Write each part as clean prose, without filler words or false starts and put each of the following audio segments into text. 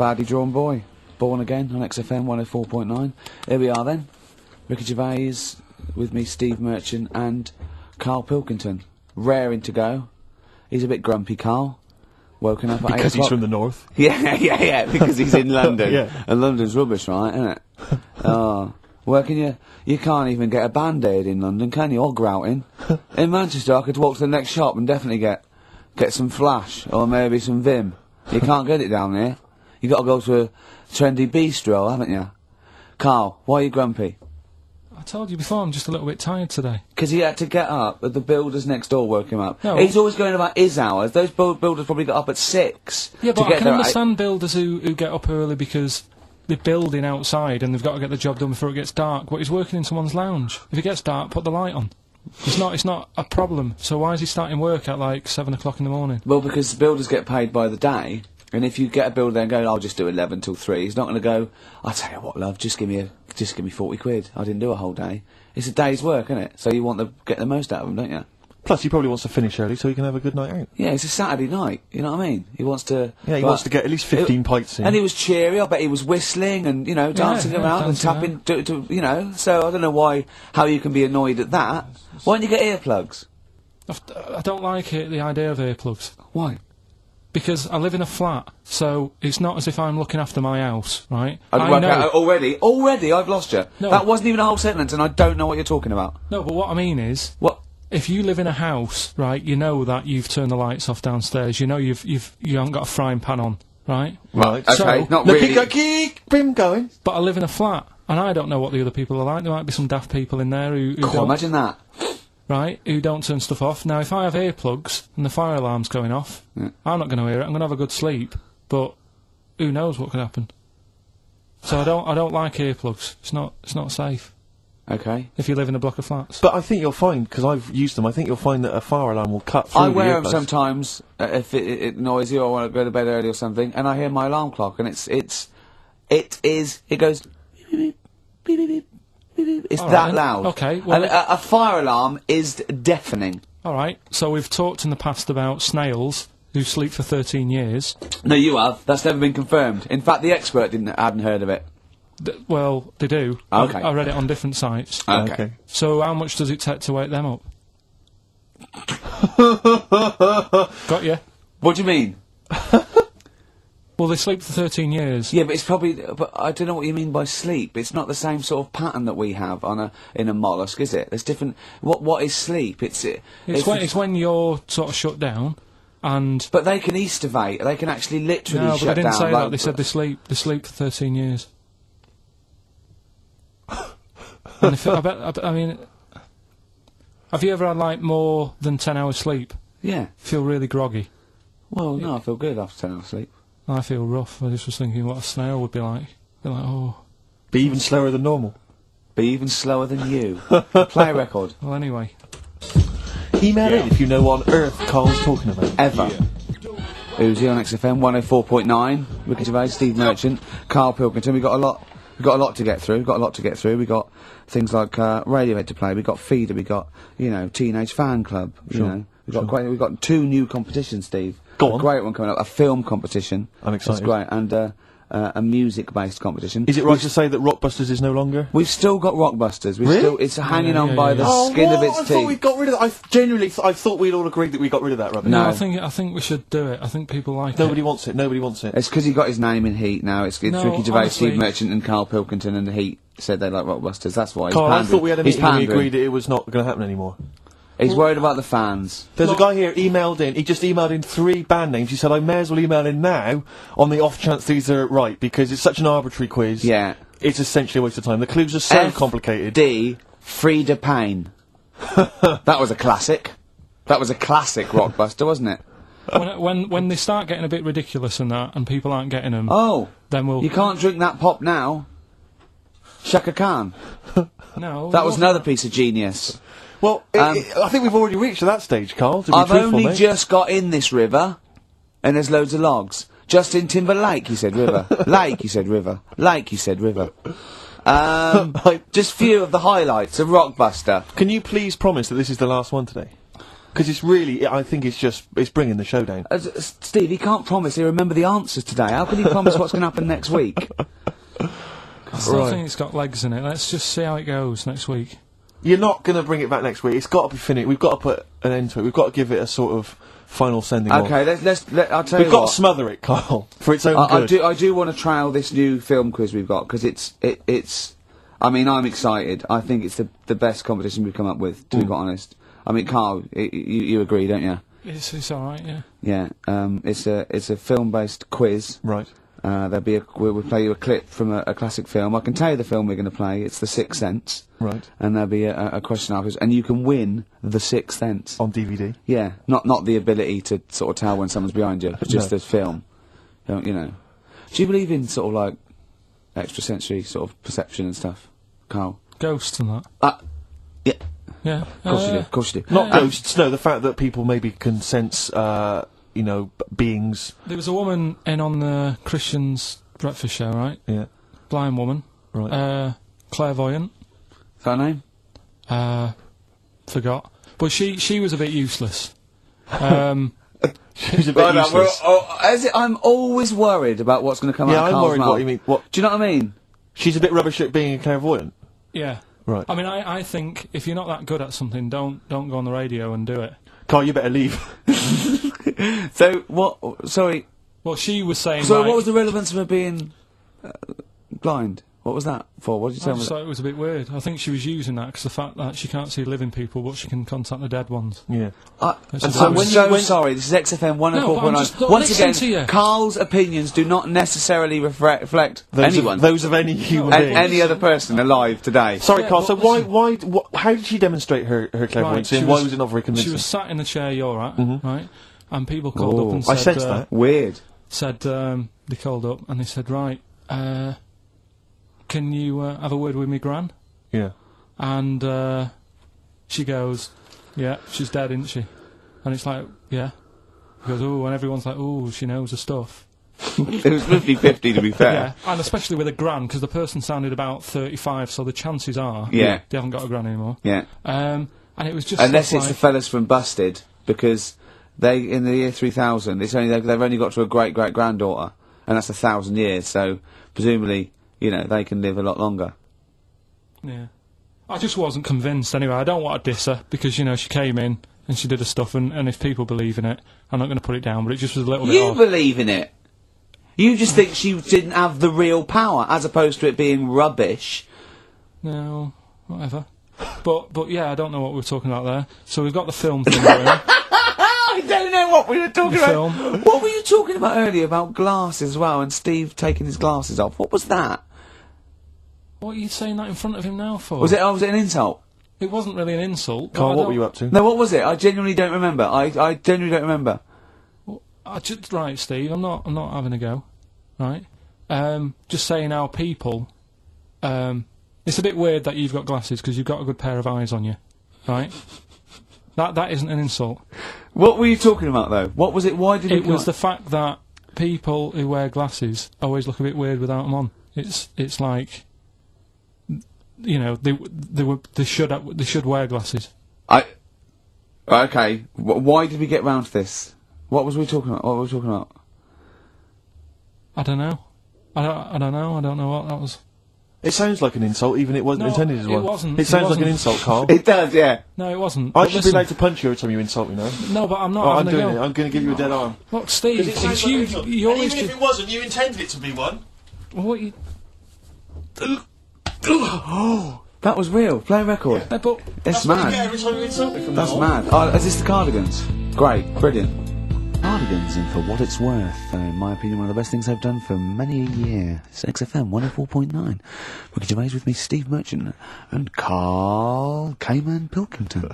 badly drawn boy. Born again on XFM 104.9. Here we are then. Ricky Gervais, with me, Steve Merchant, and Karl Pilkington. Raring to go. He's a bit grumpy, Karl. Woken up at 8 o'clock. Because he's from the north? Yeah, because he's in London. Yeah. And London's rubbish, right, isn't it? Oh. Working you can't even get a Band-Aid in London, can you? Or grouting. In Manchester, I could walk to the next shop and definitely get some Flash, or maybe some Vim. You can't get it down there. You got to go to a trendy bistro, haven't you? Karl, why are you grumpy? I told you before, I'm just a little bit tired today. Because he had to get up, but the builders next door woke him up. No. He's always going about his hours. Those builders probably got up at 6. Yeah, but to get I can there understand builders who get up early because they're building outside and they've got to get the job done before it gets dark, but he's working in someone's lounge. If it gets dark, put the light on. It's not a problem. So why is he starting work at like 7 o'clock in the morning? Well, because builders get paid by the day, and if you get a builder there and go, I'll just do 11 till 3, he's not going to go, I tell you what, love, just give me 40 quid. I didn't do a whole day. It's a day's work, isn't it? So you want to get the most out of them, don't you? Plus, he probably wants to finish early so he can have a good night out. Yeah, it's a Saturday night, you know what I mean? He wants to... Yeah, he wants to get at least 15 pints in. And he was cheery, I bet he was whistling and, you know, dancing around and tapping, you know, so I don't know how you can be annoyed at that. Why don't you get earplugs? I don't like it, the idea of earplugs. Why? Because I live in a flat, so it's not as if I'm looking after my house, right? I know. Already, I've lost you. No. That wasn't even a whole sentence and I don't know what you're talking about. No, but what I mean is... What? If you live in a house, right, you know that you've turned the lights off downstairs. You know you haven't got a frying pan on, right? Right. Okay, so, not really. Keep him going. But I live in a flat, and I don't know what the other people are like. There might be some daft people in there who God, don't, imagine that. right, who don't turn stuff off. Now, if I have earplugs and the fire alarm's going off, I'm not going to hear it. I'm going to have a good sleep, but who knows what could happen? So I don't like earplugs. It's not safe. Okay. If you live in a block of flats. But I think you'll find, because I've used them, I think you'll find that a fire alarm will cut through I wear them the earbuds. sometimes if it's noisy or I want to go to bed early or something, and I hear my alarm clock, and it goes. Beep, beep, beep, beep, beep, beep. It's All that right. loud. Okay, well, and a fire alarm is deafening. All right. So we've talked in the past about snails who sleep for 13 years. No, you have. That's never been confirmed. In fact, the expert hadn't heard of it. Well, they do. Okay. I read it on different sites. Okay. So how much does it take to wake them up? Got you. What do you mean? Well, they sleep for 13 years. Yeah, but it's probably. But I don't know what you mean by sleep. It's not the same sort of pattern that we have in a mollusk, is it? There's different. What is sleep? It's when you're sort of shut down, and. But they can estivate. They can actually literally No, shut but they didn't down. say like, that. They said they sleep for 13 years. And I mean, have you ever had like more than 10 hours sleep? Yeah. Feel really groggy? Well, no, I feel good after 10 hours sleep. I feel rough. I just was thinking what a snail would be like. Be like, oh. Be even slower than normal. Be even slower than you. Play a record. Well, anyway. Email in if you know what on earth Karl's talking about. Ever. Who's here on XFM 104.9? Ricky Gervais, Steve Merchant, Karl Pilkington. We've got a lot to get through. We got things like Radiohead to play. We got Feeder. We got Teenage Fan Club. You know, we've got 2 new competitions, Steve. Go on. A great one coming up. A film competition. I'm excited. That's great. And a music-based competition. Is it right to say that Rockbusters is no longer? We've still got Rockbusters. Really? It's hanging on by the skin of its I teeth. thought we got rid of that. I genuinely thought we'd all agreed that we got rid of that rubbish. No. I think we should do it. I think people like Nobody it. wants it. Nobody wants it. It's because he got his name in Heat now. It's No, Ricky Gervais, honestly- Steve Merchant, and Karl Pilkington, and the Heat said they like Rockbusters. That's why. Karl, I thought we had a He's meeting and we pandering. agreed that it was not going to happen anymore. He's worried about the fans. There's a guy here emailed in. He just emailed in 3 band names. He said, I may as well email in now on the off chance these are right because it's such an arbitrary quiz. Yeah. It's essentially a waste of time. The clues are so complicated. D. Frida Payne. That was a classic. That was a classic Rockbuster, wasn't it? When they start getting a bit ridiculous and that, and people aren't getting them, Oh. then we'll. You can't drink that pop now. Shaka Khan. No. That was another piece of genius. Well, I think we've already reached that stage, Karl, to be I've truthful, only mate. just got in this river, and there's loads of logs. Justin Timberlake, he said river. Lake, he said river. Lake, he said river. Just few of the highlights of Rockbuster. Can you please promise that this is the last one today? Because it's really, I think it's bringing the show down. Steve, he can't promise he'll remember the answers today. How can he promise what's going to happen next week? I still think it's got legs in it. Let's just see how it goes next week. You're not going to bring it back next week. It's got to be finished. We've got to put an end to it. We've got to give it a sort of final sending off. Okay, I'll tell We've you got what. to smother it, Karl, for its own good. I do want to trial this new film quiz we've got, because it's. I mean, I'm excited. I think it's the best competition we've come up with, to be quite honest. I mean, Karl, you agree, don't you? It's alright, yeah. Yeah, it's a film-based quiz. Right. We'll play you a clip from a classic film. I can tell you the film we're going to play. It's The Sixth Sense. Right. And there'll be a question afterwards, and you can win The Sixth Sense. On DVD? Yeah, not the ability to sort of tell when someone's behind you, but just the film. You know. Do you believe in sort of like extrasensory sort of perception and stuff, Karl? Ghosts and that? Yeah. Yeah. Of course you do. Not ghosts, no, the fact that people maybe can sense, beings. There was a woman in on the Christian's breakfast show, right? Yeah. Blind woman. Right. Clairvoyant. Is that her name? Forgot. But she was a bit useless. She's a bit useless. I'm always worried about what's going to come out of I'm Karl's worried mouth. what you mean. What? Do you know what I mean? She's a bit rubbish at being a clairvoyant. Yeah. Right. I mean, I think if you're not that good at something, don't go on the radio and do it. Karl, you better leave. So, what... Sorry. Well, she was saying, So like, what was the relevance of her being blind? What was that for? What did you I tell me? just thought it was a bit weird. I think she was using that because the fact that she can't see living people, but she can contact the dead ones. Yeah. And So sorry, this is XFM 104.9. Once again, Karl's opinions do not necessarily reflect those of any human being. any other person alive today. Sorry, Yeah, Karl, so but how did she demonstrate her clairvoyance, and why was it not very convincing? She was sat in the chair you're at, right? And people called up and I said... sensed that. Weird. They called up and they said, right, can you have a word with me gran? Yeah. And she goes, yeah, she's dead, isn't she? And it's like, yeah. He goes, ooh, and everyone's like, ooh, she knows her stuff. It was 50-50 to be fair. Yeah, and especially with a gran, because the person sounded about 35, so the chances are Yeah. they haven't got a gran anymore. Yeah. And it was just Unless stuff it's like, the fellas from Busted, because they, in the year 3000, they've only got to a great-great-granddaughter, and that's 1,000 years, so presumably, they can live a lot longer. Yeah. I just wasn't convinced anyway. I don't want to diss her, because, she came in and she did her stuff, and if people believe in it, I'm not going to put it down, but it just was a little bit You odd. believe in it? You just think she didn't have the real power, as opposed to it being rubbish. No, whatever. But yeah, I don't know what we were talking about there. So we've got the film thing going. I don't know what we were talking about. Film. What were you talking about earlier about glasses as well, and Steve taking his glasses off? What was that? What are you saying that in front of him now for? Was it an insult? It wasn't really an insult. Karl, what were you up to? No, what was it? I genuinely don't remember. I genuinely don't remember. Right, Steve. I'm not having a go. Right. Just saying how people. It's a bit weird that you've got glasses because you've got a good pair of eyes on you. Right. That isn't an insult. What were you talking about though? What was it? Why did it was the fact that people who wear glasses always look a bit weird without them on. It's like, they should wear glasses. Okay. Why did we get round to this? What was we talking about? What were we talking about? I don't know. I don't know. I don't know what that was. It sounds like an insult, even it wasn't intended as one. It wasn't. It sounds like an insult, Karl. It does, yeah. No, it wasn't. I But should be allowed to punch you every time you insult me now. No, but I'm not. I'm having a doing go. it. I'm going to give you a dead arm. Look, Steve, it's you. You always even if it wasn't, you intended it to be one. What you? That was real. Play a record. But It's That's what you mad. get every time you insult me from That's now on. mad. Oh, is this the Cardigans? Great, brilliant. Cardigans, and for what it's worth, in my opinion, one of the best things I've done for many a year. It's XFM 104.9. Ricky Gervais with me, Steve Merchant, and Karl Pilkington.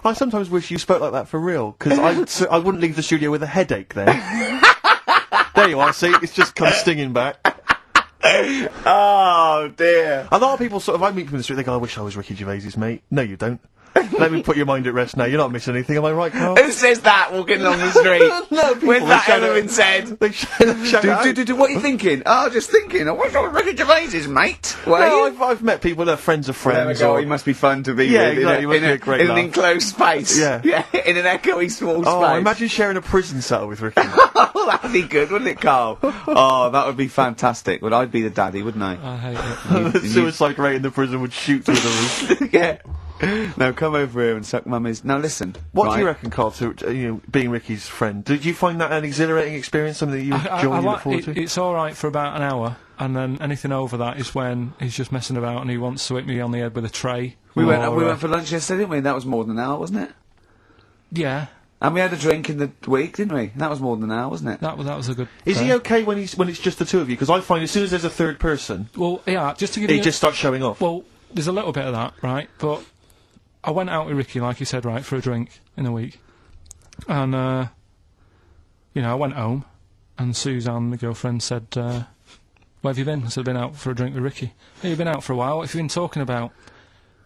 I sometimes wish you spoke like that for real, because I wouldn't leave the studio with a headache then. There you are, see, it's just come stinging back. Oh dear. A lot of people I meet people in the street, they go, I wish I was Ricky Gervais's mate. No, you don't. Let me put your mind at rest now. You're not missing anything, am I right, Karl? Who says that walking along the street? No, people, With that they shout element it- said. They shout out. What are you thinking? Oh, just thinking. What's wrong with Ricky Gervais's, mate? No, Well, I've met people that are friends of there we friends. go. or- He must be fun to be Yeah, with. exactly, he must be a great in an laugh. enclosed space. Yeah. In an echoey small space. Oh, imagine sharing a prison cell with Ricky. Oh, that'd be good, wouldn't it, Karl? Oh, that would be fantastic. Well, I'd be the daddy, wouldn't I? I hate it. The suicide rate in the prison would shoot through the roof. Yeah. No, come over here and suck mummy's. Now listen. What do right? you reckon, Karl, to being Ricky's friend? Did you find that an exhilarating experience, something that you enjoy and look forward to? It's alright for about an hour, and then anything over that is when he's just messing about and he wants to hit me on the head with a tray. We went or, for lunch yesterday, didn't we? That was more than an hour, wasn't it? Yeah, And we had a drink in the week, didn't we? That was more than an hour, wasn't it? that was a good. Is he okay when it's just the two of you? Because I find as soon as there's a third person, Well, yeah, just to give he you. just starts showing off. Well, there's a little bit of that, right? But I went out with Ricky, like you said, right, for a drink in the week. And, I went home, and Suzanne, the girlfriend, said, where have you been? I said, I've been out for a drink with Ricky. Yeah, you've been out for a while. What have you been talking about?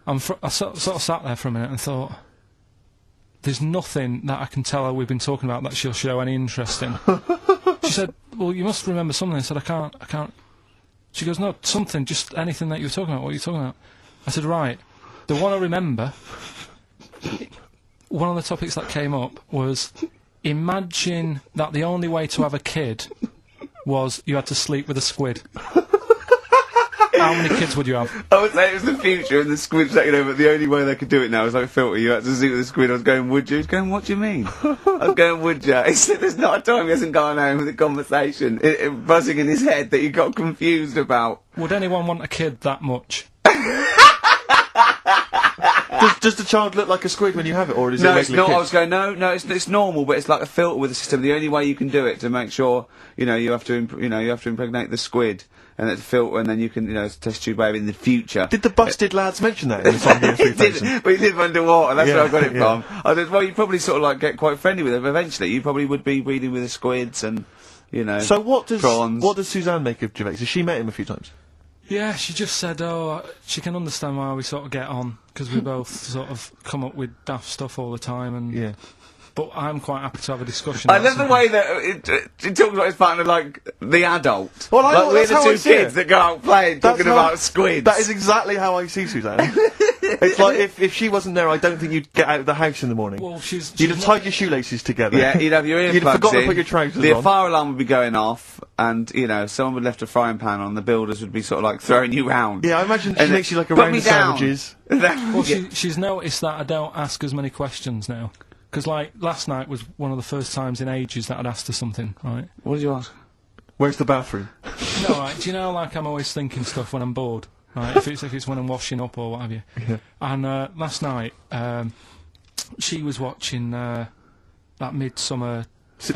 I sort of sat there for a minute and thought, there's nothing that I can tell her we've been talking about that she'll show any interest in. She said, well, you must remember something. I said, I can't. She goes, no, something, just anything that you were talking about. What are you talking about? I said, right. The one I remember, one of the topics that came up was, imagine that the only way to have a kid was you had to sleep with a squid. How many kids would you have? I would say it was the future and the squid's taking over, but the only way they could do it now was like filter. You had to see with the squid. I was going, would you? He was going, what do you mean? I was going, would you? He said, there's not a time he hasn't gone home with a conversation, buzzing in his head that he got confused about. Would anyone want a kid that much? Does the child look like a squid when you have it, or is it No, a it's regular not. I kid? was going, no, it's normal, but it's like a filter with a system. The only way you can do it to make sure, you have to impregnate the squid, and it's a filter, and then you can, test tube baby in the future. Did the busted lads mention that in the song Year He 3000? did, but he did underwater. That's where I got it Yeah. from. I said, well, you probably sort of like get quite friendly with them. Eventually, you probably would be breeding with the squids and, So what prawns. does Suzanne make of Gervais? Has she met him a few times? Yeah, she just said, she can understand why we sort of get on, because we both sort of come up with daft stuff all the time, and Yeah. but I'm quite happy to have a discussion. I about love the something. way that it talks about his partner like the adult. Well, like we're that's the how I two see kids it. that go out playing, That's talking how- about squids. That is exactly how I see Suzanne. It's like if she wasn't there, I don't think you'd get out of the house in the morning. Well, You'd have tied your shoelaces together. Yeah, you'd have your earplugs You'd have forgotten in, to put your trousers the on. fire alarm would be going off, and, someone would have left a frying pan on, the builders would be sort of like throwing you round. Yeah, I imagine she And makes you like a put round me of down. sandwiches. Well, she's noticed that I don't ask as many questions now. Because, like, last night was one of the first times in ages that I'd asked her something, right? What did you ask? Where's the bathroom? No, right, do you know, like, I'm always thinking stuff when I'm bored, right? If it's when I'm washing up or what have you. Yeah. And last night, she was watching that Midsummer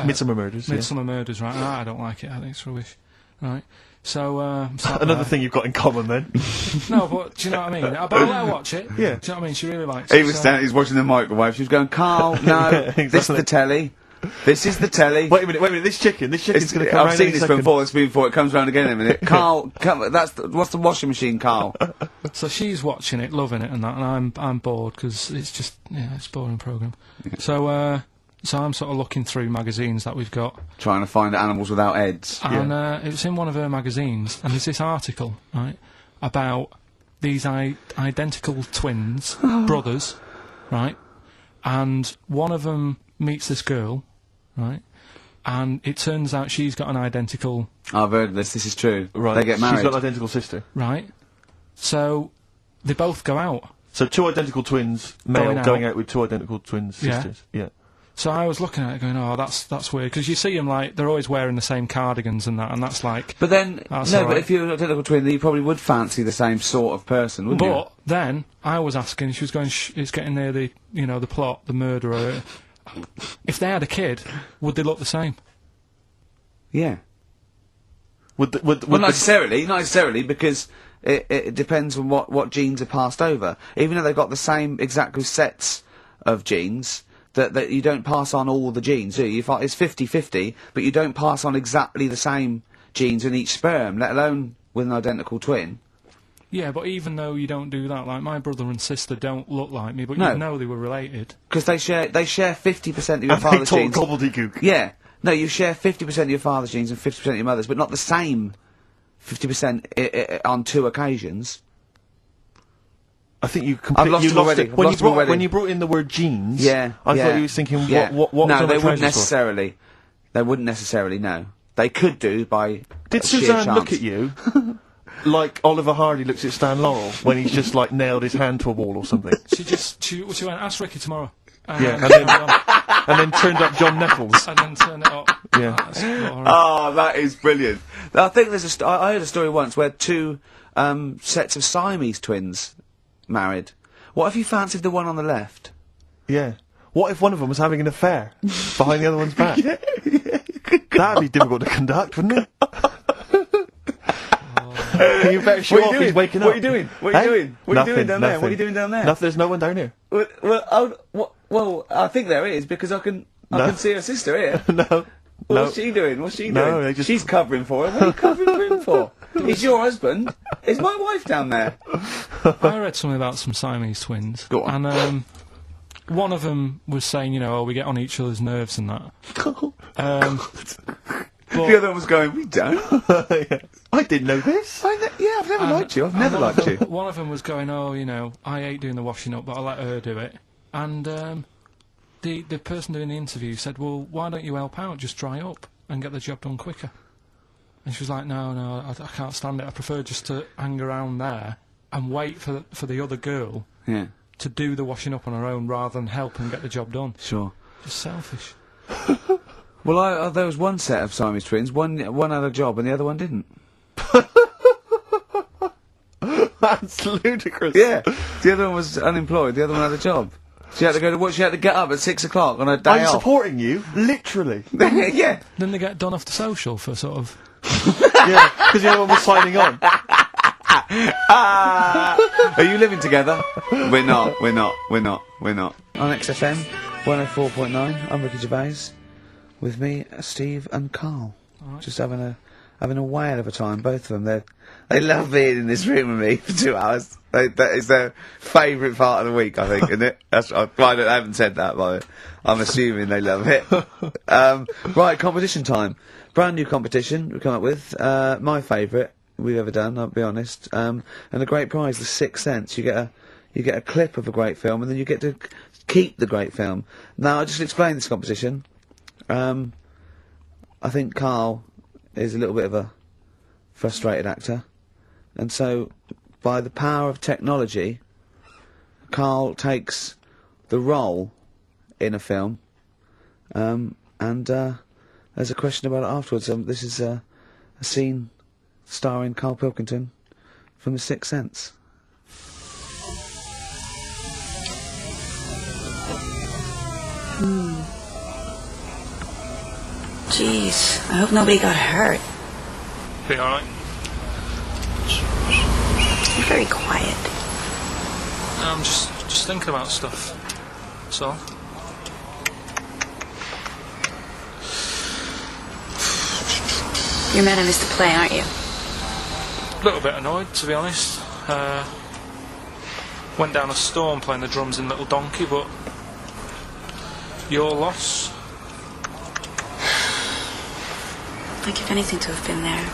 Midsummer Murders. yeah. Midsummer Murders, right? And I don't like it. I think it's rubbish, right? So I'm sat Another there. thing you've got in common then. No, but do you know what I mean? But I'll let her watch it. Yeah. Do you know what I mean? She really likes He it. was so- standing, he's watching the microwave, she was going, Karl, no, this is exactly. the telly. This is the telly. Wait a minute, this chicken's going to come I've round seen any this second. before, it comes round again in a minute. Karl, what's the washing machine, Karl? So she's watching it, loving it, and that, and I'm bored because it's just it's a boring program. So I'm sort of looking through magazines that we've got, Trying to find animals without heads. and it was in one of her magazines, and there's this article right about these identical twins, brothers, right, and one of them meets this girl, right, and it turns out she's got an identical, I've heard this is true. Right. They get married. She's got an identical sister. right, so they both go out. So two identical twins, male, going out with two identical twins Yeah. sisters. Yeah. So I was looking at it going, oh, that's weird, because you see them, like, they're always wearing the same cardigans and that, and that's like... But then, That's no, all but right. if you're an identical twin, then you probably would fancy the same sort of person, wouldn't you? But then, I was asking, she was going, it's getting near the, the plot, the murderer. If they had a kid, would they look the same? Yeah. Would Well, the- not necessarily, because it depends on what genes are passed over. Even though they've got the same exact sets of genes, that you don't pass on all the genes, do you? It's 50-50, but you don't pass on exactly the same genes in each sperm, let alone with an identical twin. Yeah, but even though you don't do that, like my brother and sister don't look like me, but No. you know they were related. Because they share 50% of your And they father's talk genes. gobbledygook. Yeah. No, you share 50% of your father's genes and 50% of your mother's, but not the same 50% on 2 occasions. I think you completely lost you them lost already. it I've when lost you them brought already. when you brought in the word genes. Yeah. I yeah, thought you was thinking yeah. what No, was on they the wouldn't trousers for? necessarily. They wouldn't necessarily. No, they could do by. Did sheer Suzanne chance. look at you like Oliver Hardy looks at Stan Laurel when he's just like nailed his hand to a wall or something? She went, ask Ricky tomorrow. Yeah, and and then turned up John Nettles. and then turn it up. Yeah. That's boring. Oh, that is brilliant. I think there's I heard a story once where 2 sets of Siamese twins married. What if you fancied the one on the left? Yeah. What if one of them was having an affair behind the other one's back? That'd be difficult to conduct, wouldn't it? You better show off. He's waking up. What are you doing? What are you doing? What are you doing down there? What are you doing down there? Nothing. There's no one down here. Well, I think there is because I can see her sister here. No. What's she doing? What's she No, doing? they just- She's covering for him. What are you covering for him for? He's your husband. Is my wife down there? I read something about some Siamese twins. Go on. And one of them was saying, we get on each other's nerves and that. The other one was going, we don't. I didn't know this. I've never liked you. I've never liked you. One of them was going, I hate doing the washing up, but I let her do it. And the person doing the interview said, well, why don't you help out? Just dry up and get the job done quicker. And she was like, no, I can't stand it. I prefer just to hang around there and wait for the other girl Yeah, to do the washing up on her own rather than help and get the job done. sure. Just selfish. Well, there was one set of Siamese twins. One had a job and the other one didn't. That's ludicrous. Yeah, the other one was unemployed. The other one had a job. She had to go to work. She had to get up at 6 o'clock on her day I'm off. supporting you, literally. Yeah. Then they get done off the social for sort of... Yeah, because the other one was signing on. Are you living together? We're not. On XFM 104.9, I'm Ricky Gervais. With me, Steve and Karl. Alright. Just having a whale of a time, both of them. They love being in this room with me for 2 hours. That is their favourite part of the week, I think, isn't it? I haven't said that, but I'm assuming they love it. Right, competition time. Brand new competition we come up with. My favourite we've ever done, I'll be honest. And the great prize, the 6 cents. You get a clip of a great film, and then you get to keep the great film. Now, I'll just explain this competition. I think Karl is a little bit of a frustrated actor, and so by the power of technology, Karl takes the role in a film, and there's a question about it afterwards. This is a scene starring Karl Pilkington from The Sixth Sense. Jeez, I hope nobody got hurt. Be alright. You're very quiet. I'm just thinking about stuff. That's all. You're mad I missed the play, aren't you? A little bit annoyed, to be honest. Went down a storm playing the drums in Little Donkey, but your loss. I'd give anything to have been there.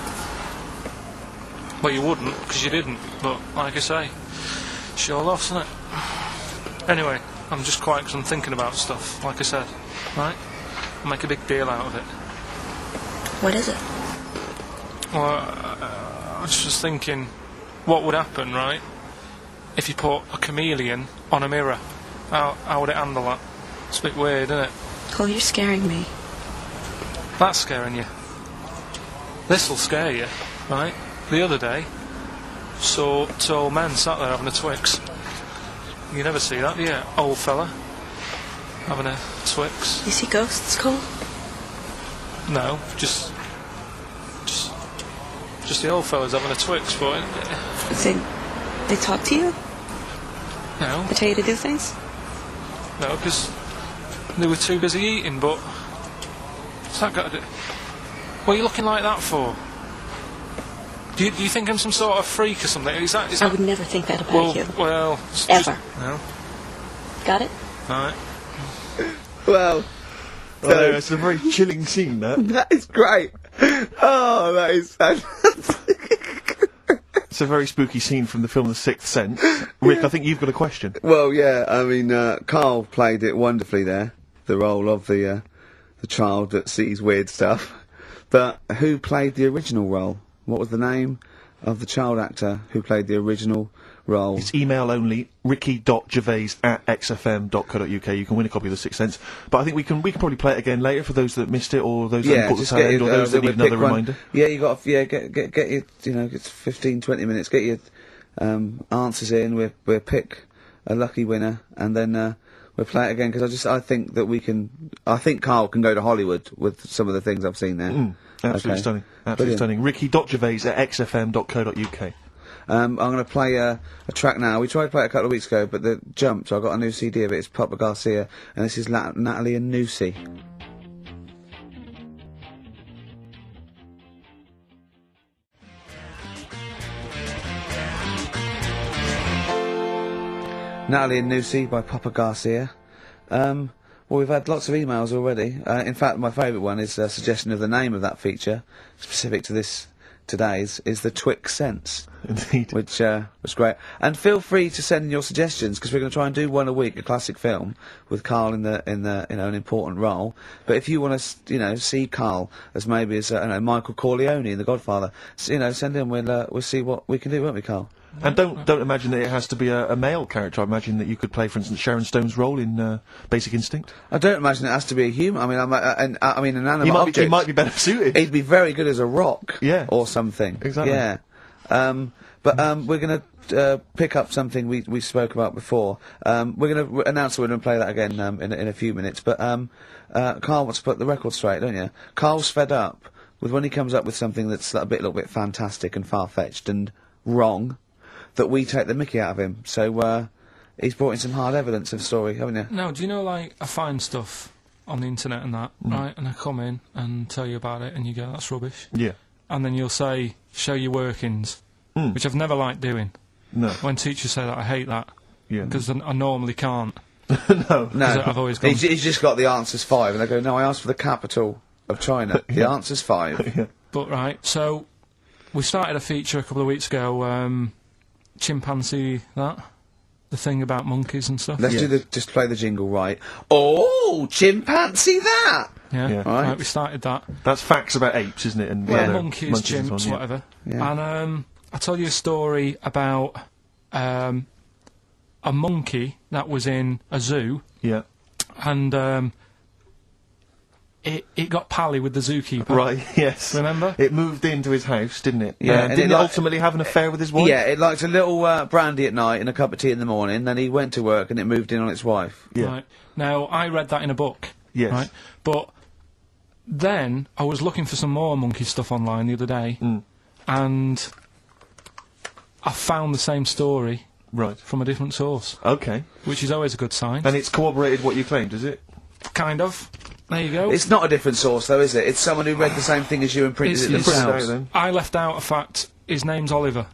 Well, you wouldn't, because you didn't. But like I say, it's your loss, isn't it? Anyway, I'm just quiet because I'm thinking about stuff. Like I said, right? I'll make a big deal out of it. What is it? Well, I was just thinking, what would happen, right, if you put a chameleon on a mirror? How would it handle that? It's a bit weird, isn't it? Oh, you're scaring me. That's scaring you. This'll scare you, right? The other day, saw two old men sat there having a Twix. You never see that, do you? Old fella having a Twix. You see ghosts, Cole? No, just the old fellas having a Twix, but They talk to you? no, They tell you to do things? no, because they were too busy eating. But what's that got to do? What are you looking like that for? Do you think I'm some sort of freak or something? Is that? I would never think that about you. Well, Ever. No. Got it? Alright. Well, Well, it's a very chilling scene, that. that is great. Oh, that is fantastic. It's a very spooky scene from the film The Sixth Sense. Rick, I think you've got a question. Well, yeah, I mean, Karl played it wonderfully there, the role of the child that sees weird stuff. But who played the original role? What was the name of the child actor who played the original role? It's email only, ricky.gervais@xfm.co.uk. You can win a copy of The Sixth Sense. But I think we can probably play it again later for those that missed it, or those that haven't caught the tail end, or those that need another reminder. Yeah, you got get your, it's 15, 20 minutes. Get your answers in. We'll pick a lucky winner, and then we'll play it again, because I think that we can. I think Karl can go to Hollywood with some of the things I've seen there. Absolutely stunning. Absolutely stunning. ricky.gervais@xfm.co.uk. I'm going to play a track now. We tried to play it a couple of weeks ago, but the jumped. So I got a new CD of it. It's Papa Garcia, and this is Natalie and Nusi. Natalie and Nusi by Papa Garcia. Well, we've had lots of emails already. In fact, my favourite one is a suggestion of the name of that feature, specific to today's, is the Twix Sense. Indeed. Which was great. And feel free to send in your suggestions, because we're going to try and do one a week, a classic film, with Karl in an important role. But if you want to, see Karl as maybe as Michael Corleone in The Godfather, send in. We'll see what we can do, won't we, Karl? And don't imagine that it has to be a male character. I imagine that you could play, for instance, Sharon Stone's role in Basic Instinct. I don't imagine it has to be a human. I mean, an animate He object. might be better suited. He'd be very good as a rock. Yeah. Or something. Exactly. Yeah. But we're going to pick up something we spoke about before. We're going to announce that we're going to play that again in a few minutes. But Karl wants to put the record straight, don't you? Karl's fed up with when he comes up with something that's a little bit fantastic and far-fetched and wrong, that we take the mickey out of him. So he's brought in some hard evidence of the story, haven't you? No, do you know, I find stuff on the internet and that, right? And I come in and tell you about it, and you go, that's rubbish. Yeah. And then you'll say, show your workings, which I've never liked doing. No. When teachers say that, I hate that. Yeah. Because I normally can't. No. I've always gone... He's just got the answers 5, and I go, no, I asked for the capital of China. The answer's 5. Yeah. But, right, so we started a feature a couple of weeks ago, chimpanzee that, the thing about monkeys and stuff. Let's just play the jingle right. Oh, chimpanzee that! Yeah. Right. We started that. That's facts about apes, isn't it? And Monkeys, and chimps, so on, whatever. Yeah. And I told you a story about a monkey that was in a zoo, Yeah. and it got pally with the zookeeper. Right, yes. Remember? It moved into his house, didn't it? Yeah, and didn't it it ultimately have an affair with his wife? Yeah, it liked a little brandy at night and a cup of tea in the morning, then he went to work and it moved in on its wife. Yeah. Right. Now, I read that in a book. Yes. Right? But then I was looking for some more monkey stuff online the other day, and I found the same story Right. from a different source, Okay. which is always a good sign. And it's corroborated what you claimed, is it? Kind of. There you go. It's not a different source, though, is it? It's someone who read the same thing as you and printed it It's- themselves. then. I left out a fact. His name's Oliver.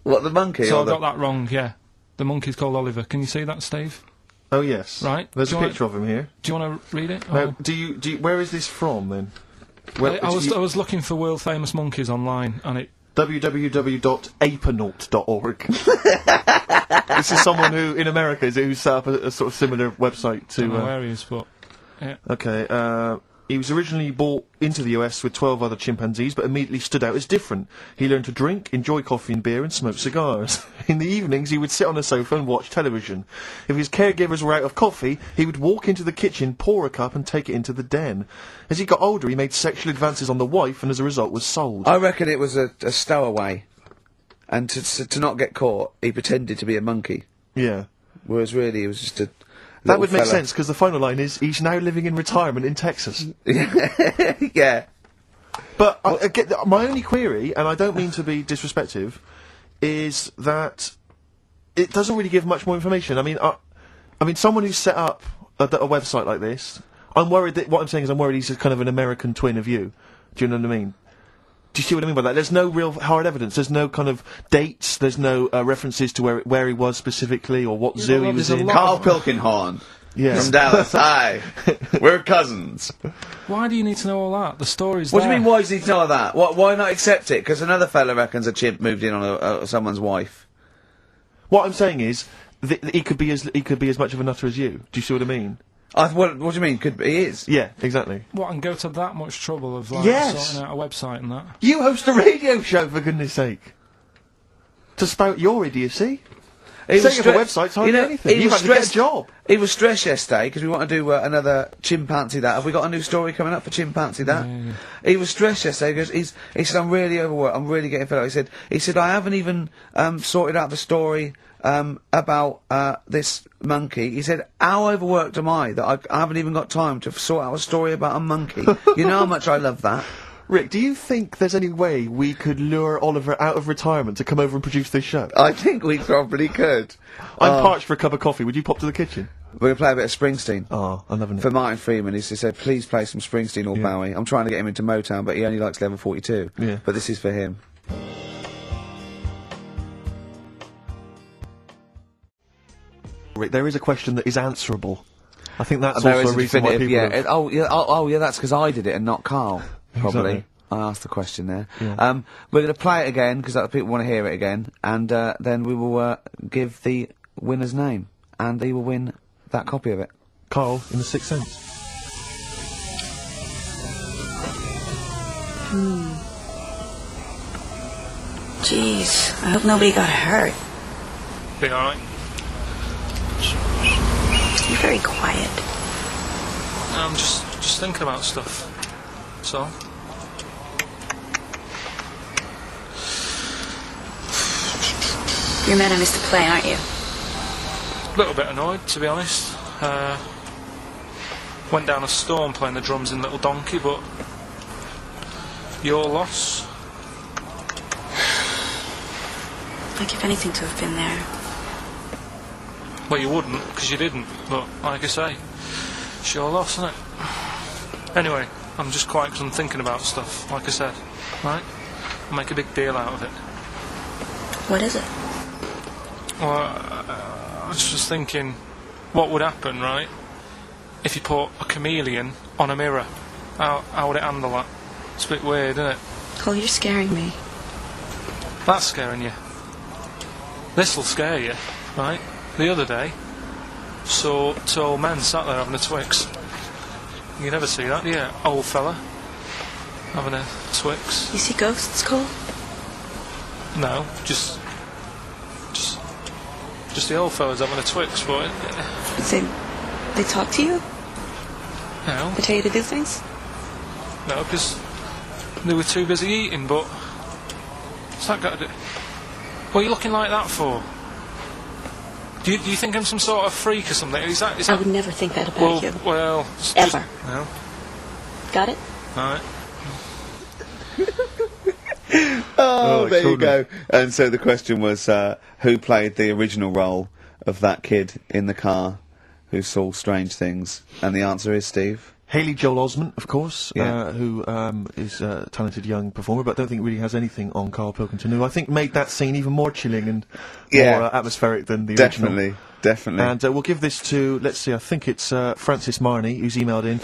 What, the monkey? So or I the... got that wrong, yeah. The monkey's called Oliver. Can you see that, Steve? Oh, yes. Right. There's Do a you picture of him here. Do you want to read it? Now, or- do you, where is this from, then? I was looking for world famous monkeys online, and it... www.apenaut.org. This is someone who, in America, who set up a sort of similar website to... I don't know where he is, but... Yeah. Okay, he was originally brought into the US with 12 other chimpanzees, but immediately stood out as different. He learned to drink, enjoy coffee and beer, and smoke cigars. In the evenings, he would sit on a sofa and watch television. If his caregivers were out of coffee, he would walk into the kitchen, pour a cup, and take it into the den. As he got older, he made sexual advances on the wife, and as a result was sold. I reckon it was a stowaway. And to not get caught, he pretended to be a monkey. Yeah. Whereas really, it was just a... That would make fella. sense, because the final line is, he's now living in retirement in Texas. Yeah. But my only query, and I don't mean to be disrespectful, is that it doesn't really give much more information. I mean, someone who's set up a website like this, I'm worried that, what I'm saying is I'm worried he's a kind of an American twin of you. Do you know what I mean? you see what I mean by that? There's no real hard evidence. There's no kind of dates. There's no references to where he was specifically or what zoo he was in. Karl Pilkington. Yeah. From Dallas. Hi. We're cousins. Why do you need to know all that? The story's What there. do you mean, why does he need to know all that? Why not accept it? Because another fella reckons a chimp moved in on someone's wife. What I'm saying is, he could be as much of a nutter as you. Do you see what I mean? What do you mean? He is. Yeah, exactly. What, and go to that much trouble of, like, Yes. sorting out a website and that? You host a radio show, for goodness sake. To spout your idiocy. Setting up a website's hardly anything. You've had to get a job. He was stressed yesterday because we want to do another chimpanzee that. Have we got a new story coming up for chimpanzee that? Yeah. He was stressed yesterday because he said, I'm really overworked, I'm really getting fed up. He said, I haven't even sorted out the story about this monkey. He said, how overworked am I that I haven't even got time to sort out a story about a monkey? You know how much I love that? Rick, do you think there's any way we could lure Oliver out of retirement to come over and produce this show? I think we probably could. I'm parched for a cup of coffee. Would you pop to the kitchen? We're going to play a bit of Springsteen. Oh, I'm loving it. For Martin Freeman, he said, please play some Springsteen or Bowie. I'm trying to get him into Motown, but he only likes Level 42. Yeah. But this is for him. Rick, there is a question that is answerable. I think that's There also is a reason why people yeah. have- Yeah, that's because I did it and not Karl. Probably. Exactly. I asked the question there. Yeah. We're going to play it again because other people want to hear it again, and then we will give the winner's name, and he will win that copy of it. Karl in The Sixth Sense. Jeez, I hope nobody got hurt. Be alright. You're very quiet. I'm just thinking about stuff. So. You're mad I missed the play, aren't you? A little bit annoyed, to be honest. Went down a storm playing the drums in Little Donkey, but your loss. I'd give anything to have been there. Well, you wouldn't, because you didn't, but like I say, it's your loss, isn't it? Anyway, I'm just quiet because I'm thinking about stuff, like I said, right? I'll make a big deal out of it. What is it? Well, I was just thinking, what would happen, right, if you put a chameleon on a mirror? How would it handle that? It's a bit weird, isn't it? Cole, you're scaring me. That's scaring you. This'll scare you, right? The other day, saw two old men sat there having a Twix. You never see that, do you? Old fella having a Twix. You see ghosts, Cole? No, just the old fellas having a Twix, but They talk to you? no, They tell you to do things? no, because they were too busy eating. But what's that got to do? What are you looking like that for? Do you think I'm some sort of freak or something? Is that I would never think that about you. Well, Ever. No, Got it? alright. Oh, there you extraordinary. go. And so the question was, who played the original role of that kid in the car who saw strange things? And the answer is Steve. Haley Joel Osment, of course, Yeah. who is a talented young performer, but I don't think really has anything on Karl Pilkington, who I think made that scene even more chilling and Yeah. more atmospheric than the original. Definitely. And we'll give this to, let's see, I think it's Francis Marnie, who's emailed in.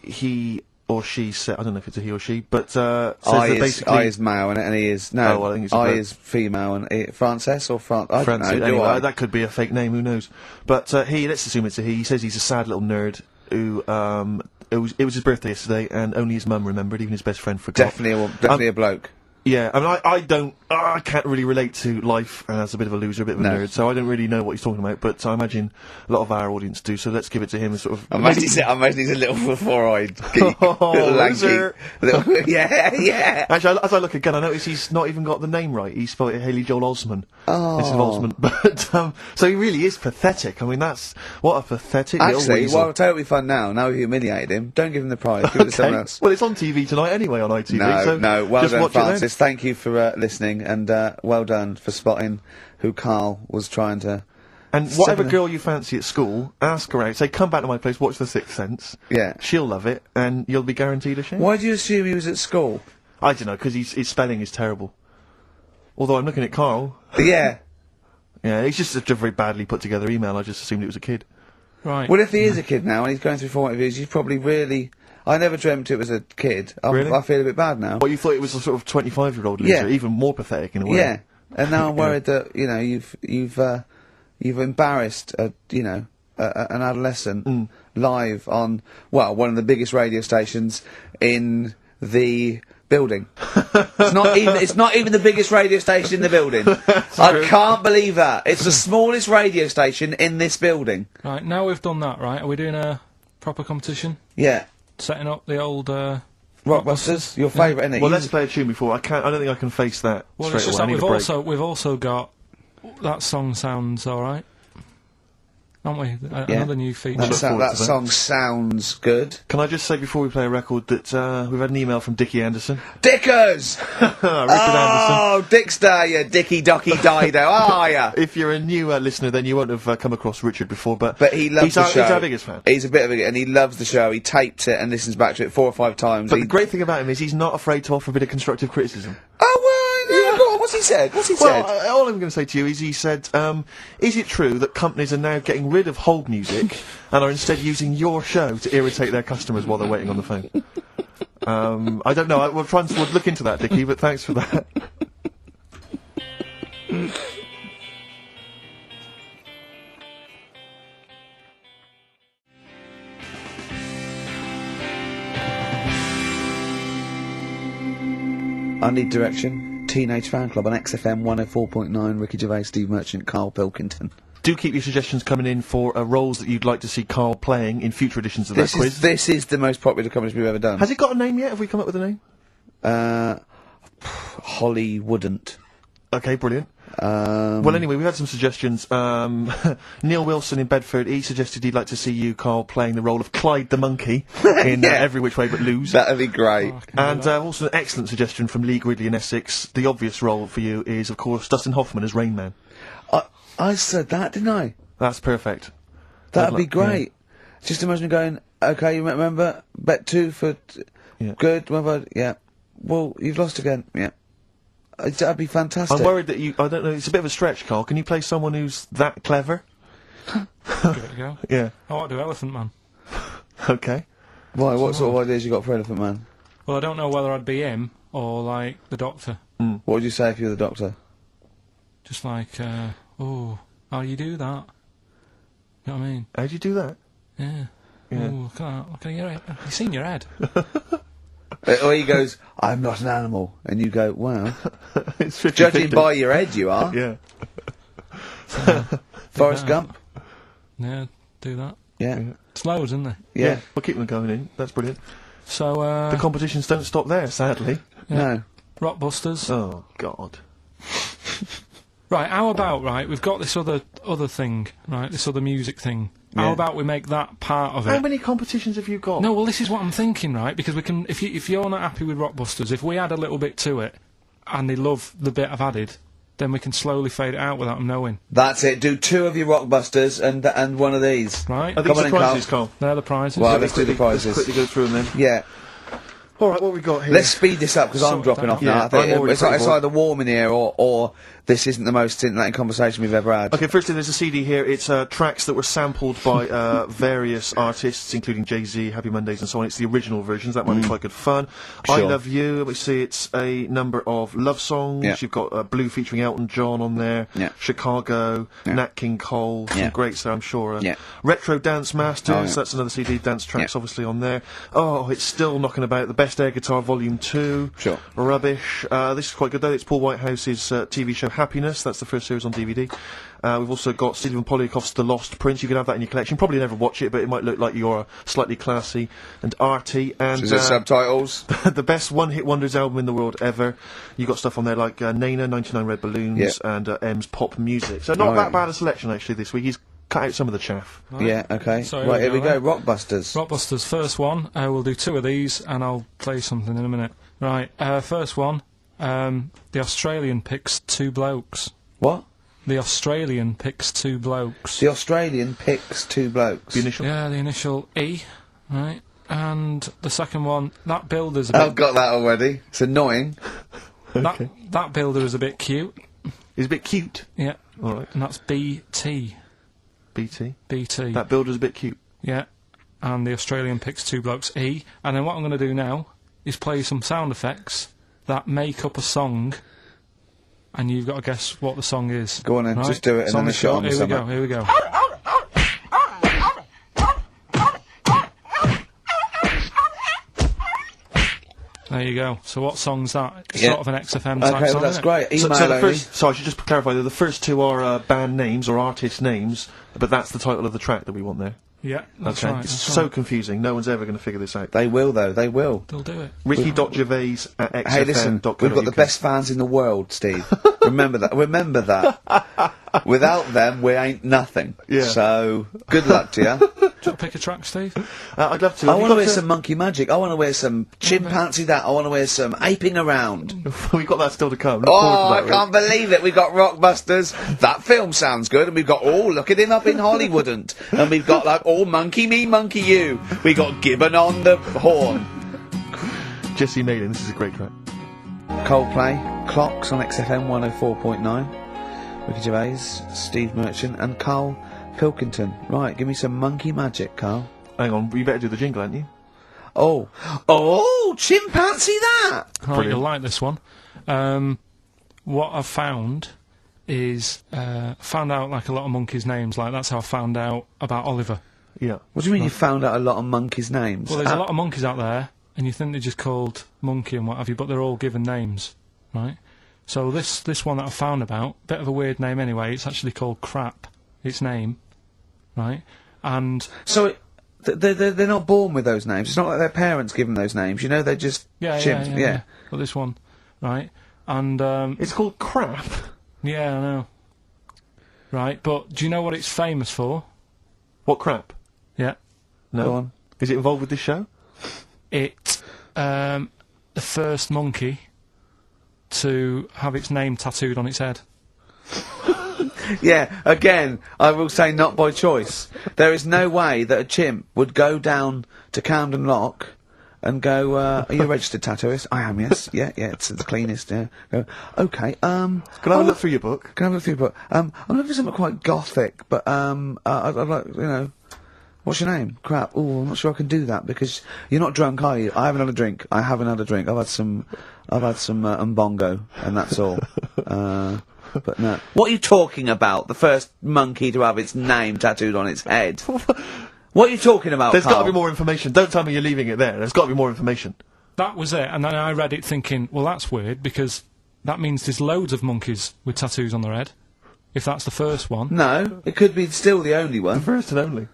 He or she said, I don't know if it's a he or she, but says that basically... I is male, and he is... No, Oh, well, I think it's a I bird. is female, and Frances or I don't Francis, know, do anyway, I? that could be a fake name, who knows. But let's assume it's a he. He says he's a sad little nerd who... It was his birthday yesterday, and only his mum remembered, even his best friend forgot. Definitely a bloke. Yeah, I mean, I can't really relate to life as a bit of a loser, a bit of a No. nerd, so I don't really know what he's talking about, but I imagine a lot of our audience do, so let's give it to him as sort of... I imagine he's a little four-eyed geek. Oh, little lanky. loser. Yeah. Actually, as I look again, I notice he's not even got the name right. He spelled it Haley Joel Osment. Oh. Instead of Osment. But, so he really is pathetic. I mean, what a pathetic little Actually, weasel. well, totally fun now. Now we humiliated him. Don't give him the prize. Give it to someone else. Well, it's on TV tonight anyway on ITV, so No, well just done, watch it then. Francis. Thank you for listening, and well done for spotting who Karl was trying to... And whatever Similar. girl you fancy at school, ask her out. Say, come back to my place, watch The Sixth Sense. Yeah. She'll love it, and you'll be guaranteed a share. Why do you assume he was at school? I don't know, because his spelling is terrible. Although I'm looking at Karl. Yeah. Yeah, it's just a very badly put together email. I just assumed it was a kid. Right. Well, if he is a kid now and he's going through formative years, he's probably really... I never dreamt it was a kid. Really? I feel a bit bad now. Well, you thought it was a sort of 25-year-old loser, Yeah. even more pathetic in a way. Yeah. And now I'm worried that, you know, you've embarrassed, an adolescent live on, well, one of the biggest radio stations in the building. It's not even the biggest radio station in the building. I can't believe that. It's the smallest radio station in this building. Right, now we've done that, right, are we doing a proper competition? Yeah. Setting up the old, Rockbusters, your favourite, isn't it? Well, let's play a tune before. I don't think I can face that well, straight it's just away. I that need a break. we've also got... That song sounds alright. Aren't we? Another new feature. That forward to that. song sounds good. Can I just say before we play a record that we've had an email from Dickie Anderson. Dickers! Richard Anderson. Oh, Dickster, you Dicky Docky Dido, are ya? If you're a new listener, then you won't have come across Richard before, but He loves the show. He's our biggest fan. He's a bit of a... And he loves the show. He tapes it and listens back to it 4 or 5 times. But the great thing about him is he's not afraid to offer a bit of constructive criticism. Oh, well, yeah, go on, what's he said? Well, all I'm going to say to you is he said, is it true that companies are now getting rid of hold music and are instead using your show to irritate their customers while they're waiting on the phone? I don't know. We'll look into that, Dickie, but thanks for that. I Need Direction, Teenage Fan Club on XFM 104.9, Ricky Gervais, Steve Merchant, Karl Pilkington. Do keep your suggestions coming in for roles that you'd like to see Karl playing in future editions of that quiz. This is the most popular comedy we've ever done. Has it got a name yet? Have we come up with a name? Holly wouldn't. Okay, brilliant. Well, anyway, we've had some suggestions. Neil Wilson in Bedford, he suggested he'd like to see you, Karl, playing the role of Clyde the Monkey in Yeah. Every Which Way But Lose. That'd be great. And also an excellent suggestion from Lee Gridley in Essex. The obvious role for you is, of course, Dustin Hoffman as Rain Man. I said that, didn't I? That's perfect. That'd I'd be like- great. Just imagine me going, okay, you remember? Bet 2 for... Yeah. Good, yeah. Well, you've lost again, yeah. That'd be fantastic. I'm worried that I don't know, it's a bit of a stretch, Karl. Can you play someone who's that clever? Give it a go. Yeah. I want to do Elephant Man. Okay. Why, what sort of ideas you got for Elephant Man? Well, I don't know whether I'd be him or, like, the Doctor. What would you say if you were the Doctor? Just like, oh, how do you do that? You know what I mean? How'd you do that? Yeah. Yeah. Ooh, look at that. Look at your head. Have you seen your head? Or he goes, I'm not an animal. And you go, well, It's 50-50. judging by your head you are. Yeah. Forrest Yeah. Gump? Yeah, do that. Yeah. It's loads, isn't there? Yeah. We'll keep them going in. That's brilliant. So, The competitions don't stop there, sadly. No. Rockbusters. Oh, God. Right, how about, right, we've got this other thing, right, this other music thing. How Yeah. about we make that part of How it? many competitions have you got? No, well, this is what I'm thinking, right, because we can, if you're not happy with Rockbusters, if we add a little bit to it, and they love the bit I've added, then we can slowly fade it out without them knowing, That's it. Do 2 of your Rockbusters and one of these. right? Are Come these on the in, prizes, Karl. Karl? They're the prizes. Well, let's do the Let's prizes. quickly go through them then. Yeah. Alright, what have we got here? Let's speed this up because I'm Sort dropping that off out. now. Yeah, I think I'm already it's pretty bored. either warm in here or this isn't the most scintillating conversation we've ever had. Okay, firstly, there's a CD here. It's tracks that were sampled by various artists, including Jay-Z, Happy Mondays, and so on. It's the original versions. That might be quite good fun. I Sure. Love You. Let me see. It's a number of love songs. Yeah. You've got Blue featuring Elton John on there. Yeah. Chicago. Yeah. Nat King Cole. Some Yeah. greats there, I'm sure. Yeah. Retro Dance Masters. Oh, yeah. That's another CD. Dance tracks, Yeah. obviously, on there. Oh, it's still knocking about. The Best Air Guitar Volume 2. Sure. Rubbish. This is quite good, though. It's Paul Whitehouse's TV show Happiness. That's the first series on DVD. We've also got Stephen Polyakoff's The Lost Prince. You can have that in your collection. Probably never watch it, but it might look like you're slightly classy and arty. And Is it subtitles? the best one-hit wonders album in the world ever. You got stuff on there like Nana, 99 Red Balloons, Yeah. and M's Pop Music. So not Oh, that yeah. bad a selection, actually, this week. He's cut out some of the chaff. Yeah, okay. So right, here we go. right? Rockbusters. Rockbusters, first one. We'll do 2 of these, and I'll play something in a minute. Right, first one. The Australian picks 2 blokes. What? The Australian picks 2 blokes. The Australian picks 2 blokes. The initial. Yeah, the initial E, right? And the second one, that builder's a bit... I've got that already. It's annoying. That builder is a bit cute. He's a bit cute. Yeah. All right. And that's BT. BT. BT. That builder's a bit cute. Yeah. And the Australian picks two blokes, E. And then what I'm going to do now is play some sound effects that make up a song, and you've got to guess what the song is. Go on then, just do it and Song then is a shot on short. the Here we summer. go, here we go. There you go. So what song's that? It's Yeah. sort of an XFM type Okay, song, well, that's isn't it? great. So Email the only. first, so I should just clarify that the first two are band names or artist names, but that's the title of the track that we want there. Yeah, that's Okay, right. it's That's so right. confusing. No one's ever going to figure this out. They will, though. They will. They'll do it. Ricky.gervais at xfm.co.uk. Hey, listen, we've got the best fans in the world, Steve. Remember that. Remember that. Without them, we ain't nothing. Yeah. So, good luck to you. Do you want to pick a track, Steve? I'd love to. I Have you want to got wear some monkey magic. I want to wear some chimpanzee that. I want to wear some aping around. We've got that still to come. Look Oh, forward I to that, can't believe it. We've got Rockbusters. That film sounds good. And we've got, look at him up in Hollywood. And we've got, like, monkey me, monkey you. We got Gibbon on the horn. Rick. Jesse Naden, this is a great track. Coldplay, Clocks on XFM 104.9. Ricky Gervais, Steve Merchant, and Karl Pilkington. Right, give me some monkey magic, Karl. Hang on, you better do the jingle, hadn't you? Oh, chimpanzee that! Oh, Brilliant. you'll like this one. What I've found is found out like a lot of monkeys' names. Like that's how I found out about Oliver. Yeah. What do you mean you found out a lot of monkeys' names? Well, there's a lot of monkeys out there, and you think they're just called monkey and what have you, but they're all given names, right? So this one that I found about, bit of a weird name anyway. It's actually called Crap. Its name, right? And So, they're not born with those names. It's not like their parents give them those names. You know, they're just chimps. yeah. But this one, right? And It's called Crap. yeah, I know. Right, but do you know what it's famous for? What crap? Yeah. No. Go on. Is it involved with this show? It, the first monkey to have its name tattooed on its head. Yeah, again, I will say not by choice. There is no way that a chimp would go down to Camden Lock and go, are you a registered tattooist? I am, yes. Yeah, it's the cleanest, yeah. Go, okay, Can I have a look through your book? Can I have a look through your book? I'm looking for something quite gothic, but, I'd like, what's your name? Crap. Oh, I'm not sure I can do that because you're not drunk, are you? I haven't had a drink. I haven't had a drink. I've had some umbongo, and that's all. But no. What are you talking about? The first monkey to have its name tattooed on its head. What are you talking about, There's got to Karl? be more information. Don't tell me you're leaving it there. There's got to be more information. That was it, and then I read it thinking, well, that's weird, because that means there's loads of monkeys with tattoos on their head, if that's the first one. No, it could be still the only one. First and only.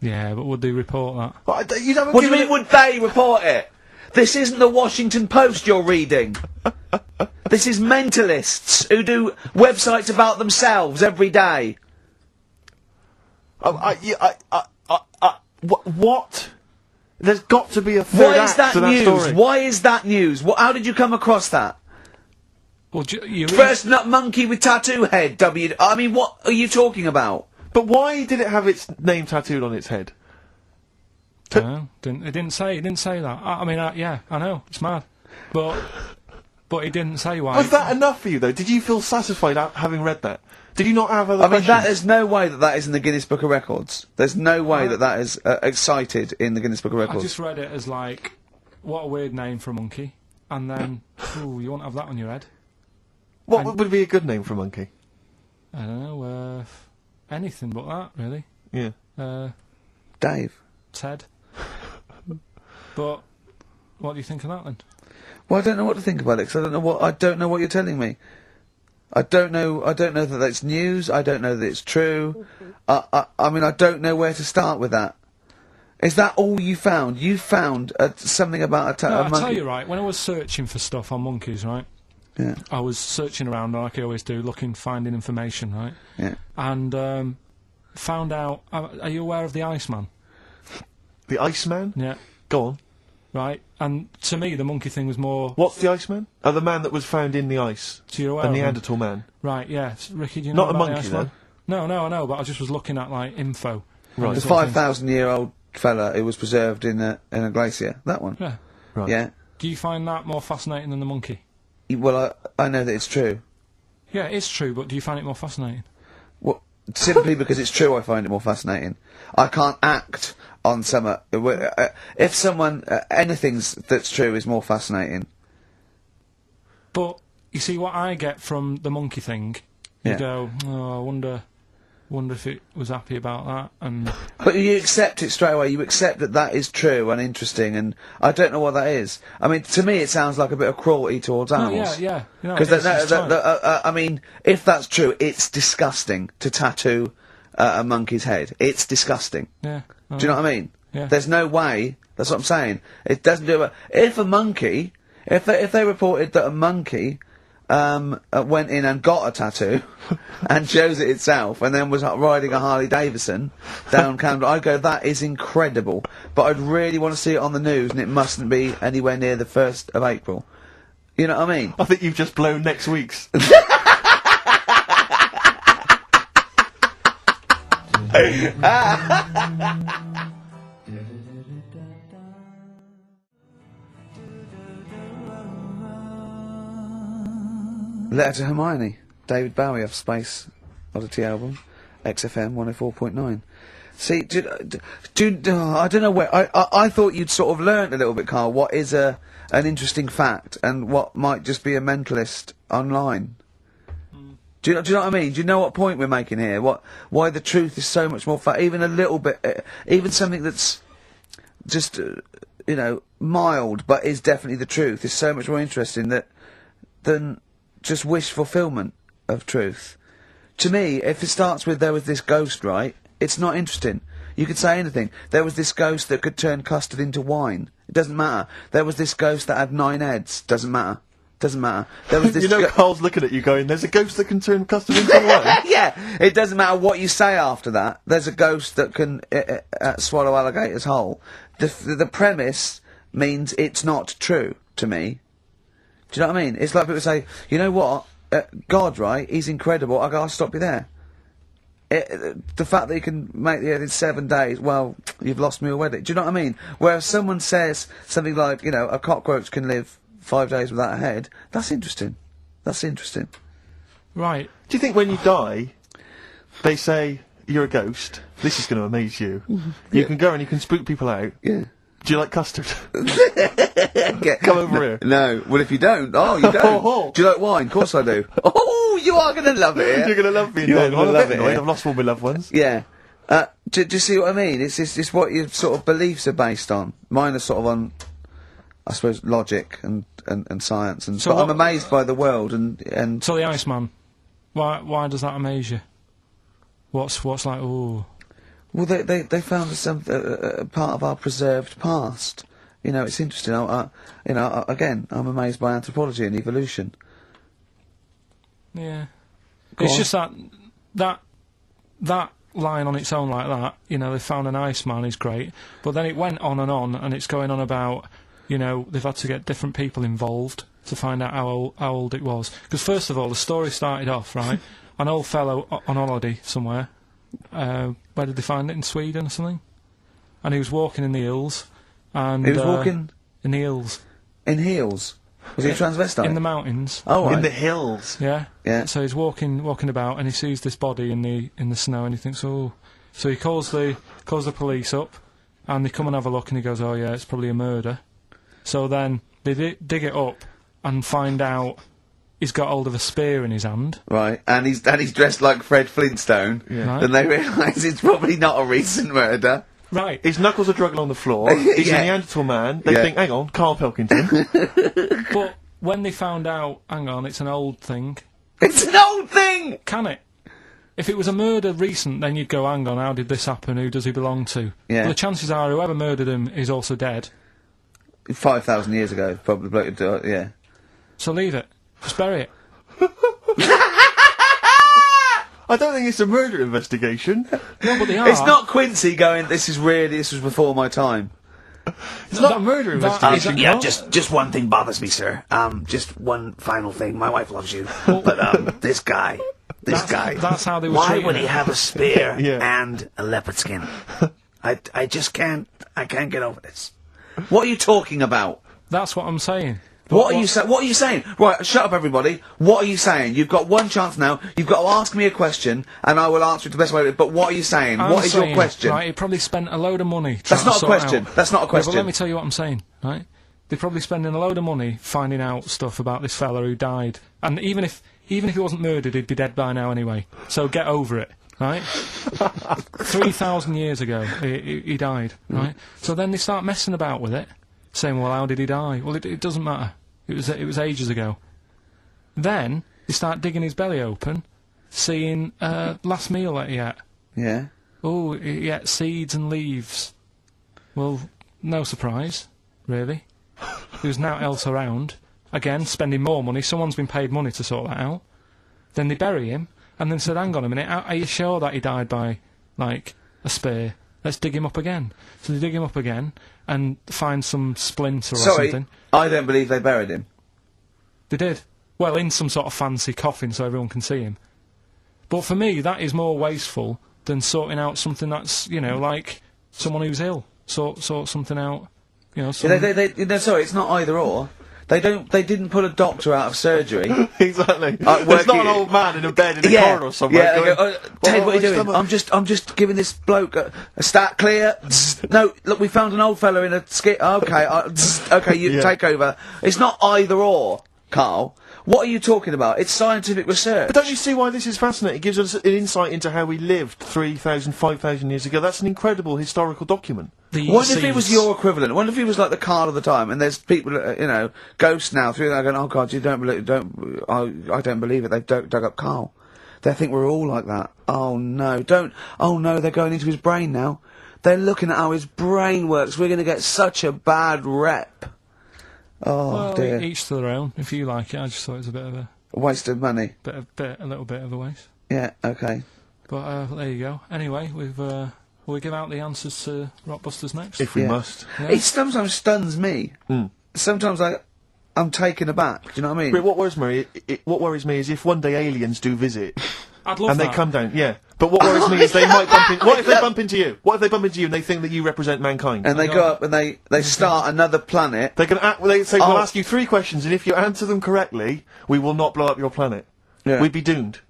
Yeah, but would they report that? What, you haven't What do you given mean, would they report it? This isn't the Washington Post you're reading. This is mentalists who do websites about themselves every day. What? There's got to be a third Why is act that to that news? story. Why is that news? How did you come across that? Well, you First nut monkey with tattoo head, I mean, what are you talking about? But why did it have its name tattooed on its head? No, it didn't say that. I mean, yeah, I know, it's mad. But it didn't say why. Was that enough for you, though? Did you feel satisfied having read that? Did you not have other I mean, questions? there's no way that is in the Guinness Book of Records. There's no way that is cited in the Guinness Book of I Records. just read it as like, what a weird name for a monkey. And then, ooh, you won't have that on your head. What would be a good name for a monkey? I don't know, anything but that, really. Yeah. Dave. Ted. But, what do you think of that then? Well, I don't know what to think about it, because I don't know what you're telling me. I don't know that that's news, I don't know that it's true. I mean, I don't know where to start with that. Is that all you found? You found something about a No, monkey? I'll tell you, right, when I was searching for stuff on monkeys, right, Yeah. I was searching around, like I always do, finding information, right? Yeah. And, found out, are you aware of the Iceman? The Iceman? Yeah. Go on. Right? And to me, the monkey thing was more... What's the Iceman? Oh, the man that was found in the ice. So you're aware A of him? Neanderthal man. Right, yeah. Ricky, do you know Not a about the monkey, Iceman? No, I know, but I just was looking at, like, info. Right. The Sort of thing. 5,000-year-old fella who was preserved in a glacier. That one. Yeah. Right. Yeah. Do you find that more fascinating than the monkey? Well, I know that it's true. Yeah, it's true, but do you find it more fascinating? Well, simply because it's true, I find it more fascinating. I can't act on some. If someone anything's that's true is more fascinating. But you see, what I get from the monkey thing, you Yeah. go, oh, I wonder if it was happy about that, and But you accept it straight away. You accept that is true and interesting, and I don't know what that is. I mean, to me, it sounds like a bit of cruelty towards animals. yeah. You know, Because it's fine. I mean, if that's true, it's disgusting to tattoo a monkey's head. It's disgusting. Yeah. Do you know what I mean? Yeah. There's no way. That's what I'm saying. It doesn't do it. If they reported that a monkey went in and got a tattoo and chose it itself and then was riding a Harley Davidson down Camden, I'd go, that is incredible. But I'd really want to see it on the news, and it mustn't be anywhere near the 1st of April. You know what I mean? I think you've just blown next week's. Letter to Hermione, David Bowie off Space Oddity album, XFM 104.9. See, I don't know where, I thought you'd sort of learnt a little bit, Karl, what is an interesting fact and what might just be a mentalist online. Do you know what I mean? Do you know what point we're making here? Why the truth is so much more even a little bit, even something that's just, mild, but is definitely the truth, is so much more interesting than just wish fulfillment of truth. To me, if it starts with there was this ghost, right, it's not interesting. You could say anything. There was this ghost that could turn custard into wine. It doesn't matter. There was this ghost that had 9 heads. Doesn't matter. Doesn't matter. There was this Carl's looking at you going, there's a ghost that can turn custard into wine. Yeah, it doesn't matter what you say after that. There's a ghost that can swallow alligators whole. The premise means it's not true to me. Do you know what I mean? It's like people say, you know what, God, right, he's incredible, I'll stop you there. The fact that he can make the earth in 7 days, well, you've lost me already. Do you know what I mean? Whereas someone says something like, a cockroach can live 5 days without a head, that's interesting. That's interesting. Right. Do you think when you die, they say, you're a ghost, this is going to amaze you, you can go and you can spook people out? Yeah. Do you like custard? Come over here. No. Well, if you don't, you don't. Do you like wine? Of course I do. Oh, you are going to love it. You're going to love me. You're going to love it. I've lost all my loved ones. Yeah. Do you see what I mean? It's what your sort of beliefs are based on. Mine are sort of on, I suppose, logic and science. And So but I'm amazed by the world and. So the Iceman, why does that amaze you? What's like, ooh. Well, they found some part of our preserved past. It's interesting. Again, I'm amazed by anthropology and evolution. Yeah. Go It's on. just that line on its own like that, they found an Iceman is great, but then it went on, and it's going on about, they've had to get different people involved to find out how old it was. Because first of all, the story started off, right, an old fellow on holiday somewhere, where did they find it, in Sweden or something? And he was walking in the hills, and... He was walking... in the hills. In heels? Was he a transvestite? In the mountains. Oh, right. In the hills. Yeah. Yeah. So he's walking about, and he sees this body in the snow, and he thinks, oh. So he calls the police up, and they come and have a look, and he goes, oh yeah, it's probably a murder. So then they dig it up and find out he's got hold of a spear in his hand. Right, and he's dressed like Fred Flintstone. Yeah. Right. And they realise it's probably not a recent murder. Right. His knuckles are dragging on the floor. He's Yeah. a Neanderthal man. They think, hang on, Karl Pilkington. But when they found out, hang on, it's an old thing. It's an old thing! Can it? If it was a murder recent, then you'd go, hang on, how did this happen? Who does he belong to? Yeah. But the chances are whoever murdered him is also dead. 5,000 years ago, probably, yeah. So leave it. Just bury it. I don't think it's a murder investigation. No, but they are. It's not Quincy going, this was before my time. It's not a murder investigation. Yeah, just one thing bothers me, sir. Just one final thing. My wife loves you, but this guy. That's how they were Why treating would it. he have a spear Yeah. and a leopard skin? I just can't. I can't get over this. What are you talking about? That's what I'm saying. What are you saying? Right, shut up, everybody. What are you saying? You've got one chance now. You've got to ask me a question, and I will answer it the best way. But what are you saying? What is your question? Right, he probably spent a load of money. That's not a question. That's not a question. But let me tell you what I'm saying. Right, they're probably spending a load of money finding out stuff about this fella who died, and even if he wasn't murdered, he'd be dead by now anyway. So get over it. Right, 3,000 years ago he died. Right, so then they start messing about with it, saying, well, how did he die? Well, it doesn't matter. It was ages ago. Then they start digging his belly open, seeing last meal that he ate. Yeah. Oh, he ate seeds and leaves. Well, no surprise, really. There's now else around. Again, spending more money. Someone's been paid money to sort that out. Then they bury him, and then said, hang on a minute, are you sure that he died by, like, a spear? Let's dig him up again. So they dig him up again, and find some splinter or something. I don't believe they buried him. They did. Well, in some sort of fancy coffin so everyone can see him. But for me, that is more wasteful than sorting out something that's, like someone who's ill. Sort something out, Sorry, it's not either or. They didn't pull a doctor out of surgery. Exactly. It's not an old man in a bed in a corridor somewhere. Yeah, they go, Ted, what are you doing? I'm just giving this bloke a stat clear. No, look, we found an old fella in a skit. Okay, you take over. It's not either or, Karl. What are you talking about? It's scientific research. But don't you see why this is fascinating? It gives us an insight into how we lived 3,000, 5,000 years ago. That's an incredible historical document. What if it was your equivalent? What if he was like the Karl of the time, and there's people, ghosts now through there going, oh God, I don't believe it. They've dug up Karl. They think we're all like that. Oh no, they're going into his brain now. They're looking at how his brain works. We're going to get such a bad rep. Oh, well, dear. Each to their own. If you like it, I just thought it was a bit of a waste of money. A little bit of a waste. Yeah. Okay. But there you go. Anyway, will we give out the answers to Rockbusters next? If we must. Yeah. It sometimes stuns me. Sometimes I'm taken aback. Do you know what I mean? But what worries me is if one day aliens do visit. I'd love and that. they come down, yeah. But what worries me is they might bump in. What if they bump into you? What if they bump into you and they think that you represent mankind? And they go up and they start another planet. They say, we'll ask you 3 questions, and if you answer them correctly, we will not blow up your planet. Yeah. We'd be doomed.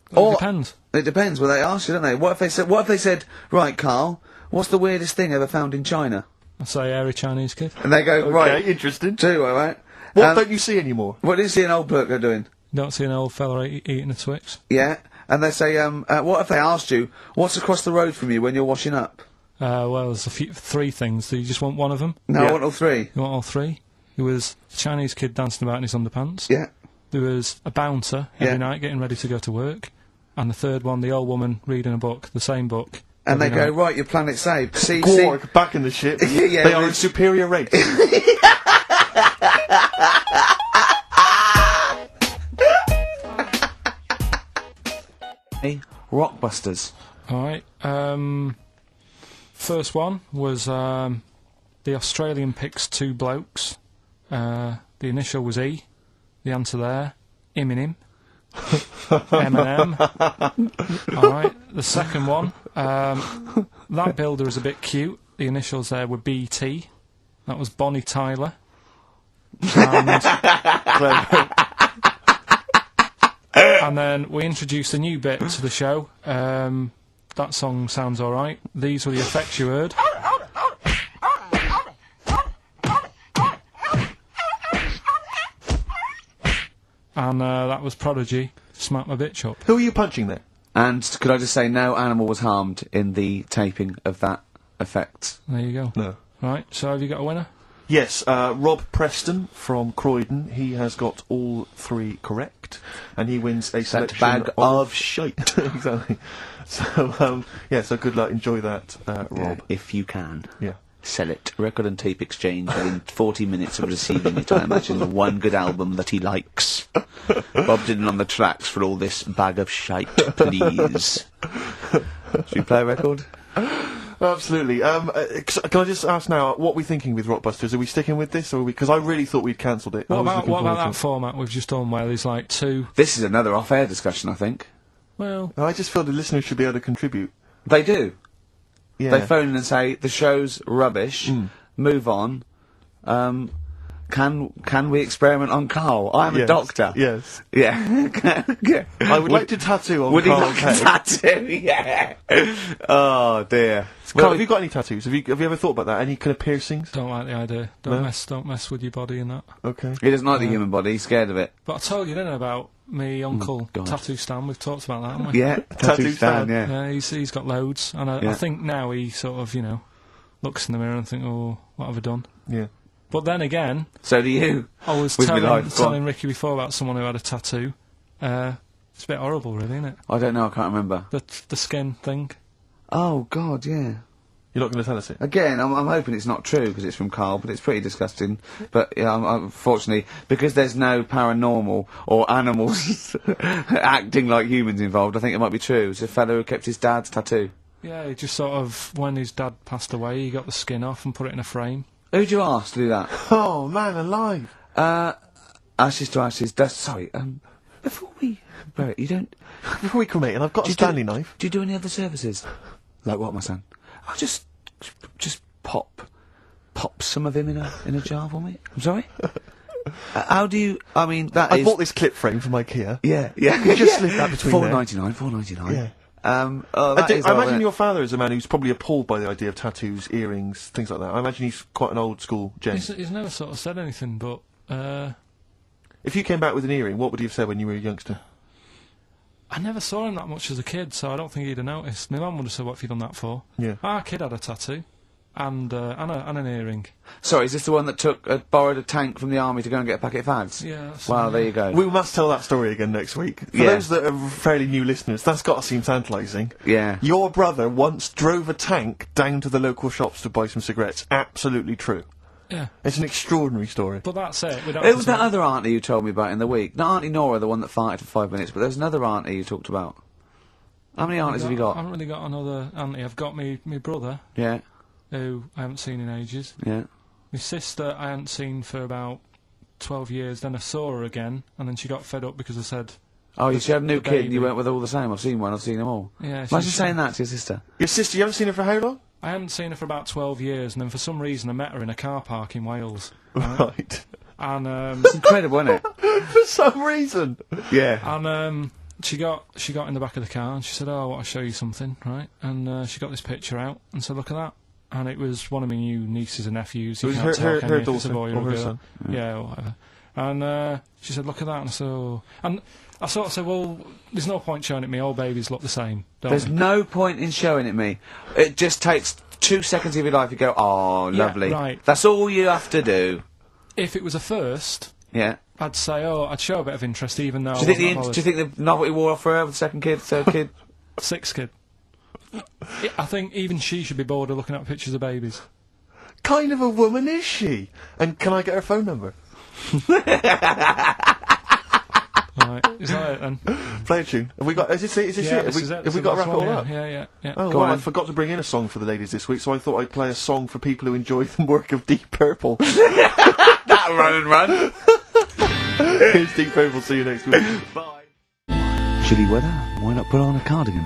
It depends. It depends what they ask you, don't they? What if they said, right, Karl, what's the weirdest thing ever found in China? I say hairy Chinese kid. And they go, right. Okay, interesting. Tell you what, right? What don't you see anymore? What do you see an old bloke doing? You don't see an old fella eating a Twix. Yeah. And they say, what if they asked you, what's across the road from you when you're washing up? Well, there's 3 things. Do you just want one of them? No, I want all 3. You want all 3? There was a Chinese kid dancing about in his underpants. Yeah. There was a bouncer every night getting ready to go to work. And the third one, the old woman reading a book, the same book. And they go, right, your planet's saved. See, Gorg, back in the ship. Yeah, they are a superior race. Rockbusters. Alright, first one was the Australian picks 2 blokes. The initial was E. The answer there, Eminem. Eminem. Alright, the second one, that builder is a bit cute. The initials there were BT. That was Bonnie Tyler. And then we introduced a new bit to the show. That song sounds alright. These were the effects you heard. And that was Prodigy, Smack My Bitch Up. Who are you punching there? And could I just say, no animal was harmed in the taping of that effect. There you go. No. Right, so have you got a winner? Yes, Rob Preston from Croydon. He has got all 3 correct, and he wins a selection bag of shite. Exactly. So, so good luck. Enjoy that, Rob. If you can. Yeah. Sell it. Record and tape exchange within 40 minutes of receiving it. I imagine one good album that he likes. Bob Dylan on the tracks for all this bag of shite, please. Should we play a record? Absolutely. Can I just ask now, what are we thinking with Rockbusters? Are we sticking with this, or because I really thought we'd cancelled it? What about that format we've just done, where there's like 2? This is another off-air discussion, I think. Well, I just feel the listeners should be able to contribute. They do. Yeah. They phone in and say, the show's rubbish, move on. Can we experiment on Karl? I'm a Yes, doctor. Yes. Yeah. I would like to tattoo on Would he Karl's like a head. tattoo? Yeah. Oh, dear. Karl, have you got any tattoos? Have you ever thought about that? Any kind of piercings? Don't like the idea. Don't mess with your body and that. Okay. He doesn't like the human body, he's scared of it. But I told you, didn't I, about me uncle God. Tattoo Stan. We've talked about that, haven't we? Yeah, tattoo stand, yeah. Yeah, he's got loads, and I think now he sort of, looks in the mirror and think, oh, what have I done? Yeah. But then again, So do you. I was With my life, go on. telling Ricky before about someone who had a tattoo. It's a bit horrible, really, isn't it? I don't know, I can't remember. The skin thing. Oh, God, yeah. You're not going to tell us it? Again, I'm hoping it's not true because it's from Karl, but it's pretty disgusting. But yeah, unfortunately, because there's no paranormal or animals acting like humans involved, I think it might be true. It's a fellow who kept his dad's tattoo. Yeah, he just sort of, when his dad passed away, he got the skin off and put it in a frame. Who'd you ask to do that? Oh, man alive. Ashes to ashes. Sorry, before we bury it, you don't... Before we cremate, and I've got a do you Stanley do, knife. Do you do any other services? Like what, my son? I'll just pop some of him in a jar for me. I'm sorry? How do you... I mean, that I is... bought this clip frame from IKEA. Yeah. You just slip that between there. $4.99. Yeah. I I imagine your father is a man who's probably appalled by the idea of tattoos, earrings, things like that. I imagine he's quite an old school gent. He's never sort of said anything, but... If you came back with an earring, what would he have said when you were a youngster? I never saw him that much as a kid, so I don't think he'd have noticed. My mum would have said, what have you done that for? Yeah. Our kid had a tattoo. And an earring. Sorry, is this the one that borrowed a tank from the army to go and get a packet of fags? Yeah. That's Well, there you go. We must tell that story again next week. For Yeah. those that are fairly new listeners, that's got to seem tantalising. Yeah. Your brother once drove a tank down to the local shops to buy some cigarettes. Absolutely true. Yeah. It's an extraordinary story. But that's it. We don't It have was to that other auntie you told me about in the week. Not Auntie Nora, the one that farted for 5 minutes, but there's another auntie you talked about. How many aunties have you I got? haven't really got another auntie. I've got me brother, Yeah, who I haven't seen in ages. yeah. My sister I hadn't seen for about 12 years. Then I saw her again, and then she got fed up because I said... Oh, you had a new the kid and you baby. went with all the same. I've seen one, I've seen them all. Yeah, Imagine she- saying that to your sister. Your sister, you haven't seen her for how long? I hadn't seen her for about 12 years, and then for some reason I met her in a car park in Wales. Right. And It's incredible, isn't it? For some reason. Yeah. and she got in the back of the car and she said, "Oh, I want to show you something, right?" And she got this picture out and said, "Look at that." And it was one of my new nieces and nephews. You It was can't tell, can her you, if it's a daughter boy or or a her girl. son? Yeah, or whatever. And she said, "Look at that." And I said, "Oh." And I sort of said, "Well, there's no point showing it me. All babies look the same, don't There's they?" no point in showing it me. It just takes 2 seconds of your life. You go, oh, Yeah, lovely. right. That's all you have to do. If it was a first, Yeah. I'd say, I'd show a bit of interest, even though Do you think the novelty wore off for her with the second kid, third kid? sixth kid. I think even she should be bored of looking at pictures of babies. Kind of a woman is she? And can I get her phone number? Right, is that it then? Play a tune. Have we got? Is this it? Yeah, Have this we, is it. have we got to wrap it all up? Yeah. Oh, Go well, on I then. forgot to bring in a song for the ladies this week, so I thought I'd play a song for people who enjoy the work of Deep Purple. That run. Here's Deep Purple. See you next week. Bye. Chilly weather, why not put on a cardigan?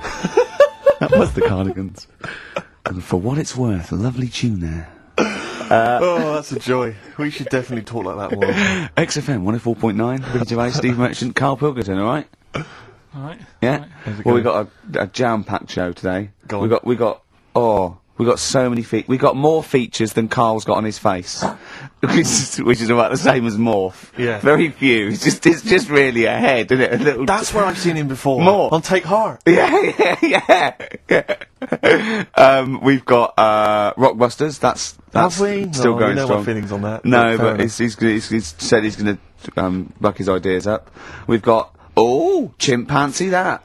That was the Cardigans. And for what it's worth, a lovely tune there. Oh, that's a joy. We should definitely talk like that more. XFM 104.9, Ricky Gervais, Steve Merchant, Karl Pilkington, alright? Alright. Yeah? How's it Well, we going? got a jam-packed show today. Go on. We got so many we got more features than Karl's got on his face. which is about the same as Morph. Yeah. Very few. It's just really a head, isn't it? A little That's where I've seen him before. More. On Take Heart. Yeah. We've got Rockbusters. That's Have we? still No, going we know strong. my feelings on that. No, Fair but enough. he's said he's going to buck his ideas up. We've got chimpanzee that.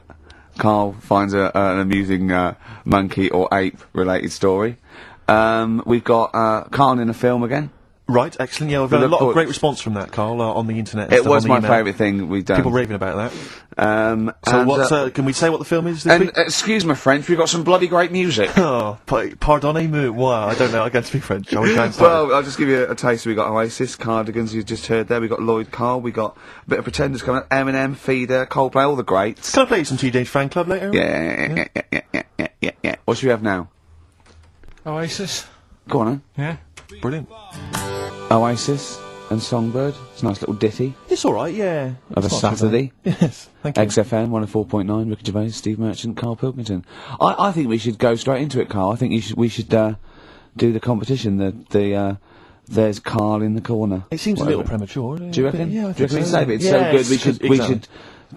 Karl finds an amusing monkey or ape related story. We've got Karl in a film again. Right, excellent. Yeah, I've had a Look lot of forward- great response from that, Karl, on the internet. and It stuff, was on the my email. favourite thing we've done. People raving about that. So So what's? Can we say what the film is this and week? excuse my French, we've got some bloody great music. Oh, pardonnez-moi. Wow, I don't know. I can't speak French. Shall we go and start? Well, I'll just give you a taste. We got Oasis, Cardigans, you just heard there. We got Lloyd Karl. We got a bit of Pretenders coming up. Eminem, Feeder, Coldplay, all the greats. Can I play you some TJ's Fan Club later? Yeah. What should we have now? Oasis. Go on, Yeah. Brilliant. Oasis and Songbird. It's a nice little ditty It's all right, yeah. of a It's not too Saturday. bad. Yes, thank you. XFM 104.9, Ricky Gervais, Steve Merchant, Karl Pilkington. I think we should go straight into it, Karl. I think we should do the competition. There's Karl in the corner. It seems Whatever. a little premature. Do you reckon? Yeah, I Do you think reckon we so. save it? It's Yeah, so good. We exactly. should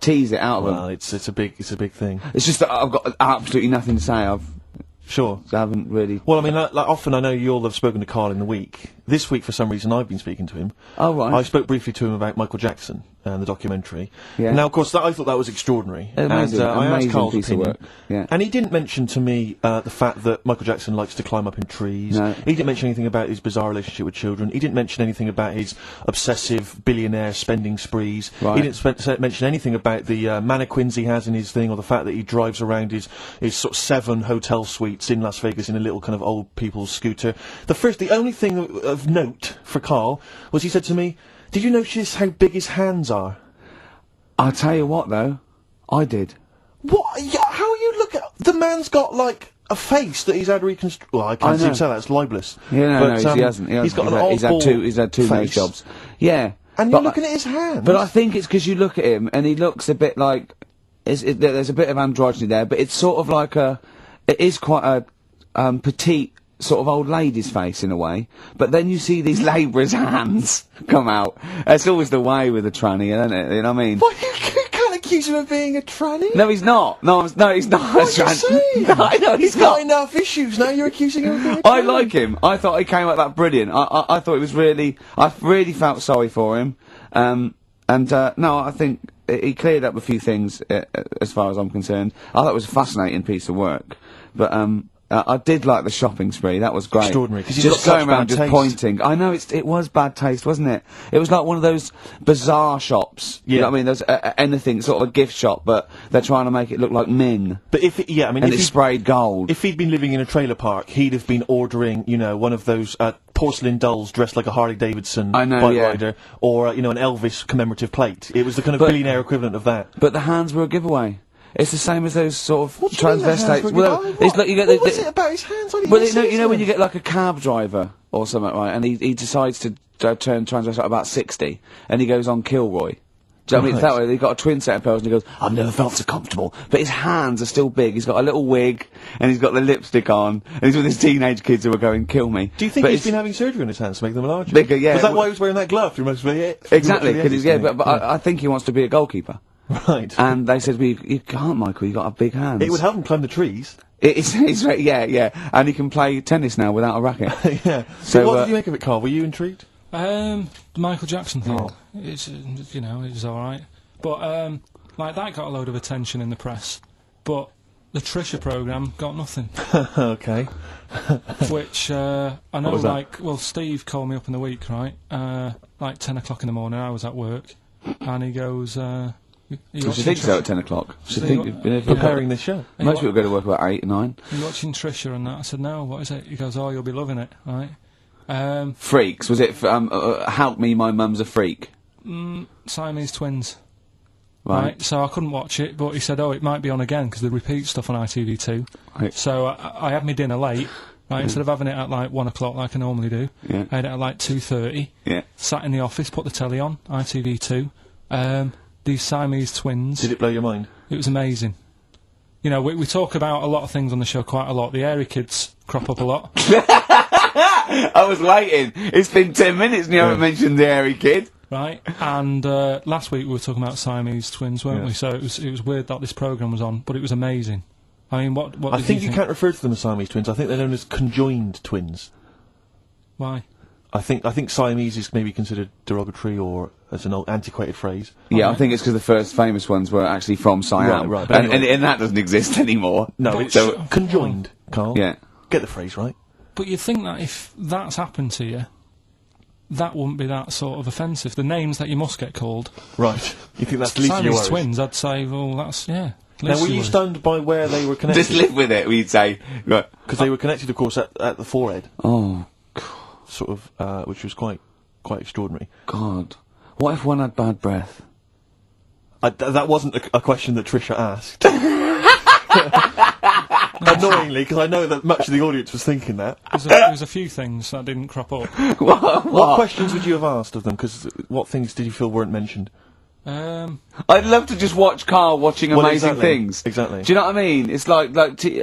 tease it out of Well, them. it's a big thing. It's just that I've got absolutely nothing to say. I Sure. haven't really. Well, I mean, like often I know you'll have spoken to Karl in the week. This week, for some reason, I've been speaking to him. Oh right. I spoke briefly to him about Michael Jackson and the documentary. Yeah. Now, of course, I thought that was extraordinary. Amazing, and I asked amazing Karl's piece of opinion. work. Yeah. And he didn't mention to me the fact that Michael Jackson likes to climb up in trees. No. He didn't mention anything about his bizarre relationship with children. He didn't mention anything about his obsessive billionaire spending sprees. Right. He didn't mention anything about the mannequins he has in his thing, or the fact that he drives around his sort of 7 hotel suites in Las Vegas in a little kind of old people's scooter. The only thing of note for Karl was he said to me, "Did you notice how big his hands are?" I'll tell you what though, I did. What? Yeah, how you look at the man's got like a face that he's had reconstructed. Well, I can't I seem know. to say that, it's libelous. Yeah, But, no, he hasn't. He's got an he's had oddball he's had two nose face. jobs. Yeah. And but you're looking at his hands. But I think it's because you look at him and he looks a bit like there's a bit of androgyny there, but it's sort of like it is quite a petite sort of old lady's face in a way. But then you see these labourers' hands come out. It's always the way with a tranny, isn't it? You know what I mean? What, you can't accuse him of being a tranny? No, he's not. No, he's not. What are you saying? No, I know he's He's got not. enough issues now, you're accusing him of being a I tranny. like him. I thought he came out that brilliant. I thought it was really. I really felt sorry for him. No, I think he cleared up a few things as far as I'm concerned. I thought it was a fascinating piece of work, but I did like the shopping spree. That was great. Extraordinary, 'cause he's just got going such around bad just taste. pointing. I know it was bad taste, wasn't it? It was like one of those bizarre shops. You Yeah. know what I mean? There's anything sort of a gift shop, but they're trying to make it look like Ming, But if and if it's he- sprayed gold. if he'd been living in a trailer park, he'd have been ordering, one of those porcelain dolls dressed like a Harley Davidson I know, bike yeah. rider, or an Elvis commemorative plate. It was the kind of But- billionaire equivalent of that. But the hands were a giveaway. It's the same as those sort of What do you mean the hands transvestites. were Well, good? it's like you get what the. was it about his hands? I didn't Well, even see you know his when you hands. get like a cab driver or something, right? And he decides to turn transvestite about 60, and he goes on Kilroy. Do you know what I mean? It's Right. that way. He's got a twin set of pearls, and he goes, "I've never felt so comfortable." But his hands are still big. He's got a little wig, and he's got the lipstick on, and he's with his teenage kids who are going, "Kill me." Do you think But he's it's been having surgery on his hands to make them larger? bigger? Yeah. Was that why he was wearing that glove through most of it? Exactly. Because but I think he wants to be a goalkeeper. Right. And they said, "You can't, Michael. You got a big hands." It would help him climb the trees. It's yeah, and he can play tennis now without a racket. Yeah. So, So what did you make of it, Karl? Were you intrigued? The Michael Jackson thing. Oh. It's it was all right, but like that got a load of attention in the press, but the Trisha programme got nothing. Okay. Which I know, was that? Steve called me up in the week, right? Like 10 o'clock in the morning. I was at work, and he goes, "You She watching thinks so Trisha? at 10 o'clock. She So think you you've been able to Preparing this show. Most people go to work about 8, 9. You watching Trisha and that?" I said, "No, what is it?" He goes, "Oh, you'll be loving it, right?" Freaks. Was it, Help Me, My Mum's a Freak? Siamese twins. Right. Right, so I couldn't watch it, but he said, "Oh, it might be on again because they repeat stuff on ITV2." Right. So I had my dinner late, right? Instead of having it at like 1 o'clock like I normally do, Yeah. I had it at like 2:30. Yeah. Sat in the office, put the telly on, ITV2. These Siamese twins. Did it blow your mind? It was amazing. You know, we talk about a lot of things on the show quite a lot. The Airy Kids crop up a lot. I was waiting. It's been 10 minutes and you haven't mentioned the hairy kid. Right, and last week we were talking about Siamese twins, weren't Yeah. we? So it was weird that this programme was on, but it was amazing. I mean, what I did think you you can't refer to them as Siamese twins. I think they're known as conjoined twins. Why? I think Siamese is maybe considered derogatory or as an old antiquated phrase. Yeah, I Alright. think it's because the first famous ones were actually from Siam. Right, but and, anyway. and that doesn't exist anymore. No, But it's so- conjoined, Karl. Yeah. Get the phrase right. But you'd think that if that's happened to you, that wouldn't be that sort of offensive. The names that you must get called. Right. You think that's the least of your Siamese worries? twins, I'd say, well, that's, yeah. Now, were you worries. stunned by where they were connected? Just live with it, we'd say. Right. Because they were connected, of course, at the forehead, Oh, sort of, which was quite extraordinary. God. What if one had bad breath? That wasn't a question that Trisha asked. Annoyingly, because I know that much of the audience was thinking that. There was a few things that didn't crop up. What questions would you have asked of them? Because what things did you feel weren't mentioned? I'd love to just watch Karl watching amazing things. Exactly. Do you know what I mean? It's like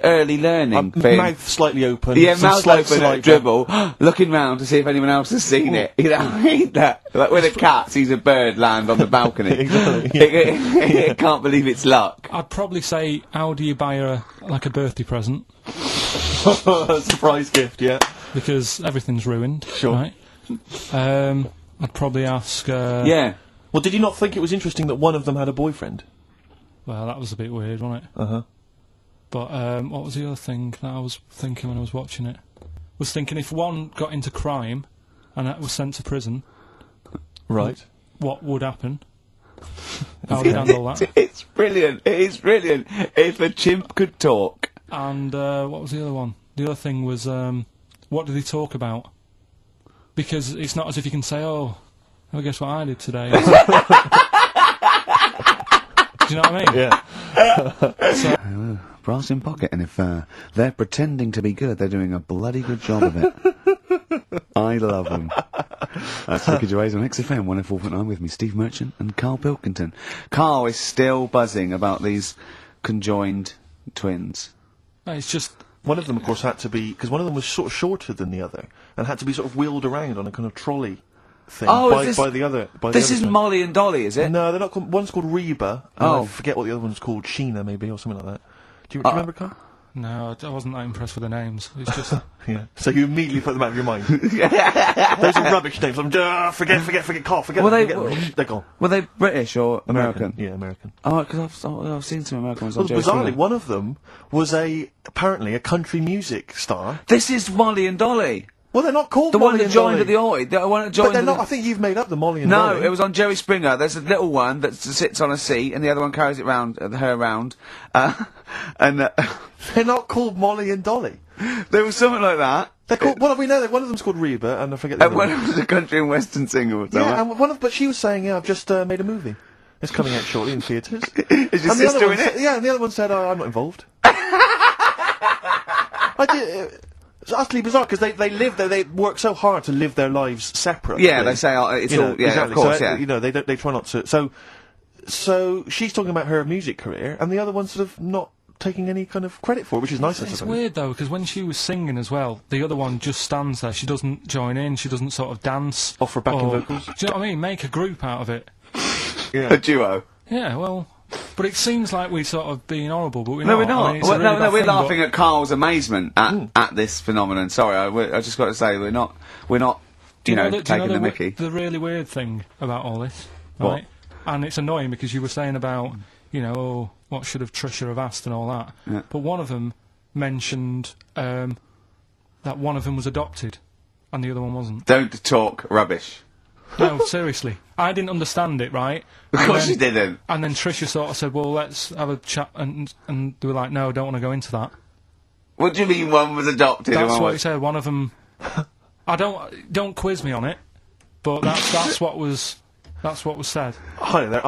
early learning thing. Mouth slightly open. Yeah, some mouth slight open at saliva. dribble, looking round to see if anyone else has seen it. You know what I mean? Like when a cat sees a bird land on the balcony. Exactly. It can't believe its luck. I'd probably say, how do you buy her a birthday present? Surprise gift, yeah. Because everything's ruined. Sure. Right? I'd probably ask. Yeah. Well, did you not think it was interesting that one of them had a boyfriend? Well, that was a bit weird, wasn't it? Uh-huh. But what was the other thing that I was thinking when I was watching it? Was thinking if one got into crime and that was sent to prison, Right. what would happen? How would you handle that? It's brilliant. It is brilliant. If a chimp could talk. And what was the other one? The other thing was what did he talk about? Because it's not as if you can say, oh, well, guess what I did today? Do you know what I mean? Yeah. Brass in pocket, and if they're pretending to be good, they're doing a bloody good job of it. I love them. That's Ricky Gervais on XFM 104.9 with me, Steve Merchant and Karl Pilkington. Karl is still buzzing about these conjoined twins. No, it's just One of them, of course, had to be... Because one of them was sort of shorter than the other, and had to be sort of wheeled around on a kind of trolley thing by the other... This isn't Molly and Dolly, is it? No, they're not called... One's called Reba, and I forget what the other one's called, Sheena, maybe, or something like that. Do you remember, Karl? no, I wasn't that impressed with the names. It's just Yeah. So you immediately put them out of your mind. Those are rubbish names. I'm forget, Karl, forget them. They're gone. Were they British or American? Yeah, American. Oh, because I've seen some American ones on Well, Jerry bizarrely, Springer. one of them was apparently a country music star. This is Molly and Dolly. Well, they're not called The Molly one that and joined Dolly. at the Oi. The one that joined But they're at not. the... I think you've made up the Molly and No, Dolly. it was on Jerry Springer. There's a little one that sits on a seat, and the other one carries it round, her around. And They're not called Molly and Dolly. there was something like that. They're called. Well, we know that one of them's called Reba, and I forget the other One one. was a country and western singer or something. Yeah, and but she was saying, "Yeah, I've just made a movie. It's coming out shortly in theatres." Is your And the other sister one in it? said, yeah, and the other one said, "Oh, I'm not involved." It's utterly bizarre because they live there. They work so hard to live their lives separately. Yeah, they say it's You know, all. Yeah, exactly. of course. So, Yeah. You know, they try not to. So she's talking about her music career, and the other one's sort of not taking any kind of credit for it, which is nice. I it's suppose. weird though because when she was singing as well, the other one just stands there. She doesn't join in. She doesn't sort of dance. Offer backing or- vocals. Do you know what I mean? Make a group out of it. Yeah. A duo. Yeah, well, but it seems like we're sort of being horrible, but we're No, not. we're not. I mean, it's a Well, really no, bad we're thing, but- laughing at Karl's amazement at this phenomenon. Sorry, I just got to say we're not. Do you know taking the Mickey. The really weird thing about all this, What? right? And it's annoying because you were saying about, oh, what should have Trisha have asked and all that. Yeah. But one of them mentioned that one of them was adopted, and the other one wasn't. Don't talk rubbish. No, seriously, I didn't understand it, right? Of And course then- you didn't. And then Trisha sort of said, "Well, let's have a chat," and they were like, "No, don't want to go into that." What do you mean one was adopted? and That's one what he was... said. One of them. I don't quiz me on it, but that's what was said. Hello there,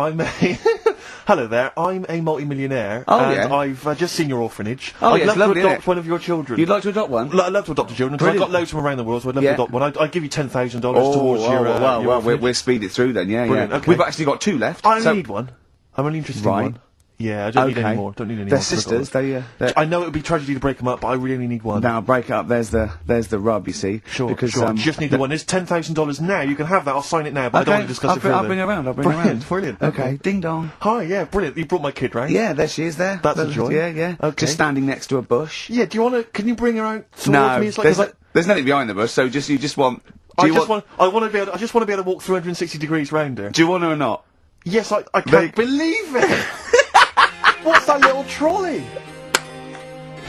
Hello there, I'm a multi-millionaire, Oh, and yeah. I've just seen your orphanage. Oh, I'd yeah, love it's lovely, to adopt innit? one of your children. You'd like to adopt one? I'd love to adopt a children, because I've got Brilliant. loads from around the world, so I'd love Yeah. to adopt one. I'd give you $10,000 Oh, towards your well, your orphanage. we'll speed it through then. Yeah, Brilliant, yeah. okay. We've actually got two left. I so only need one. I'm only interested Right. in one. Yeah, I don't need Okay. any more. Don't need any They're more. sisters. They're I know it would be tragedy to break them up, but I really only need one. now break it up. There's the rub. You see. Sure, because sure. Just need the one. There's $10,000 now. You can have that. I'll sign it now, but I don't want to discuss it further. I'll bring her around. Brilliant, brilliant. Okay. Ding dong. Hi, yeah, brilliant. You brought my kid round. Yeah, there she is. There. That's a joy. Yeah, yeah. Okay. Just standing next to a bush. Yeah. Do you want to? Can you bring her out towards No, me? It's like, there's nothing behind the bush. So you just want. I Do you just want to be able to walk 360 degrees round her. Do you want her or not? Yes, I can't believe it. What's that little trolley?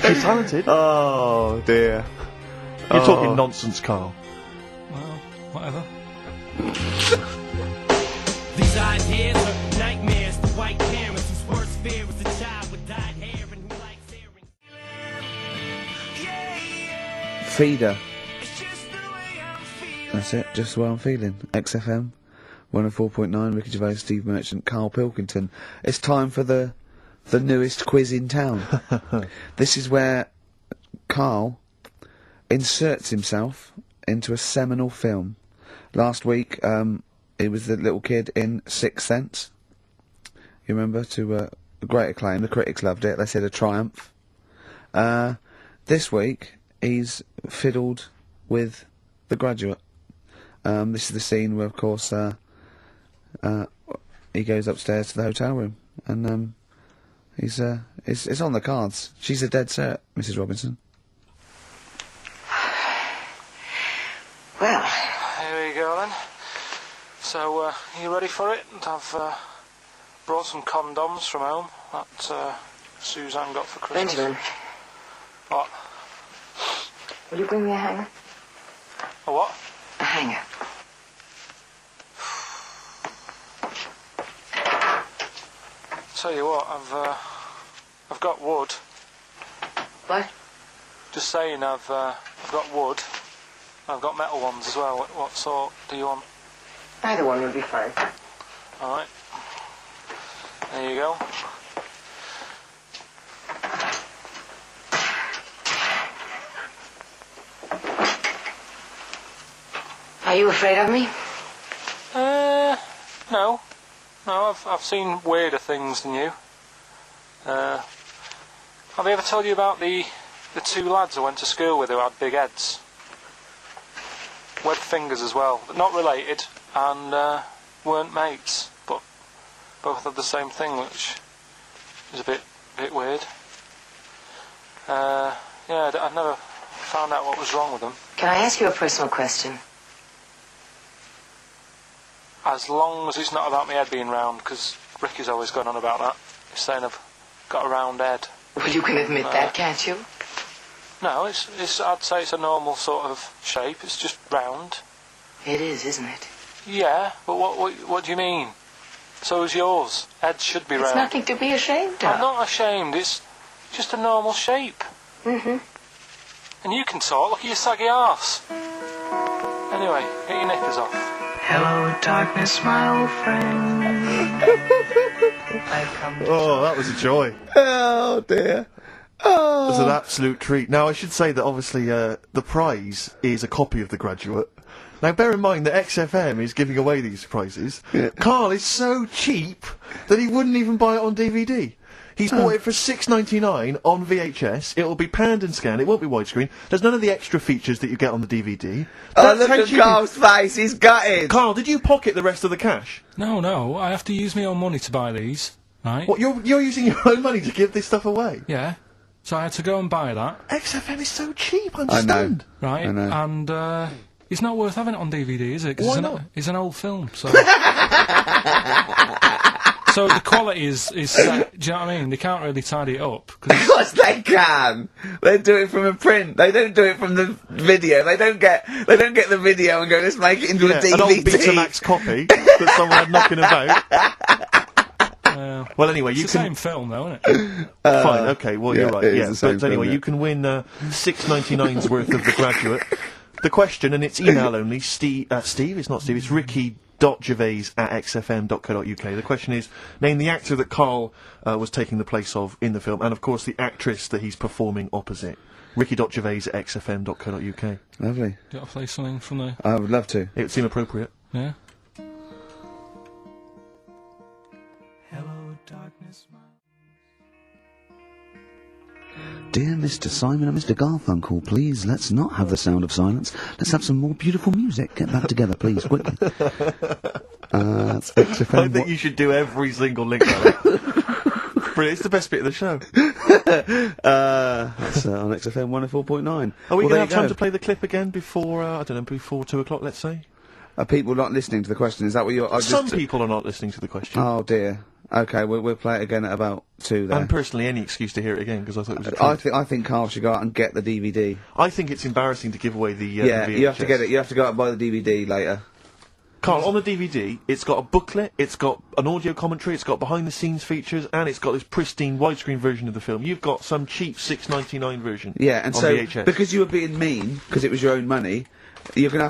She's talented. Oh dear. You're talking nonsense, Karl. Well, whatever. These ideas are nightmares for white parents whose worst fear is a child with dyed hair and who likes hearing. Feeder. That's it. Just the way I'm feeling. XFM 104.9. Ricky Gervais, Steve Merchant, Karl Pilkington. It's time for the the newest quiz in town. This is where Karl inserts himself into a seminal film. Last week, he was the little kid in Sixth Sense. You remember? To great acclaim. The critics loved it. They said a triumph. This week, he's fiddled with The Graduate. This is the scene where, of course, he goes upstairs to the hotel room, and it's on the cards. She's a dead cert, Mrs. Robinson. Well, Here we go then. So, are you ready for it? I've brought some condoms from home that Suzanne got for Christmas. Benjamin, What? will you bring me a hanger? A what? A hanger. Tell you what, I've got wood. What? Just saying, I've got wood. I've got metal ones as well. What sort do you want? Either one would be fine. All right. There you go. Are you afraid of me? No. No, I've seen weirder things than you. Have I ever told you about the two lads I went to school with who had big heads? Webbed fingers as well, but not related, and weren't mates, but both had the same thing, which is a bit weird. Yeah, I've never found out what was wrong with them. Can I ask you a personal question? As long as it's not about my head being round, because Ricky's always gone on about that. He's saying I've got a round head. Well, you can admit that, can't you? No, it's. I'd say it's a normal sort of shape. It's just round. It is, isn't it? Yeah, but what do you mean? So is yours. Head should be It's round. nothing to be ashamed of. I'm not ashamed. It's just a normal shape. Mm-hmm. And you can talk. Look at your saggy arse. Anyway, get your knickers off. Hello, darkness, my old friend. I've come to Oh, that was a joy. Oh dear. It was an absolute treat. Now, I should say that obviously the prize is a copy of The Graduate. Now, bear in mind that XFM is giving away these prizes. Yeah. Karl is so cheap that he wouldn't even buy it on DVD. He's bought it for $6.99 on VHS. It'll be panned and scanned. It won't be widescreen. There's none of the extra features that you get on the DVD. Oh, That's look how at cheap Karl's face. He's gutted. Karl, did you pocket the rest of the cash? No, I have to use my own money to buy these, right? What, you're using your own money to give this stuff away? Yeah. So I had to go and buy that, XFM is so cheap, I'm I know. stunned. right? I know. And it's not worth having it on DVD, is it? 'Cause Why it's not? It's an old film, so. So the quality is set, do you know what I mean? They can't really tidy it up. 'Cause Of course they can. They do it from a print. They don't do it from the video. They don't get the video and go, let's make it into a DVD. An old Betamax copy that someone had knocking about. Well, anyway, you it's the can... same film, though, isn't it? Fine, okay, well, yeah, you're right, it is yeah. the same But anyway, film, yeah. you can win $6.99's worth of The Graduate. The question, and it's email only, Steve, it's not Steve, it's ricky.gervais@xfm.co.uk. The question is, name the actor that Karl was taking the place of in the film, and of course the actress that he's performing opposite. ricky.gervais@xfm.co.uk. Lovely. Do you want to play something from the... I would love to. It would seem appropriate. Yeah? Hello, darkness, my... Dear Mr. Simon and Mr. Garfunkel, please, let's not have the sound of silence. Let's have some more beautiful music. Get that together, please, quickly. It's XFM. I think you should do every single link like that. Brilliant, it's the best bit of the show. That's on XFM 104.9. Are we Well, going to have there you time go. to play the clip again before, I don't know, before 2 o'clock, let's say? Are people not listening to the question? Is that what you're... Some people are not listening to the question. Oh, dear. Okay, we'll play it again at about 2 there. And personally, any excuse to hear it again, because I thought it was a treat. I think Karl should go out and get the DVD. I think it's embarrassing to give away the Yeah, VHS. you have to get it. You have to go out and buy the DVD later. Karl, on the DVD, it's got a booklet, it's got an audio commentary, it's got behind-the-scenes features, and it's got this pristine widescreen version of the film. You've got some cheap $6.99 version Yeah, and on so VHS. because you were being mean, because it was your own money, You're gonna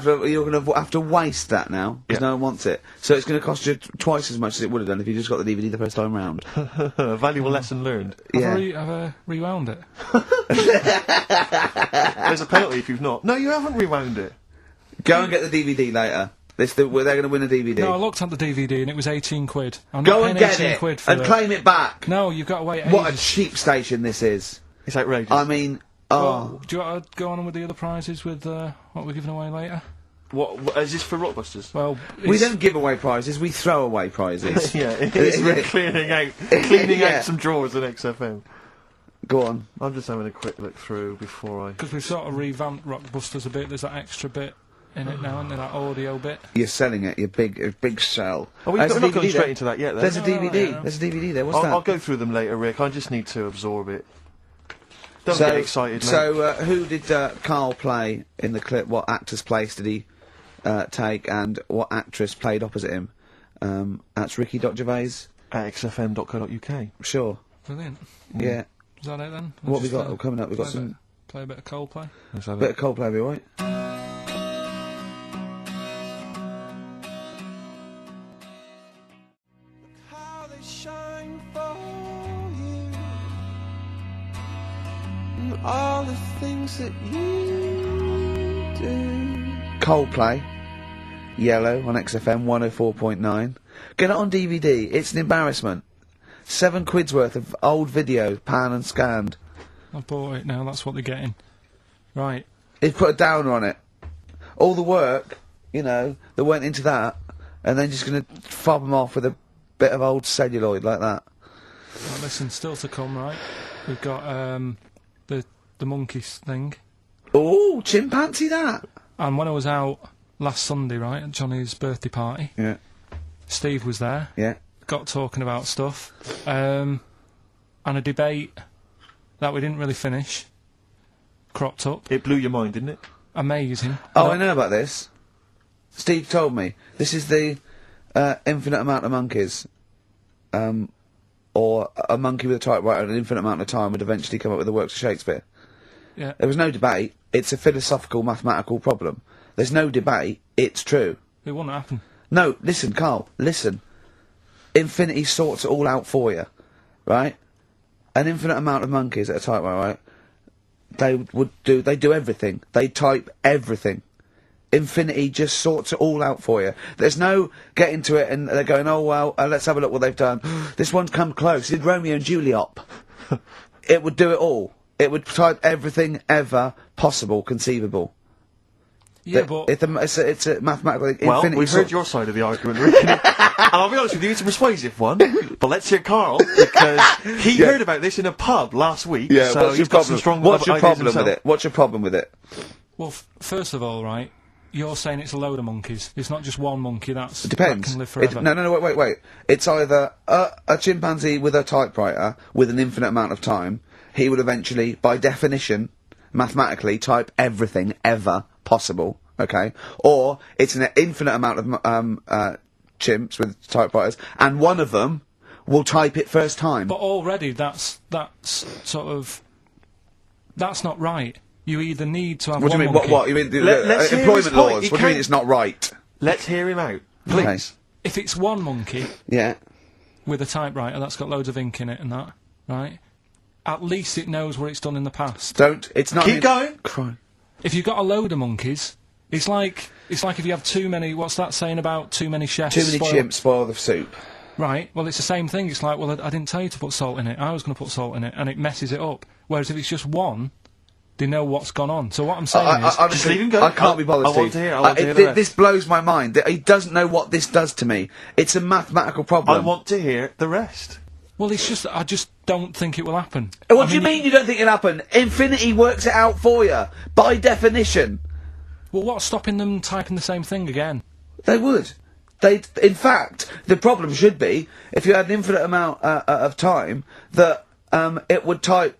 have to waste that now because no one wants it. So it's gonna cost you twice as much as it would have done if you just got the DVD the first time round. A valuable lesson learned. Yeah. Have I rewound it? There's a penalty if you've not. No, you haven't rewound it. Go and get the DVD later. They're going to win a DVD. No, I looked at the DVD and it was 18 quid. I'm Go not and paying get 18 it quid for and it. claim it back. No, you've got to wait What a ages. cheap station this is. It's outrageous. I mean, Well, do you want to go on with the other prizes with what we're giving away later? What is this for Rockbusters? Well, we don't give away prizes, we throw away prizes. Yeah, it's cleaning out some drawers in XFM. Go on. I'm just having a quick look through before I... Because we've sort of revamped Rockbusters a bit. There's that extra bit in it now, isn't there? That audio bit. You're selling it, your big sell. Oh, we're not going straight into that yet, then. There's a No, DVD. yeah. There's a DVD there. What's that? I'll go through them later, Rick. I just need to absorb it. Don't get excited, mate. So, who did Karl play in the clip? What actor's place did he take, and what actress played opposite him? That's rickygervais. At xfm.co.uk. Sure. Brilliant. Yeah. Is that it then? What we got coming up? We've got some Play a bit of Coldplay. Let's have bit it. of Coldplay, be alright? How they shine for you, and all the things that you do. Coldplay. Yellow on XFM 104.9. Get it on DVD. It's an embarrassment. 7 quid's worth of old video, pan and scanned. I've bought it now, that's what they're getting. Right. He's put a downer on it. All the work, you know, that went into that, and then just gonna fob them off with a bit of old celluloid like that. Right, listen, still to come, right? We've got the monkeys thing. Oh, chimpanzee that! And when I was out last Sunday, right, at Johnny's birthday party, Yeah, Steve was there. yeah. Got talking about stuff. And a debate that we didn't really finish cropped up. It blew your mind, didn't it? Amazing. Oh, I know about this. Steve told me. This is the infinite amount of monkeys. Or a monkey with a typewriter at an infinite amount of time would eventually come up with the works of Shakespeare. Yeah. There was no debate. It's a philosophical, mathematical problem. There's no debate. It's true. It wouldn't happen. No, listen, Karl, listen. Infinity sorts it all out for you, right? An infinite amount of monkeys at a typewriter, right? They do everything. They type everything. Infinity just sorts it all out for you. There's no getting to it and they're going, oh well, let's have a look what they've done. This one's come close. Did Romeo and Juliet? It would do it all. It would type everything ever possible, conceivable. Yeah, but It's a mathematical thing. Well, Infinity we've sort- heard your side of the argument, Rick. And I'll be honest with you, it's a persuasive one. But let's hear Karl, because he heard about this in a pub last week. Yeah, so what's he's your got problem? some strong What's your ideas problem with himself. it? What's your problem with it? well, first of all, right, you're saying it's a load of monkeys. It's not just one monkey that Depends. can live forever. No, wait. It's either a chimpanzee with a typewriter with an infinite amount of time. He would eventually, by definition, mathematically, type everything ever possible. Okay, or it's an infinite amount of chimps with typewriters, and one of them will type it first time. But already that's not right. You either need to have What do one you mean? monkey. What? You mean Let's hear employment his point. laws? He What do you mean can't- it's not right? Let's hear him out, please. Okay. If it's one monkey Yeah. with a typewriter that's got loads of ink in it and that, right? At least it knows what it's done in the past. It's not. Keep going. Crime. If you've got a load of monkeys, it's like if you have too many. What's that saying about too many chefs? Too many spoil- chimps spoil the soup. Right. Well, it's the same thing. It's like, well, I didn't tell you to put salt in it. I was going to put salt in it, and it messes it up. Whereas if it's just one, they know what's gone on. So what I'm saying is, honestly, Just leave him go. I can't be bothered. I want Steve. to hear- I want to hear the rest. This blows my mind. He doesn't know what this does to me. It's a mathematical problem. I want to hear the rest. well, it's just I just don't think it will happen. What do you mean you don't think it'll happen? Infinity works it out for you by definition. Well, what's stopping them typing the same thing again? They would. In fact, the problem should be if you had an infinite amount of time that it would type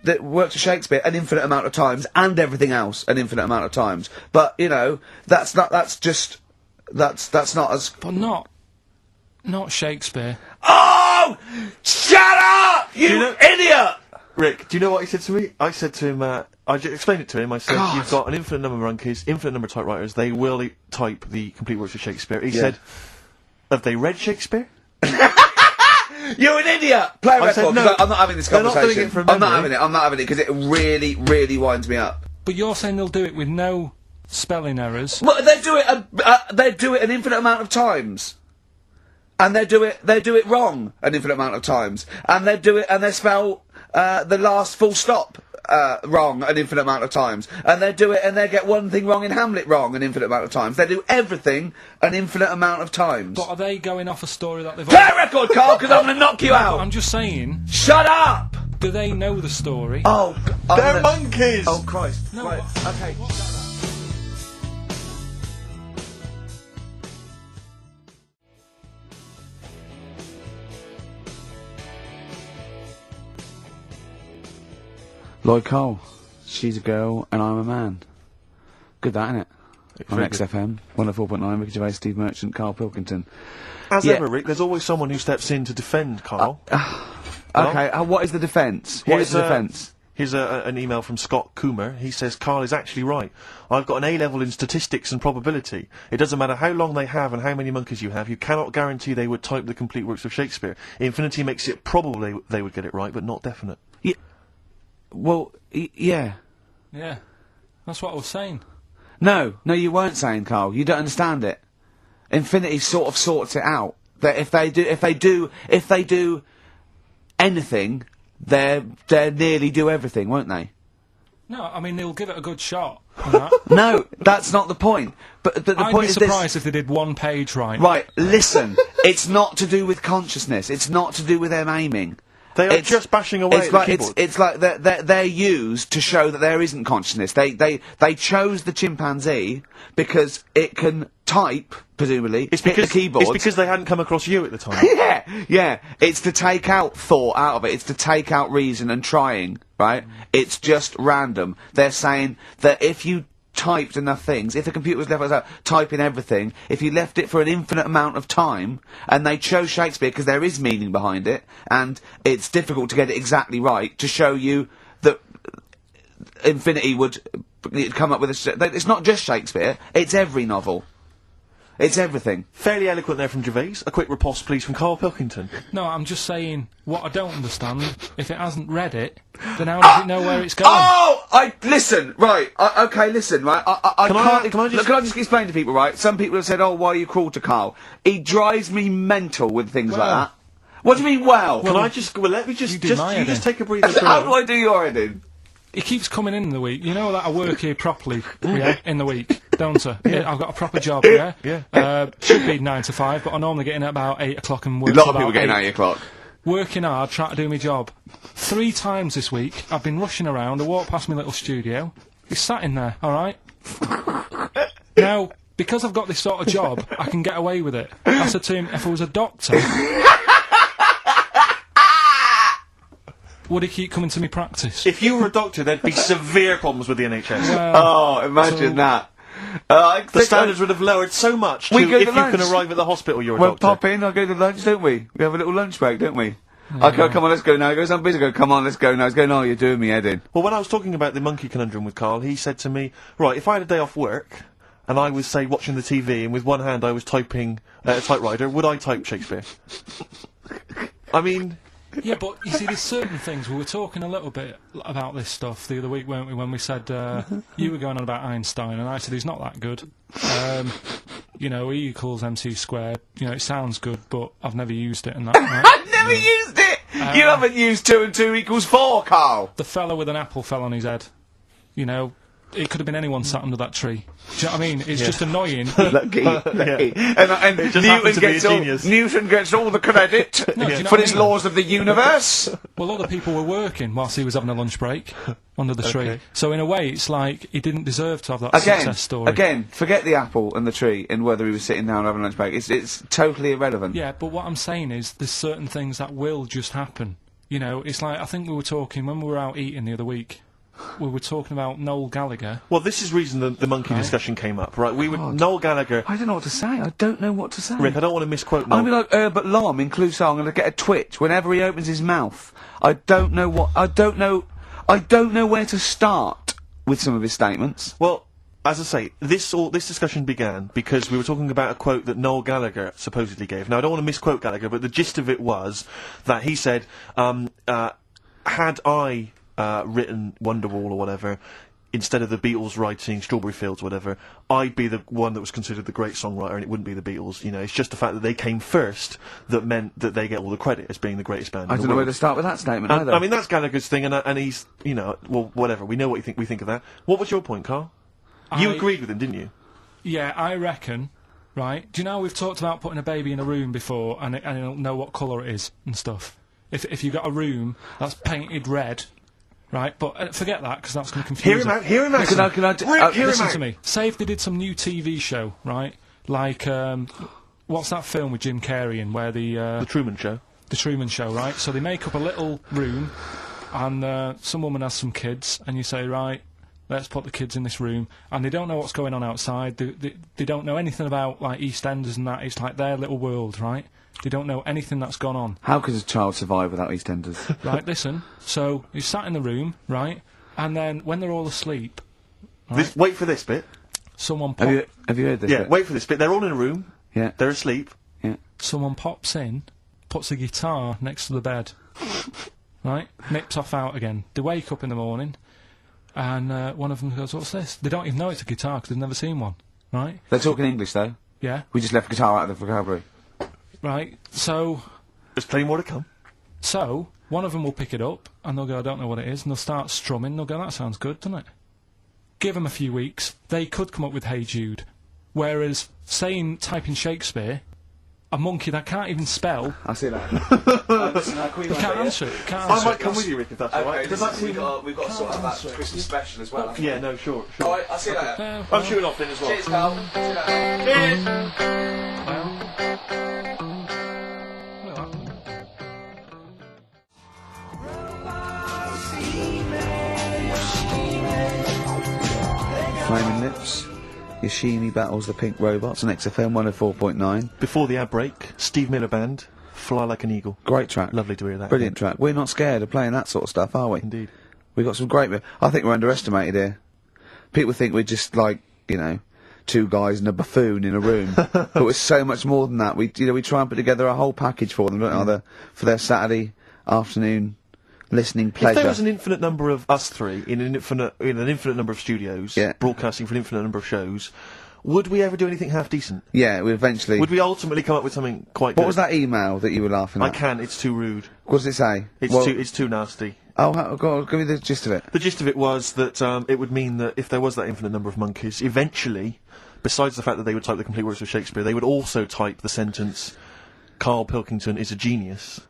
that works of Shakespeare an infinite amount of times and everything else an infinite amount of times. But you know, that's not as. But not Shakespeare. Oh! Shut up, you know- idiot! Rick, do you know what he said to me? I said to him, I explained it to him. I said, you've got an infinite number of monkeys, infinite number of typewriters. They will type the complete works of Shakespeare. He said, have they read Shakespeare? You're an idiot! Play a I record, said, 'cause no, I'm not having this they're not conversation. doing it from I'm not memory. having it, because it really, really winds me up. But you're saying they'll do it with no spelling errors. Well, they do it an infinite amount of times. And they do it wrong an infinite amount of times. And they spell the last full stop wrong an infinite amount of times. And they do it and they get one thing wrong in Hamlet wrong an infinite amount of times. They do everything an infinite amount of times. But are they going off a story that they've... Play a record, Karl, because I'm going to knock you out! I'm just saying... Shut up! Do they know the story? Oh, They're monkeys! Oh, Christ. No, Right, what- okay. what's that? Lloyd Cole, she's a girl and I'm a man. Good that, innit? On Very good. XFM, 104.9, Ricky Gervais, Steve Merchant, Karl Pilkington. As Yeah. ever, Rick, there's always someone who steps in to defend Karl. Okay, what is the defence? What is the defence? Here's an email from Scott Coomer. He says, Karl is actually right. I've got an A-level in statistics and probability. It doesn't matter how long they have and how many monkeys you have. You cannot guarantee they would type the complete works of Shakespeare. Infinity makes it probable they would get it right, but not definite. Well, yeah. Yeah. That's what I was saying. No, you weren't saying, Karl. You don't understand it. Infinity sort of sorts it out. That if they do anything, they nearly do everything, won't they? No, I mean, they'll give it a good shot. on that. No, that's not the point. But the I'd point be is this. surprised if they did one page right. Right, listen. It's not to do with consciousness. It's not to do with them aiming. They are just bashing away It's at the like keyboard. it's like they're used to show that there isn't consciousness. They chose the chimpanzee because it can type, presumably, hit the keyboard. It's because they hadn't come across you at the time. Yeah. It's to take out thought out of it. It's to take out reason and trying, right? It's just random. They're saying that if you typed enough things, if the computer was left out typing everything, if you left it for an infinite amount of time, and they chose Shakespeare because there is meaning behind it, and it's difficult to get it exactly right, to show you that Infinity would come up with it's not just Shakespeare, it's every novel. It's everything. Fairly eloquent there from Gervais. A quick riposte, please, from Karl Pilkington. No, I'm just saying, what I don't understand, if it hasn't read it, then how does it know where it's going? Listen, right, listen, right, Can I just explain to people, right? Some people have said, oh, why are you cruel to Karl? He drives me mental with things like that. What do you mean, well? Let me just take a breather. How do I do your heading? He keeps coming in the week. You know that I work here properly, in the week, don't I? Yeah. I've got a proper job, yeah? Should be 9 to 5, but I normally get in at about 8 o'clock and work A lot till of people about getting 8. 8 o'clock. Working hard, trying to do my job. 3 times this week, I've been rushing around, I walked past my little studio, he's sat in there, alright? Now, because I've got this sort of job, I can get away with it. I said to him, if I was a doctor... would he keep coming to me practice? If you were a doctor, there'd be severe problems with the NHS. Imagine that. The standards would have lowered so much We go to if you can lunch. arrive at the hospital, you're a We'll doctor. pop in, I'll go to lunch, don't we? We have a little lunch break, don't we? I go, come on, let's go now. He goes, I'm busy. I go, come on, let's go now. He's going, oh, you're doing me head in. Well, when I was talking about the monkey conundrum with Karl, he said to me, right, if I had a day off work, and I was, say, watching the TV, and with one hand I was typing a typewriter, would I type Shakespeare? I mean... Yeah, but you see, there's certain things. We were talking a little bit about this stuff the other week, weren't we? When we said you were going on about Einstein, and I said he's not that good. You know, E equals MC squared. You know, it sounds good, but I've never used it. And that. Right? I've never used it. You haven't used 2 and 2 equals 4, Karl. The fella with an apple fell on his head. You know, it could have been anyone sat under that tree. Do you know what I mean? It's just annoying. Lucky. And It just happened to be a genius. Newton gets all the credit do you know for what his I mean? laws of the universe. Well, other people were working whilst he was having a lunch break under the tree. Okay. So in a way, it's like he didn't deserve to have that success story. Again, forget the apple and the tree and whether he was sitting down having a lunch break. It's totally irrelevant. Yeah, but what I'm saying is there's certain things that will just happen. You know, it's like, I think we were talking when we were out eating the other week. we were talking about Noel Gallagher. Well, this is the reason the monkey discussion came up, right? Noel Gallagher. I don't know what to say. I don't know what to say. Rick, I don't want to misquote Noel. I'm like Herbert Lom in Clouseau. I'm going to get a twitch whenever he opens his mouth. I don't know where to start with some of his statements. Well, as I say, this discussion began because we were talking about a quote that Noel Gallagher supposedly gave. Now, I don't want to misquote Gallagher, but the gist of it was that he said, had I written Wonderwall or whatever, instead of the Beatles writing Strawberry Fields or whatever, I'd be the one that was considered the great songwriter and it wouldn't be the Beatles. You know, it's just the fact that they came first that meant that they get all the credit as being the greatest band in the I don't know world. where to start with that statement either. I mean, that's Gallagher's thing, and he's, you know, well, whatever. We know what we think of that. What was your point, Karl? You agreed with him, didn't you? Yeah, I reckon, right? Do you know we've talked about putting a baby in a room before and it'll know what colour it is and stuff? If you've got a room that's painted red, right? But forget that, because that's going to confuse Hear him out. Listen to me. Say if they did some new TV show, right? Like, what's that film with Jim Carrey in where The Truman Show. The Truman Show, right? So they make up a little room and some woman has some kids and you say, right, let's put the kids in this room, and they don't know what's going on outside. They don't know anything about, like, EastEnders and that. It's like their little world, right? They don't know anything that's gone on. How could a child survive without EastEnders? Right, listen. So, he's sat in the room, right? And then, when they're all asleep... Right, Wait for this bit. Someone Have you heard this? Yeah, bit? wait for this bit. They're all in a room. Yeah. They're asleep. Yeah. Someone pops in, puts a guitar next to the bed, right? Nips off out again. They wake up in the morning... And one of them goes, what's this? They don't even know it's a guitar because they've never seen one, right? They're talking English, though. Yeah. We just left guitar out of the vocabulary. Right, so... There's plenty more to come. So, one of them will pick it up, and they'll go, I don't know what it is, and they'll start strumming, they'll go, that sounds good, doesn't it? Give them a few weeks, they could come up with Hey Jude. Whereas, typing Shakespeare, a monkey that can't even spell... I see that. They can't answer it. I might come with you, Rick, if that's alright. we've got to sort out that Christmas special as well. Yeah, no, sure. Alright, I'll see you later. I'm shooting off then as well. Cheers, Karl. See you later. Flaming Lips, Yoshimi battles the Pink Robots on XFM 104.9. Before the ad break, Steve Miller Band, Fly Like an Eagle. Great track. Lovely to hear that. Brilliant track. We're not scared of playing that sort of stuff, are we? Indeed. We've got some great... I think we're underestimated here. People think we're just like, you know, two guys and a buffoon in a room. But we're so much more than that. We try and put together a whole package for them, don't we? For their Saturday afternoon listening pleasure. If there was an infinite number of us three in an infinite number of studios, broadcasting for an infinite number of shows, would we ever do anything half decent? Yeah, we eventually... Would we ultimately come up with something quite good? What was that email that you were laughing at? I can't, it's too rude. What does it say? It's too nasty. Oh, go on, give me the gist of it. The gist of it was that it would mean that if there was that infinite number of monkeys, eventually, besides the fact that they would type the complete works of Shakespeare, they would also type the sentence, Karl Pilkington is a genius.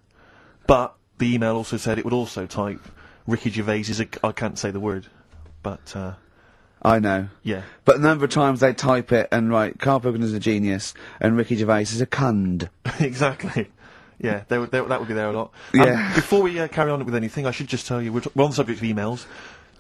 But the email also said it would also type, Ricky Gervais is a... I can't say the word, but... I know. Yeah. But the number of times they type it and write, Karl Pilkington is a genius, and Ricky Gervais is a cund. Exactly. Yeah, that would be there a lot. Yeah. Before we carry on with anything, I should just tell you, we're on the subject of emails.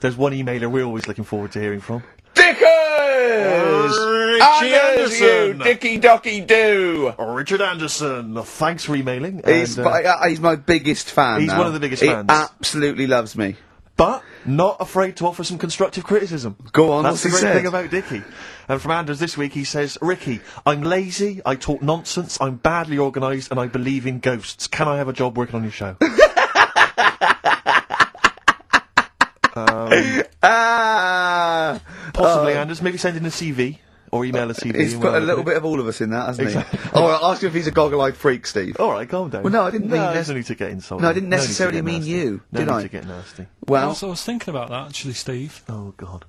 There's one emailer we're always looking forward to hearing from. Dickers! Richie Anderson! Dicky Docky Doo! Richard Anderson, thanks for emailing. He's my biggest fan. He's now. one of the biggest fans. He absolutely loves me. But not afraid to offer some constructive criticism. Go on, That's the what's he great said? thing about Dicky. And from Anders this week, he says, Ricky, I'm lazy, I talk nonsense, I'm badly organised, and I believe in ghosts. Can I have a job working on your show? Possibly, Anders. Maybe send in a CV. Or email a CV. He's put a little bit of all of us in that, hasn't he? Oh, I'll ask you if he's a goggle-eyed freak, Steve. Alright, calm down. Well, no, I didn't mean... there's no need to get insulted. No, I didn't No need to necessarily get mean nasty. you, no did need I? to get nasty. Well... I was thinking about that, actually, Steve. Oh, God.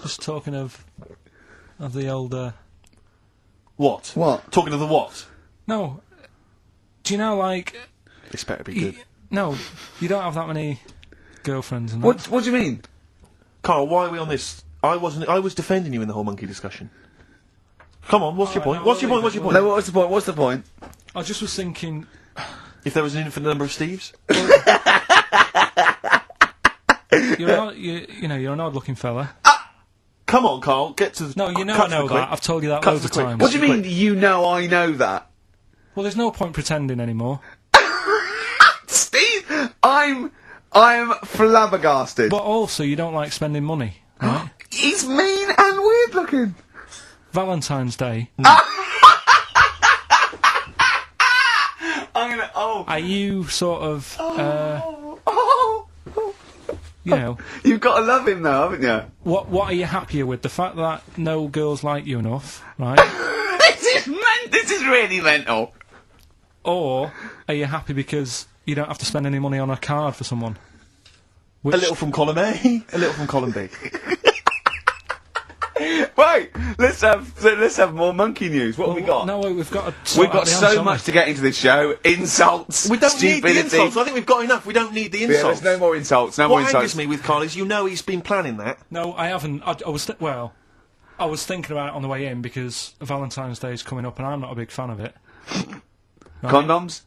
Just talking of the old... What? What? Talking of the what? No. Do you know, like... This better be good. No, you don't have that many girlfriends and that. What do you mean? Karl, why are we on this? I was defending you in the whole monkey discussion. Come on, what's your point? What's your point? What's your point? No, what's the point? What's the point? I just was thinking... If there was an infinite number of Steves? You're an odd-looking fella. Come on, Karl, get to the... No, you know cut I know to the quick. that. I've told you that Cut loads to of the quick. times. What do you mean, you know I know that? Well, there's no point pretending anymore. Steve, I'm flabbergasted. But also, you don't like spending money, right? He's mean and weird looking. Valentine's Day. I'm gonna. Oh. Are you sort of, you know... You've got to love him though, haven't you? What are you happier with? The fact that no girls like you enough, right? This is really mental. Or are you happy because you don't have to spend any money on a card for someone? A little from column A, a little from column B. Wait, let's have more monkey news. What have we got? No, we've got We've got so much to get into this show. Insults, We don't need stupidity. the insults. I think we've got enough. We don't need the Yeah, insults. there's no more insults. No more What insults. angers me with Karl is you know he's been planning that. No, I haven't. I was thinking about it on the way in because Valentine's Day is coming up and I'm not a big fan of it. Right? Condoms?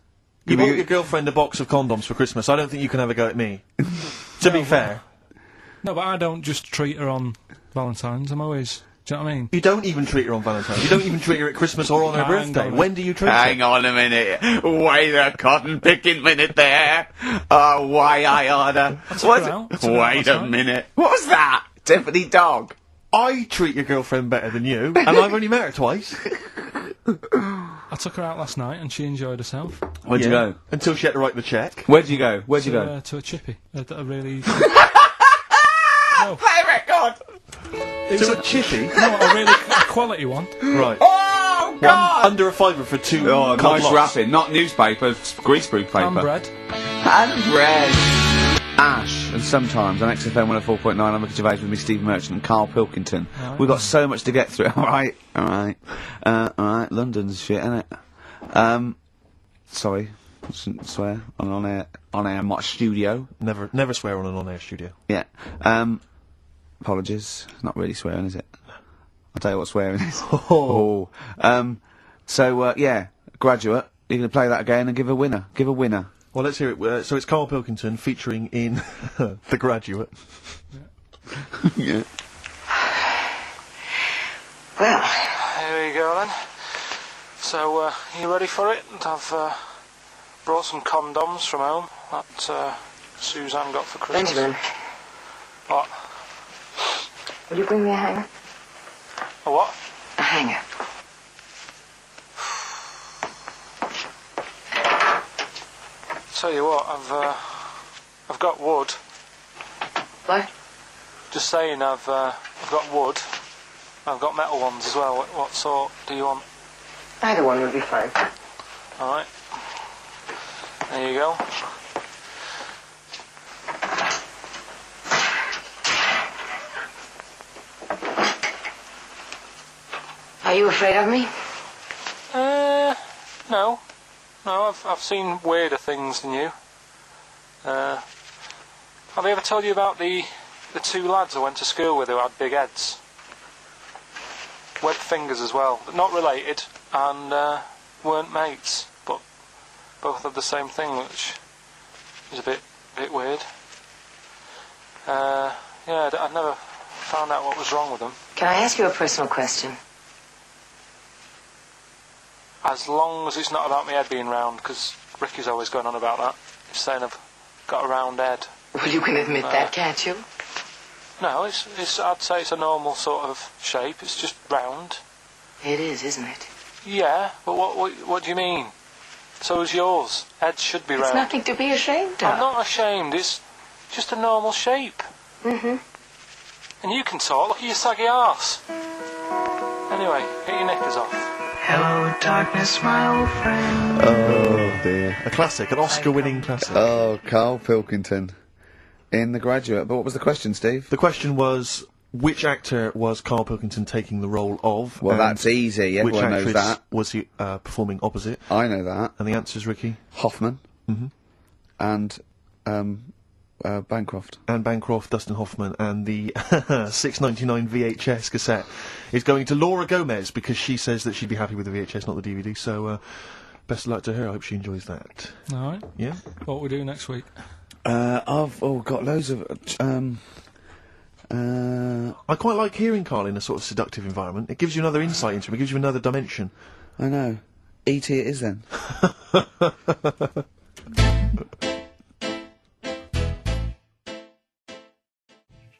You bought your girlfriend a box of condoms for Christmas. I don't think you can have a go at me. To be fair. No, but I don't just treat her on Valentine's. I'm always... Do you know what I mean? You don't even treat her on Valentine's. You don't even treat her at Christmas or on her Hang birthday. on. When do you treat her? Hang on a minute. Wait a cotton picking minute there. Oh, why I order. took her out. I took her out Wait last a night. minute. What was that? Tiffany Dog. I treat your girlfriend better than you, and I've only met her twice. I took her out last night and she enjoyed herself. Where'd you go? Until she had to write the check. Where'd you go? Where'd you go? To a chippy. A really... Play a record! To a chippy? No, a really quality one. Right. Oh, God! Under a fiver for two. Oh, cod nice lots. wrapping. Not newspaper, greaseproof paper. And bread. And bread. Ash, and sometimes on XFM 104.9, I'm Ricky Gervais with me, Steve Merchant and Karl Pilkington. Right. We've got so much to get through. Alright. London's shit, innit? Sorry. Shouldn't swear. On air, my studio. Never swear on an on-air studio. Yeah. Apologies. Not really swearing, is it? I'll tell you what swearing is. Oh. Yeah, Graduate. You're going to play that again and give a winner. Give a winner. Well, let's hear it. So it's Karl Pilkington featuring in The Graduate. Yeah. Well, Here you go then. So, you ready for it? I've brought some condoms from home that Suzanne got for Christmas. Benjamin, What? will you bring me a hanger? A what? A hanger. Tell you what, I've got wood. What? Just saying, I've got wood. I've got metal ones as well. What sort do you want? Either one would be fine. All right. There you go. Are you afraid of me? No. No, I've seen weirder things than you. Have I ever told you about the two lads I went to school with who had big heads? Webbed fingers as well, but not related, and weren't mates, but both had the same thing, which is a bit weird. I'd never found out what was wrong with them. Can I ask you a personal question? As long as it's not about my head being round, because Ricky's always going on about that. He's saying I've got a round head. Well, you can admit that, can't you? No, it's I'd say it's a normal sort of shape. It's just round. It is, isn't it? Yeah, but what do you mean? So is yours. Heads should be It's round. nothing to be ashamed of. I'm not ashamed. It's just a normal shape. Mm-hmm. And you can talk. Look at your saggy arse. Anyway, get your knickers off. Hello, darkness, my old friend. Oh, dear. A classic, an Oscar-winning classic. Oh, Karl Pilkington. In The Graduate. But what was the question, Steve? The question was, which actor was Karl Pilkington taking the role of? Well, and that's easy. which Everyone knows actress that. was he performing opposite? I know that. And the answer's Ricky. Hoffman. Mhm. And, Bancroft. Anne Bancroft, Dustin Hoffman, and the $6.99 VHS cassette is going to Laura Gomez because she says that she'd be happy with the VHS, not the DVD. So, best of luck to her. I hope she enjoys that. All right. Yeah? What we do next week? I've got loads of. I quite like hearing Karl in a sort of seductive environment. It gives you another insight into him. It gives you another dimension. I know. E.T. it is then.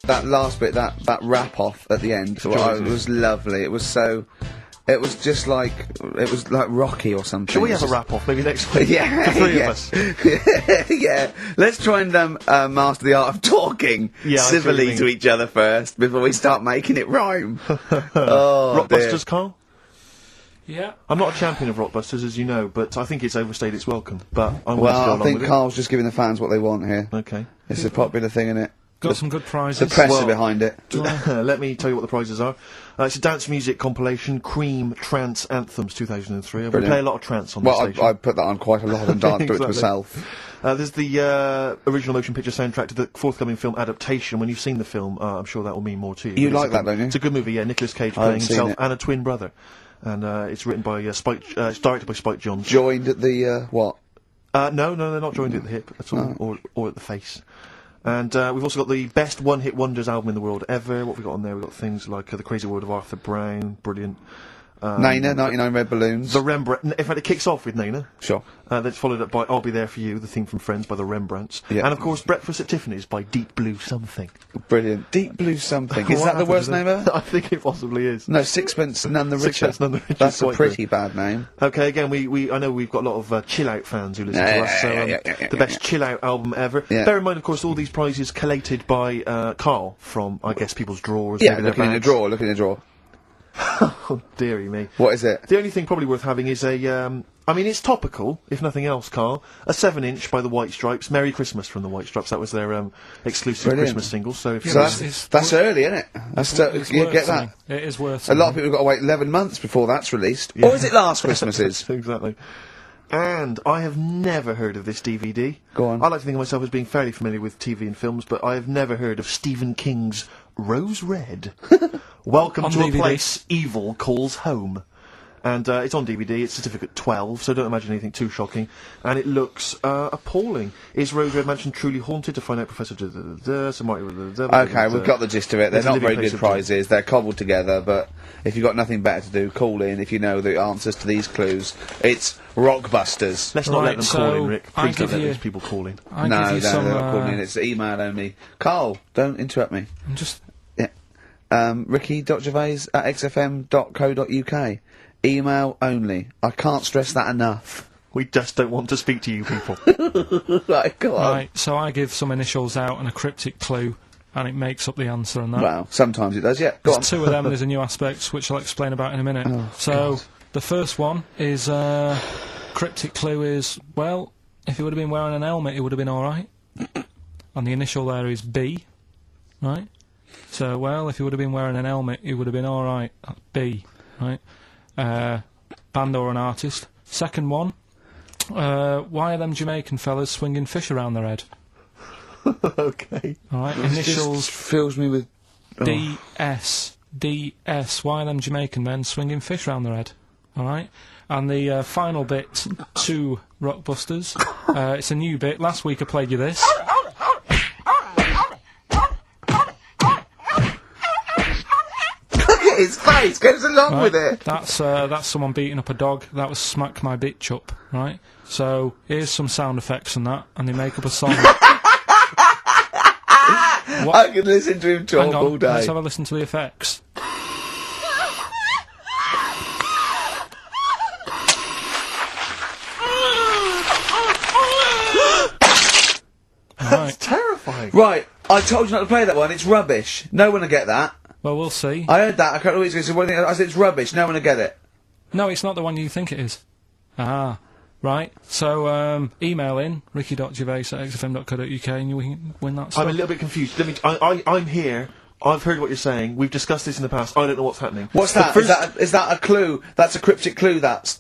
That last bit, that wrap off at the end, was lovely. It was just like Rocky or something. Shall we have a wrap off maybe next week? Yeah, the three of us. Yeah. Let's try and master the art of talking civilly to each other first before we start making it rhyme. Rockbusters, Karl? Yeah. I'm not a champion of Rockbusters, as you know, but I think it's overstayed its welcome. But I'm Well, going to go I along think with Karl's just giving the fans what they want here. it. Okay. It's a popular thing, isn't it? Got some good prizes. The press are behind it. Let me tell you what the prizes are. It's a dance music compilation, Cream Trance Anthems 2003. We play a lot of trance on the station. I put that on quite a lot and danced to it myself. There's the original motion picture soundtrack to the forthcoming film adaptation. When you've seen the film, I'm sure that will mean more to you. You like that, don't you? It's a good movie, yeah. Nicolas Cage playing himself and a twin brother. And it's written by Spike, it's directed by Spike Jonze. Joined at the, what? No, they're not joined at the hip at all, or at the face. And we've also got the best one-hit wonders album in the world ever. What have we got on there? We've got things like The Crazy World of Arthur Brown, brilliant. Nana, 99 Red Balloons. The Rembrandt. In fact, it kicks off with Nana. Sure. That's followed up by I'll Be There For You, the theme from Friends by the Rembrandts. Yeah. And, of course, Breakfast at Tiffany's by Deep Blue Something. Brilliant. Deep Blue Something. Is What that the happened worst to name them? ever? I think it possibly is. No, Sixpence None the Richer. Sixpence None the Richer. That's a Quite pretty good. bad name. Okay, again, I know we've got a lot of chill-out fans who listen to us, so the best chill-out album ever. Yeah. Bear in mind, of course, all these prizes collated by Karl from, I guess, people's drawers. Yeah, maybe their looking in a bags. drawer, looking in a drawer. Oh, dearie me. What is it? The only thing probably worth having is it's topical, if nothing else, Karl. A 7-inch by the White Stripes. Merry Christmas from the White Stripes. That was their exclusive Brilliant. Christmas single. So if you That's early, isn't it? You get that. It is worth A lot of people have got to wait 11 months before that's released. Or is it last Christmases? Exactly. And I have never heard of this DVD. Go on. I like to think of myself as being fairly familiar with TV and films, but I have never heard of Stephen King's Rose Red. Welcome On to DVD. a place evil calls home. And it's on DVD, it's certificate 12, so don't imagine anything too shocking. And it looks appalling. Is Rose Red Mansion truly haunted? To find out, Professor... Okay, we've got the gist of it. They're There's a not living very place good of prizes. They're cobbled together, but if you've got nothing better to do, call in if you know the answers to these clues. It's Rockbusters. Let's not Right, let them call in, Rick. I Please don't give let you- these people call in. I No, give you some, they're not calling in. It's email only. Karl, don't interrupt me. I'm just... Yeah. Ricky.gervais@xfm.co.uk. Email only. I can't stress that enough. We just don't want to speak to you people. Right, go on. Right, so I give some initials out and a cryptic clue, and it makes up the answer and that. Well, sometimes it does, yeah. Go on. There's two of them, there's a new aspect, which I'll explain about in a minute. So, the first one is, cryptic clue is, well, if he would have been wearing an helmet, it would have been alright. And the initial there is B, right? So, well, if he would have been wearing an helmet, it would have been alright. That's B, right? Band or an artist. Second one, why are them Jamaican fellas swinging fish around their head? Okay. Alright, Just initials fills me with... DS. DS. Why are them Jamaican men swinging fish around their head? Alright? And the final bit, to Rockbusters. It's a new bit. Last week I played you this. His face goes along with it. That's someone beating up a dog. That was Smack My Bitch Up, right? So here's some sound effects and that, and they make up a song. I can listen to him talk Hang all on, day. let's have a listen to the effects. That's terrifying. Right, I told you not to play that one. It's rubbish. No one will get that. Well, we'll see. I heard that. I can't always say, what do you think? I said it's rubbish. No one will get it. No, it's not the one you think it is. Ah, right. So, email in, ricky.gervais@xfm.co.uk, and you win that stuff. I'm a little bit confused. I'm here. I've heard what you're saying. We've discussed this in the past. I don't know what's happening. What's that? Is that a clue? That's a cryptic clue. That's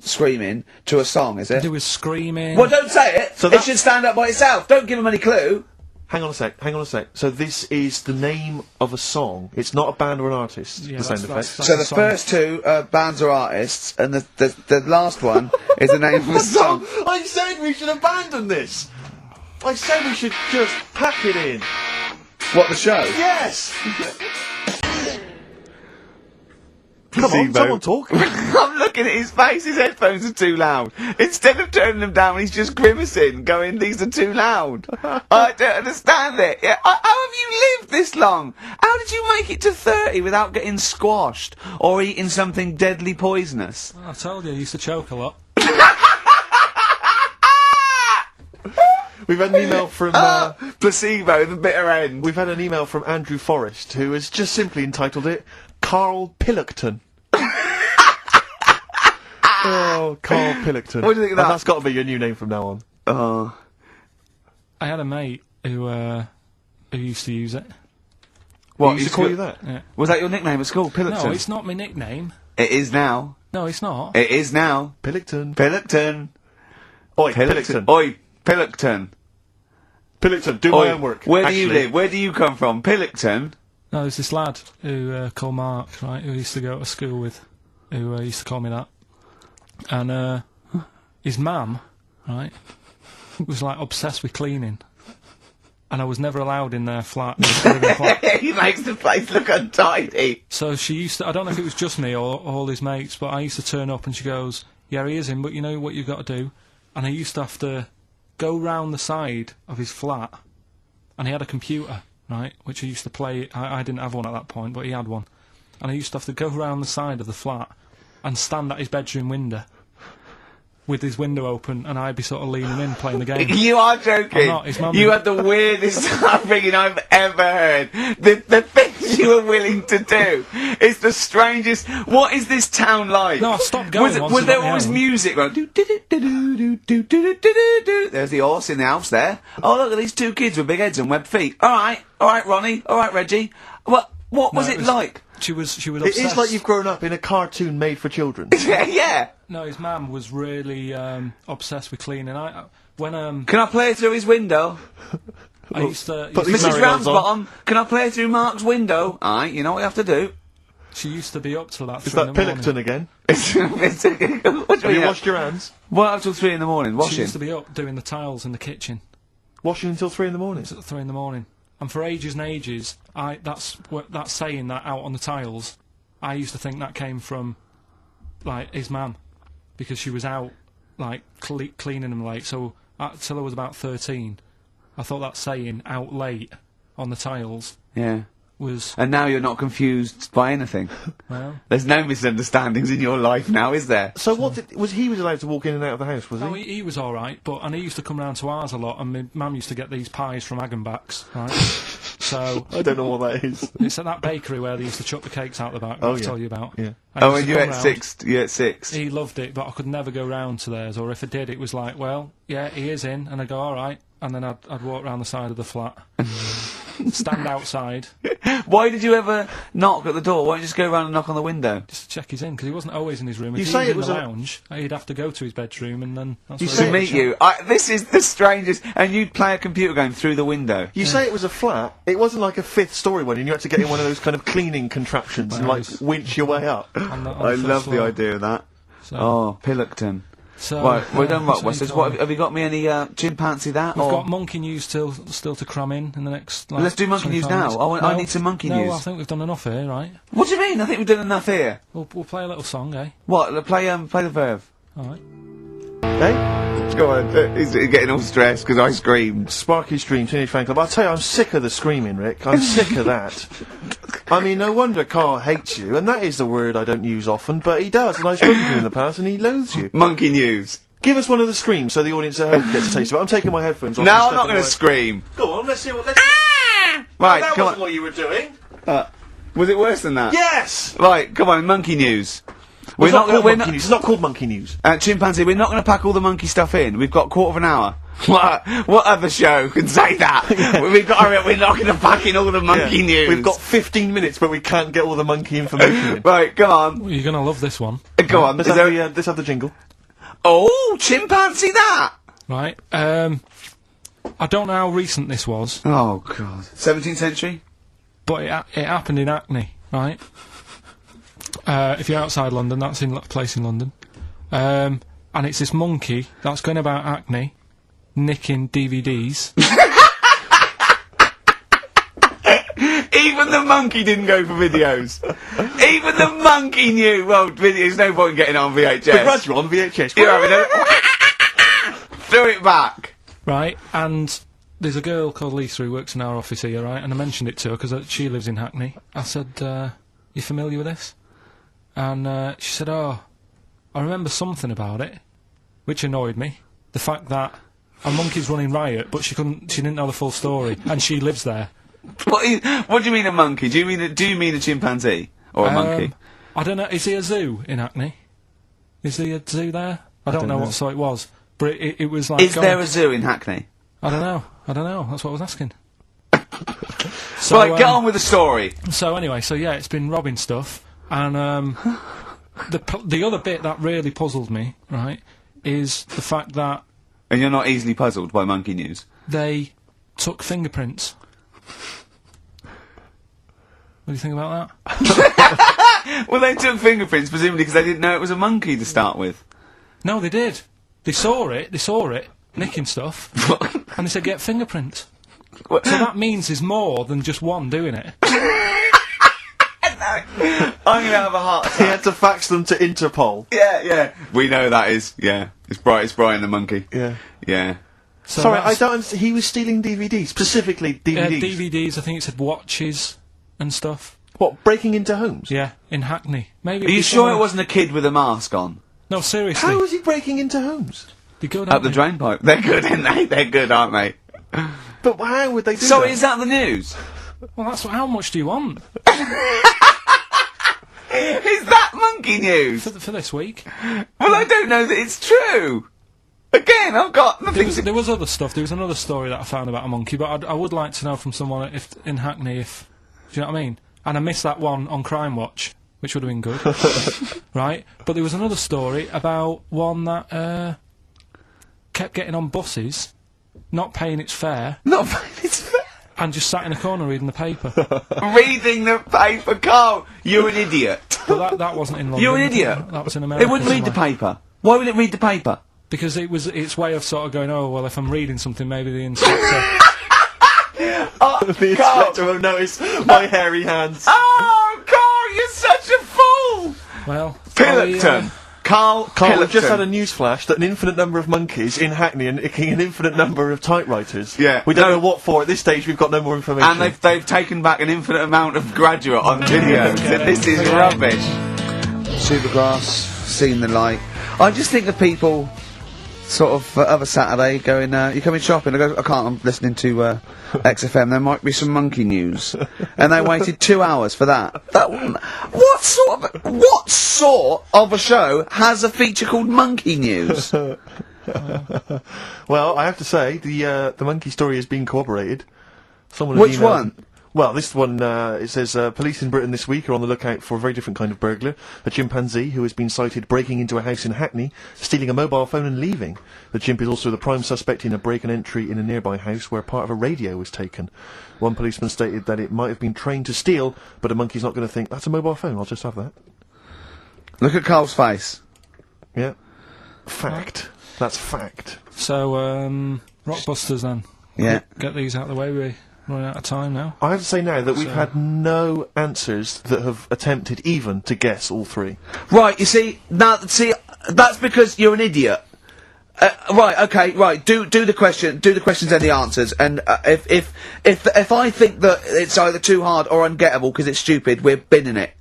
screaming to a song, is it? To do with screaming. Well, don't say it. So It should stand up by itself. Don't give him any clue. Hang on a sec. So this is the name of a song. It's not a band or an artist. Yeah, the sound that's- effect. So the song. first two are bands or artists, and the last one is the name of a song. I said we should abandon this. I said we should just pack it in. What, the show? Yes! Come on, Placebo. someone talk. I'm looking at his face, his headphones are too loud. Instead of turning them down, he's just grimacing, going, these are too loud. I don't understand it. Yeah, how have you lived this long? How did you make it to 30 without getting squashed or eating something deadly poisonous? I told you, I used to choke a lot. We've had an email from... Placebo, the bitter end. We've had an email from Andrew Forrest, who has just simply entitled it, Karl Pilkington. Oh, Karl Pilkington. What do you think of that? And that's got to be your new name from now on. I had a mate who used to use it. What, He used to call you that? Yeah. Was that your nickname at school, Pilkington? No, it's not my nickname. It is now. No, it's not. It is now. Pilkington. Pilkington. Oi, Pilkington. Oi, Pilkington. Pilkington, do my homework. Where do you Actually, live? Where do you come from? Pilkington? No, there's this lad who called Mark, right, who I used to go to school with, who used to call me that. And his mum, right, was like obsessed with cleaning. And I was never allowed in their flat. He makes the place look untidy. So she used to, I don't know if it was just me or all his mates, but I used to turn up and she goes, yeah, he is in, but you know what you've got to do? And I used to have to go round the side of his flat, and he had a computer, right, which I used to play. I didn't have one at that point, but he had one. And I used to have to go round the side of the flat and stand at his bedroom window with his window open, and I'd be sort of leaning in playing the game. You are joking. I'm not, his mum- You had the weirdest upbringing I've ever heard. The things you were willing to do. It's the strangest. What is this town like? No, I stopped going once Was I there got my always own. music? Like, do-do-do-do-do-do-do-do-do-do. There's the horse in the house there. Oh, look at these two kids with big heads and webbed feet. All right, Ronnie. All right, Reggie. What was it like? She was it obsessed. is like you've grown up in a cartoon made for children. Yeah. No, his mum was really obsessed with cleaning. When Can I play through his window? I used to, Put these Mrs. marigolds on. Ramsbottom, can I play through Mark's window? Aye, you know what you have to do. she used to be up till that Is 3 that in the morning. Pilkington again? What do Have you you washed your hands? What up till 3 in the morning? She Washing. used to be up doing the tiles in the kitchen Washing until 3 in the morning? at 3 in the morning. And for ages and ages, that's saying that out on the tiles, I used to think that came from, like, his mum, because she was out, like, cleaning them late. So, till I was about 13, I thought that saying out late on the tiles Yeah. was, And now you're not confused by anything. well, There's no misunderstandings in your life now, is there? So he was allowed to walk in and out of the house, was no, he? he was alright, and he used to come round to ours a lot, and my mum used to get these pies from Hagenbach's, right? So, I don't know what that is. it's at that bakery where they used to chuck the cakes out the back, Oh, I'll yeah. tell you about. Yeah. I Oh, used and to you come at round. 6. You at 6. He loved it, but I could never go round to theirs, or if I did, it was like, well, yeah, he is in, and I'd go, alright, and then I'd walk round the side of the flat, stand outside, Why did you ever knock at the door? Why don't you just go around and knock on the window? just to check he's in, because he wasn't always in his room. If You he say was it in was the a- lounge, he'd have to go to his bedroom, and then that's You where say he'd To it meet shut. you. This is the strangest. And you'd play a computer game through the window. You say it was a flat. It wasn't like a 5th story one, and you had to get in one of those kind of cleaning contraptions and, like, winch your way up. On the I first love the floor. idea of that. So, Oh, Pilkington. so, Right, we're done. What? so What's he this? told What me. have you got me any chimpanzee that? We've or got monkey news still to cram in the next. Like, Let's do monkey news 25 now. minutes. I need some monkey no, news. I think we've done enough here, right? What do you mean? I think we've done enough here. We'll play a little song, eh? What? Play the verve. All right. Hey? Go on. He's getting all stressed because I screamed. Sparky Stream, Teenage Fan Club. I'll tell you, I'm sick of the screaming, Rick. I'm sick of that. I mean, no wonder Karl hates you, and that is the word I don't use often, but he does, and I've spoken to him in the past, and he loathes you. Monkey news. Give us one of the screams so the audience at home gets a taste of it. I'm taking my headphones off. No, and I'm not stepping going to away. scream. Go on, let's see what... Right, that come wasn't on. what you were doing. Was it worse than that? Yes! Right, come on. Monkey news. It's not called we're monkey news. It's not called monkey news. Chimpanzee, we're not going to pack all the monkey stuff in. We've got a quarter of an hour. What other show can say that? We're not going to pack in all the monkey Yeah. news. We've got 15 minutes, but we can't get all the monkey information in. Right, come on. Well, you're gonna love this one, Go on. Let's Is have, there... let's have the jingle. Oh, chimpanzee that! right? I don't know how recent this was, Oh, God. 17th century? but it happened in Hackney, right? If you're outside London, that's in a place in London, and it's this monkey that's going about Hackney, nicking DVDs. Even the monkey didn't go for videos. Even the monkey knew. Well, there's no point in getting on VHS. But Russ, you're on VHS. You're having a... Threw it back. Right, and there's a girl called Lisa who works in our office here, right, and I mentioned it to her because she lives in Hackney. I said, you familiar with this? And she said, oh, I remember something about it, which annoyed me. The fact that a monkey's running riot, but she didn't know the full story, and she lives there. What do you mean a monkey? Do you mean a chimpanzee? Or a monkey? I don't know, is he a zoo in Hackney? Is there a zoo there? I don't know what sort it was, but it was like... Is there a zoo in Hackney? I don't know, that's what I was asking. So, right, get on with the story. So anyway, yeah, it's been robbing stuff, and the other bit that really puzzled me, right, is the fact that... And you're not easily puzzled by monkey news? They took fingerprints. What do you think about that? Well, they took fingerprints, presumably because they didn't know it was a monkey to start with. No, they did. They saw it, nicking stuff, and they said, get fingerprints. So that means there's more than just one doing it. I'm gonna have a heart attack. He had to fax them to Interpol. Yeah. We know that is, It's Brian the monkey. Yeah. Yeah. So Sorry, I don't understand. He was stealing DVDs, specifically DVDs. DVDs, I think it said watches and stuff. What, breaking into homes? Yeah, in Hackney. Maybe. Are you sure it wasn't a kid with a mask on? No, seriously. How was he breaking into homes? They go Up the drain pipe. They're good, aren't they? They're good, aren't they? But how would they do So that? is that the news? Well, how much do you want Is that monkey news? for this week? Well, I don't know that it's true. Again, I've got nothing There was other stuff. There was another story that I found about a monkey, but I would like to know from someone in Hackney do you know what I mean? And I missed that one on Crime Watch, which would have been good, right? But there was another story about one that kept getting on buses, not paying its fare, and just sat in a corner reading the paper. Reading the paper, Karl. You're an idiot. But that wasn't in London. You're an idiot. That was in America. It wouldn't read the paper. Why would it read the paper? Because it was its way of sort of going, oh, well, if I'm reading something, maybe the inspector... The inspector won't notice my hairy hands. Oh, Karl, you're such a fool! Well... Pilkington. Karl, We've just had a news flash that an infinite number of monkeys in Hackney are nicking an infinite number of typewriters. Yeah. We don't know what for. At this stage, we've got no more information. And they've taken back an infinite amount of graduate on video. This is rubbish. Supergrass, seen the light. I just think of people... sort of other Saturday going, you coming shopping? I go, I can't, I'm listening to XFM, there might be some monkey news. And they waited 2 hours for that. What sort of a show has a feature called Monkey News? Well, I have to say, the monkey story has been corroborated. Which one? Well, this one, it says, police in Britain this week are on the lookout for a very different kind of burglar. A chimpanzee who has been sighted breaking into a house in Hackney, stealing a mobile phone and leaving. The chimp is also the prime suspect in a break and entry in a nearby house where part of a radio was taken. One policeman stated that it might have been trained to steal, but a monkey's not going to think, that's a mobile phone, I'll just have that. Look at Karl's face. Yeah. Fact. That's fact. So, Rockbusters then. Yeah. Get these out of the way, we're running out of time now. I have to say now that we've had no answers that have attempted even to guess all three. Right, you see, that's because you're an idiot. Right, okay, right, do the questions and the answers, and if I think that it's either too hard or ungettable because it's stupid, we're binning it.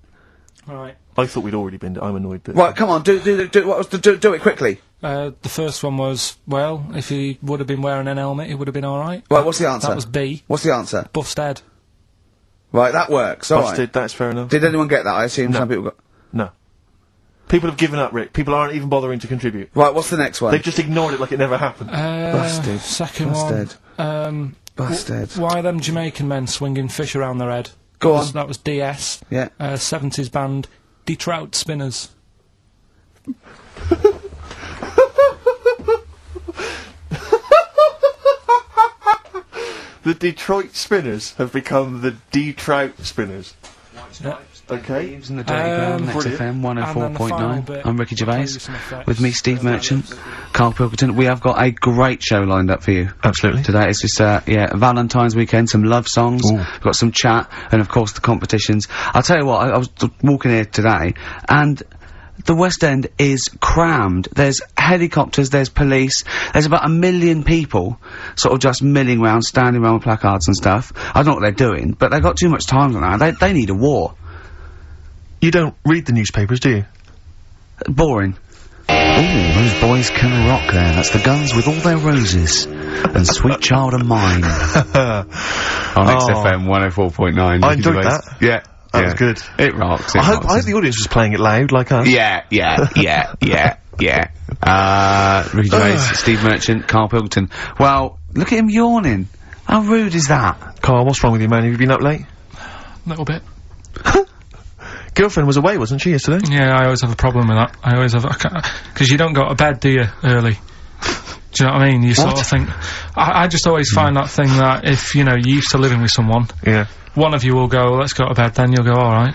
Alright. I thought we'd already been. I'm annoyed that. Right, come on, do it quickly. The first one was, well, if he would have been wearing an helmet, he would have been alright. Right, what's the answer? That was B. What's the answer? Busted. Right, that works, alright. Busted, that's fair enough. Did anyone get that? I assume No. some people got... No. People have given up, Rick. People aren't even bothering to contribute. Right, what's the next one? They've just ignored it like it never happened. Busted. Second Busted. one. Busted. Why are them Jamaican men swinging fish around their head? Go on. That was DS. Yeah. 70s band, Detroit Spinners. The Detroit Spinners have become the Detroit Spinners. Okay. In the Dirty Ground, XFM 104.9. I'm Ricky Gervais. With me, Steve Merchant, Karl Pilkington. We have got a great show lined up for you. Absolutely. Today it's just, Valentine's weekend, some love songs, Ooh. we've got some chat, and of course the competitions. I'll tell you what, I was walking here today, and the West End is crammed. There's helicopters, there's police, there's about 1 million people sort of just milling around, standing around with placards and stuff. I don't know what they're doing, but they've got too much time on that. They need a war. You don't read the newspapers, do you? Boring. Ooh, those boys can rock there. That's the Guns with All Their Roses and Sweet Child of Mine. On XFM 104.9. I enjoyed that. Yeah. That was good. It rocks. I hope the audience was playing it loud, like us. Yeah. Ricky Gervais, Steve Merchant, Karl Pilkington. Well, look at him yawning. How rude is that? Carl, what's wrong with you, man? Have you been up late? A little bit. Girlfriend was away, wasn't she, yesterday? Yeah, I always have a problem with that. I always have, because you don't go to bed, do you, early? Do you know what I mean? You sort of think, I just always find that thing that if, you know, you're used to living with someone, Yeah. one of you will go, let's go to bed, then you'll go, alright.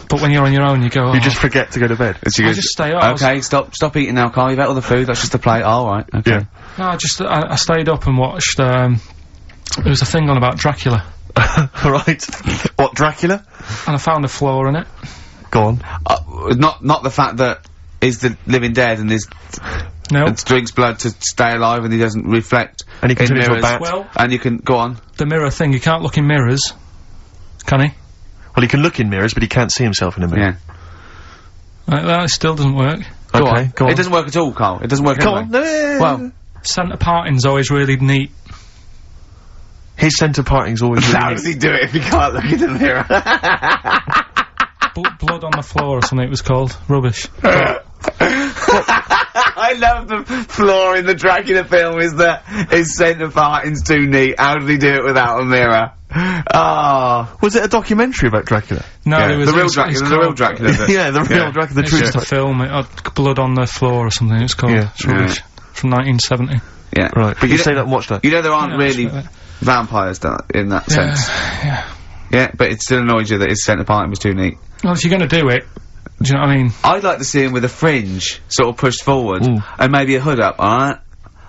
But when you're on your own, you go, You just forget to go to bed. I just stay up. Okay, stop eating now, Karl. You've ate all the food. That's just a plate. Oh, all right. Okay. Yeah. No, I stayed up and watched, there was a thing on about Dracula. Right. What, Dracula? And I found a flaw in it. Go on. Not the fact that he's the living dead and No. and drinks blood to stay alive and he doesn't reflect And he can in turn into a mirrors. bat. Well, And you can go on. the mirror thing, you can't look in mirrors. Can he? Well, he can look in mirrors, but he can't see himself in a mirror. Yeah. That still doesn't work. Go Okay, on. go on. It doesn't work at all, Karl. It doesn't work. Go anyway. on. Well, Centre parting's always really neat. His centre parting's always really how neat. does he do it if he can't look in the mirror? Blood on the floor or something it was called. Rubbish. I love the flaw in the Dracula film is that his centre parting's too neat. How does he do it without a mirror? Oh. Was it a documentary about Dracula? No, Yeah, it was the real it's Dracula. The real called- Dracula. Yeah, the real Dracula, the It's true just a Dracula. film. It had blood on the floor or something. It's called. Yeah. It's rubbish. From 1970. Yeah. Right, but you know- stayed up and watched that. You know there aren't Yeah, really that's right. vampires in that sense. Yeah. Yeah, but it still annoys you that his centre parting was too neat. Well, if you're going to do it, do you know what I mean? I'd like to see him with a fringe sort of pushed forward Mm. and maybe a hood up, alright?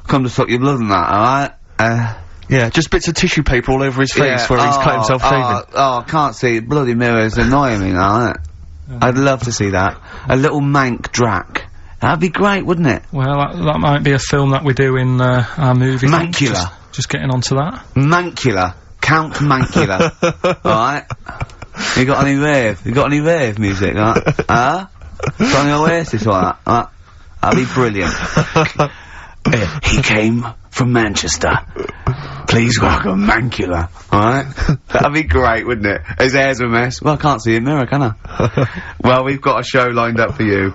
Come to suck your blood and that, alright? Yeah, just bits of tissue paper all over his face where he's cut himself shaving. I can't see it. Bloody mirrors annoying me, alright? I'd love to see that. A little mank Drac. That'd be great, wouldn't it? Well, that might be a film that we do in our movie. Mancula. Just getting onto that. Mancula. Count Mancula. Alright? You got any rave? You got any rave music, right? Huh? Got any Oasis or that? That'd be brilliant. He came from Manchester. Please welcome Mancula. Alright? That'd be great, wouldn't it? His hair's a mess. Well, I can't see a mirror, can I? Well, we've got a show lined up for you.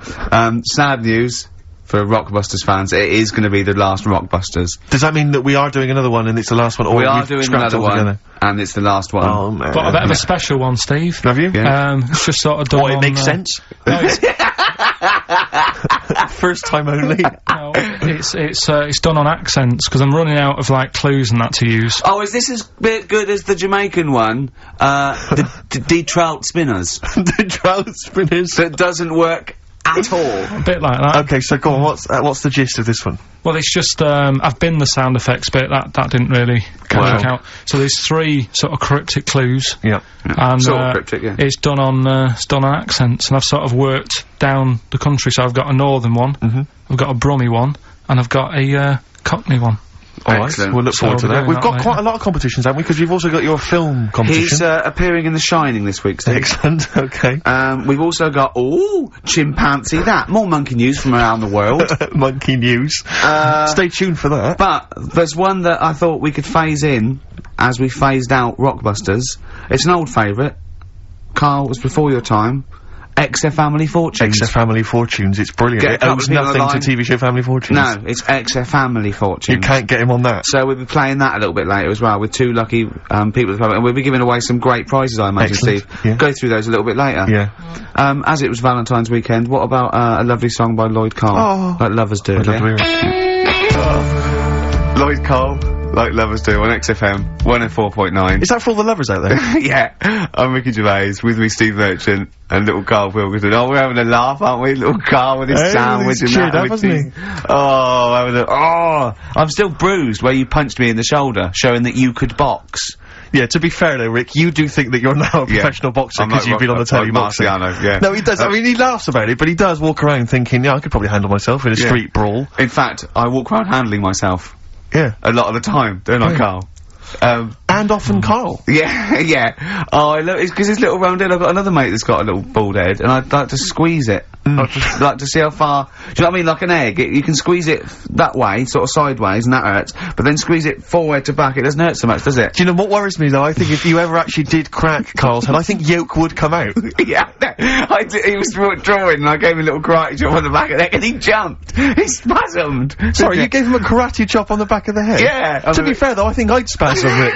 Sad news for Rockbusters fans. It is going to be the last Rockbusters. Does that mean that we are doing another one and it's the last one, or We are we've doing scrapped another it one, altogether? and it's the last one. Oh, man. Got a bit of a special one, Steve. Have you? Yeah. It's just sort of done What, it on, makes sense? No, it's, First time only. no, it's done on accents, because I'm running out of, like, clues and that to use. Oh, is this as bit good as the Jamaican one? The D-Trout Spinners. The trout spinners. That doesn't work at all. A bit like that. Okay, so go on, what's the gist of this one? Well, it's just, I've been the sound effects bit, that didn't really work out. So there's 3 sort of cryptic clues. Yeah. And, Sort of cryptic, yeah. It's done on accents, and I've sort of worked down the country, so I've got a northern one, I've got a Brummie one, and I've got a Cockney one. Alright, Excellent. we'll look forward to we're that. doing We've that got later. quite a lot of competitions, haven't we? Because you've also got your film competition. He's appearing in The Shining this week, Steve. Excellent, okay. We've also got, chimpanzee that. More monkey news from around the world. Monkey news. Stay tuned for that. But there's one that I thought we could phase in as we phased out Rockbusters. It's an old favourite. Karl, was before your time. XF Family Fortunes. XF Family Fortunes, it's brilliant. Get a It couple owes of people nothing on to the line. TV show Family Fortunes. No, it's XF Family Fortunes. You can't get him on that. So we'll be playing that a little bit later as well with 2 lucky people at the club, and we'll be giving away some great prizes, I imagine, Excellent, Steve. yeah. Go through those a little bit later. Yeah. As it was Valentine's weekend, what about a lovely song by Lloyd Karl? Oh. Like lovers do. I'd love to hear it. Lloyd Karl, like lovers do on XFM 104.9. Is that for all the lovers out there? Yeah, I'm Ricky Gervais, with me Steve Merchant and little Karl Pilkington. Oh, we're having a laugh, aren't we? Little Karl with his sandwich and cheered that. up, hasn't he? I'm still bruised where you punched me in the shoulder, showing that you could box. Yeah, to be fair though, Rick, you do think that you're now a professional boxer I'm because like you've been on the telly boxing. Marciano, yeah. No, he does. I mean, he laughs about it, but he does walk around thinking, yeah, I could probably handle myself in a street brawl. In fact, I walk around handling myself. Yeah. A lot of the time, don't I, Karl? And often Karl. Yeah, yeah. Oh, I love it's because his little round head. I've got another mate that's got a little bald head, and I'd like to squeeze it. I'd just like to see how far. Do you know what I mean? Like an egg, you can squeeze it that way, sort of sideways, and that hurts. But then squeeze it forward to back, it doesn't hurt so much, does it? Do you know what worries me though? I think if you ever actually did crack Karl's head, I think yolk would come out. Yeah, he was drawing, and I gave him a little karate chop on the back of the head, and he jumped. He spasmed. Sorry, you gave him a karate chop on the back of the head? Yeah. To be fair though, I think I'd spasm, Rick.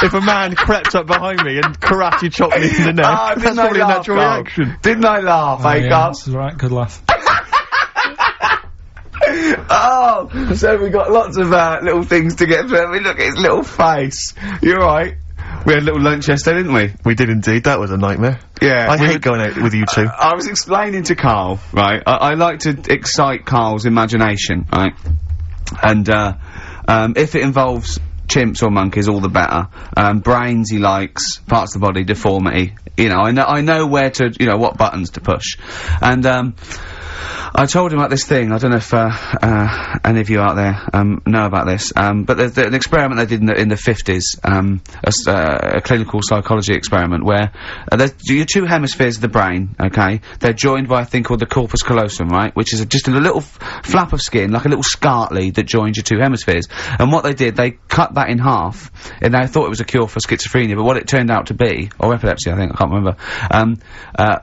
If a man crept up behind me and karate chopped me in the neck, that's probably a natural reaction. Didn't I laugh, yeah, Karl? That's right, good laugh. Oh, so we got lots of little things to get through. I mean, look at his little face. You're right. We had a little lunch yesterday, didn't we? We did indeed. That was a nightmare. Yeah. I hate going out with you two. I was explaining to Karl, right? I like to excite Karl's imagination, right? And if it involves chimps or monkeys, all the better. Brains he likes, parts of the body, deformity. You know, I know where to, you know, what buttons to push. And I told him about this thing. I don't know if any of you out there know about this, but there's an experiment they did in the 50s, a clinical psychology experiment where there's your two hemispheres of the brain, okay? They're joined by a thing called the corpus callosum, right? Which is just a little flap of skin, like a little scarlet lead that joins your two hemispheres. And what they did, they cut that in half, and they thought it was a cure for schizophrenia, but what it turned out to be, or epilepsy, I think, I can't remember,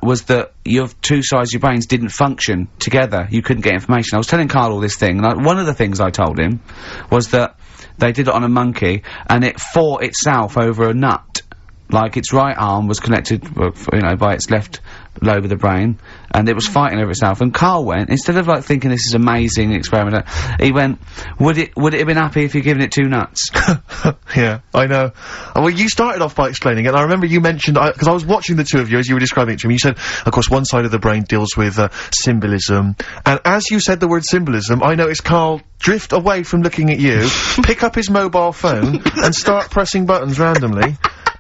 was that your two sides of your brains didn't function together. You couldn't get information. I was telling Karl all this thing, and one of the things I told him was that they did it on a monkey, and it fought itself over a nut. Like, its right arm was connected, you know, by its left lobe of the brain, and it was fighting over itself. And Karl went, instead of, like, thinking this is amazing experiment, he went, would it have been happy if you'd given it two nuts? Yeah, I know. Well, you started off by explaining it, and I remember you mentioned, because I was watching the two of you as you were describing it to me, you said, of course, one side of the brain deals with symbolism, and as you said the word symbolism, I noticed Karl drift away from looking at you, pick up his mobile phone, and start pressing buttons randomly.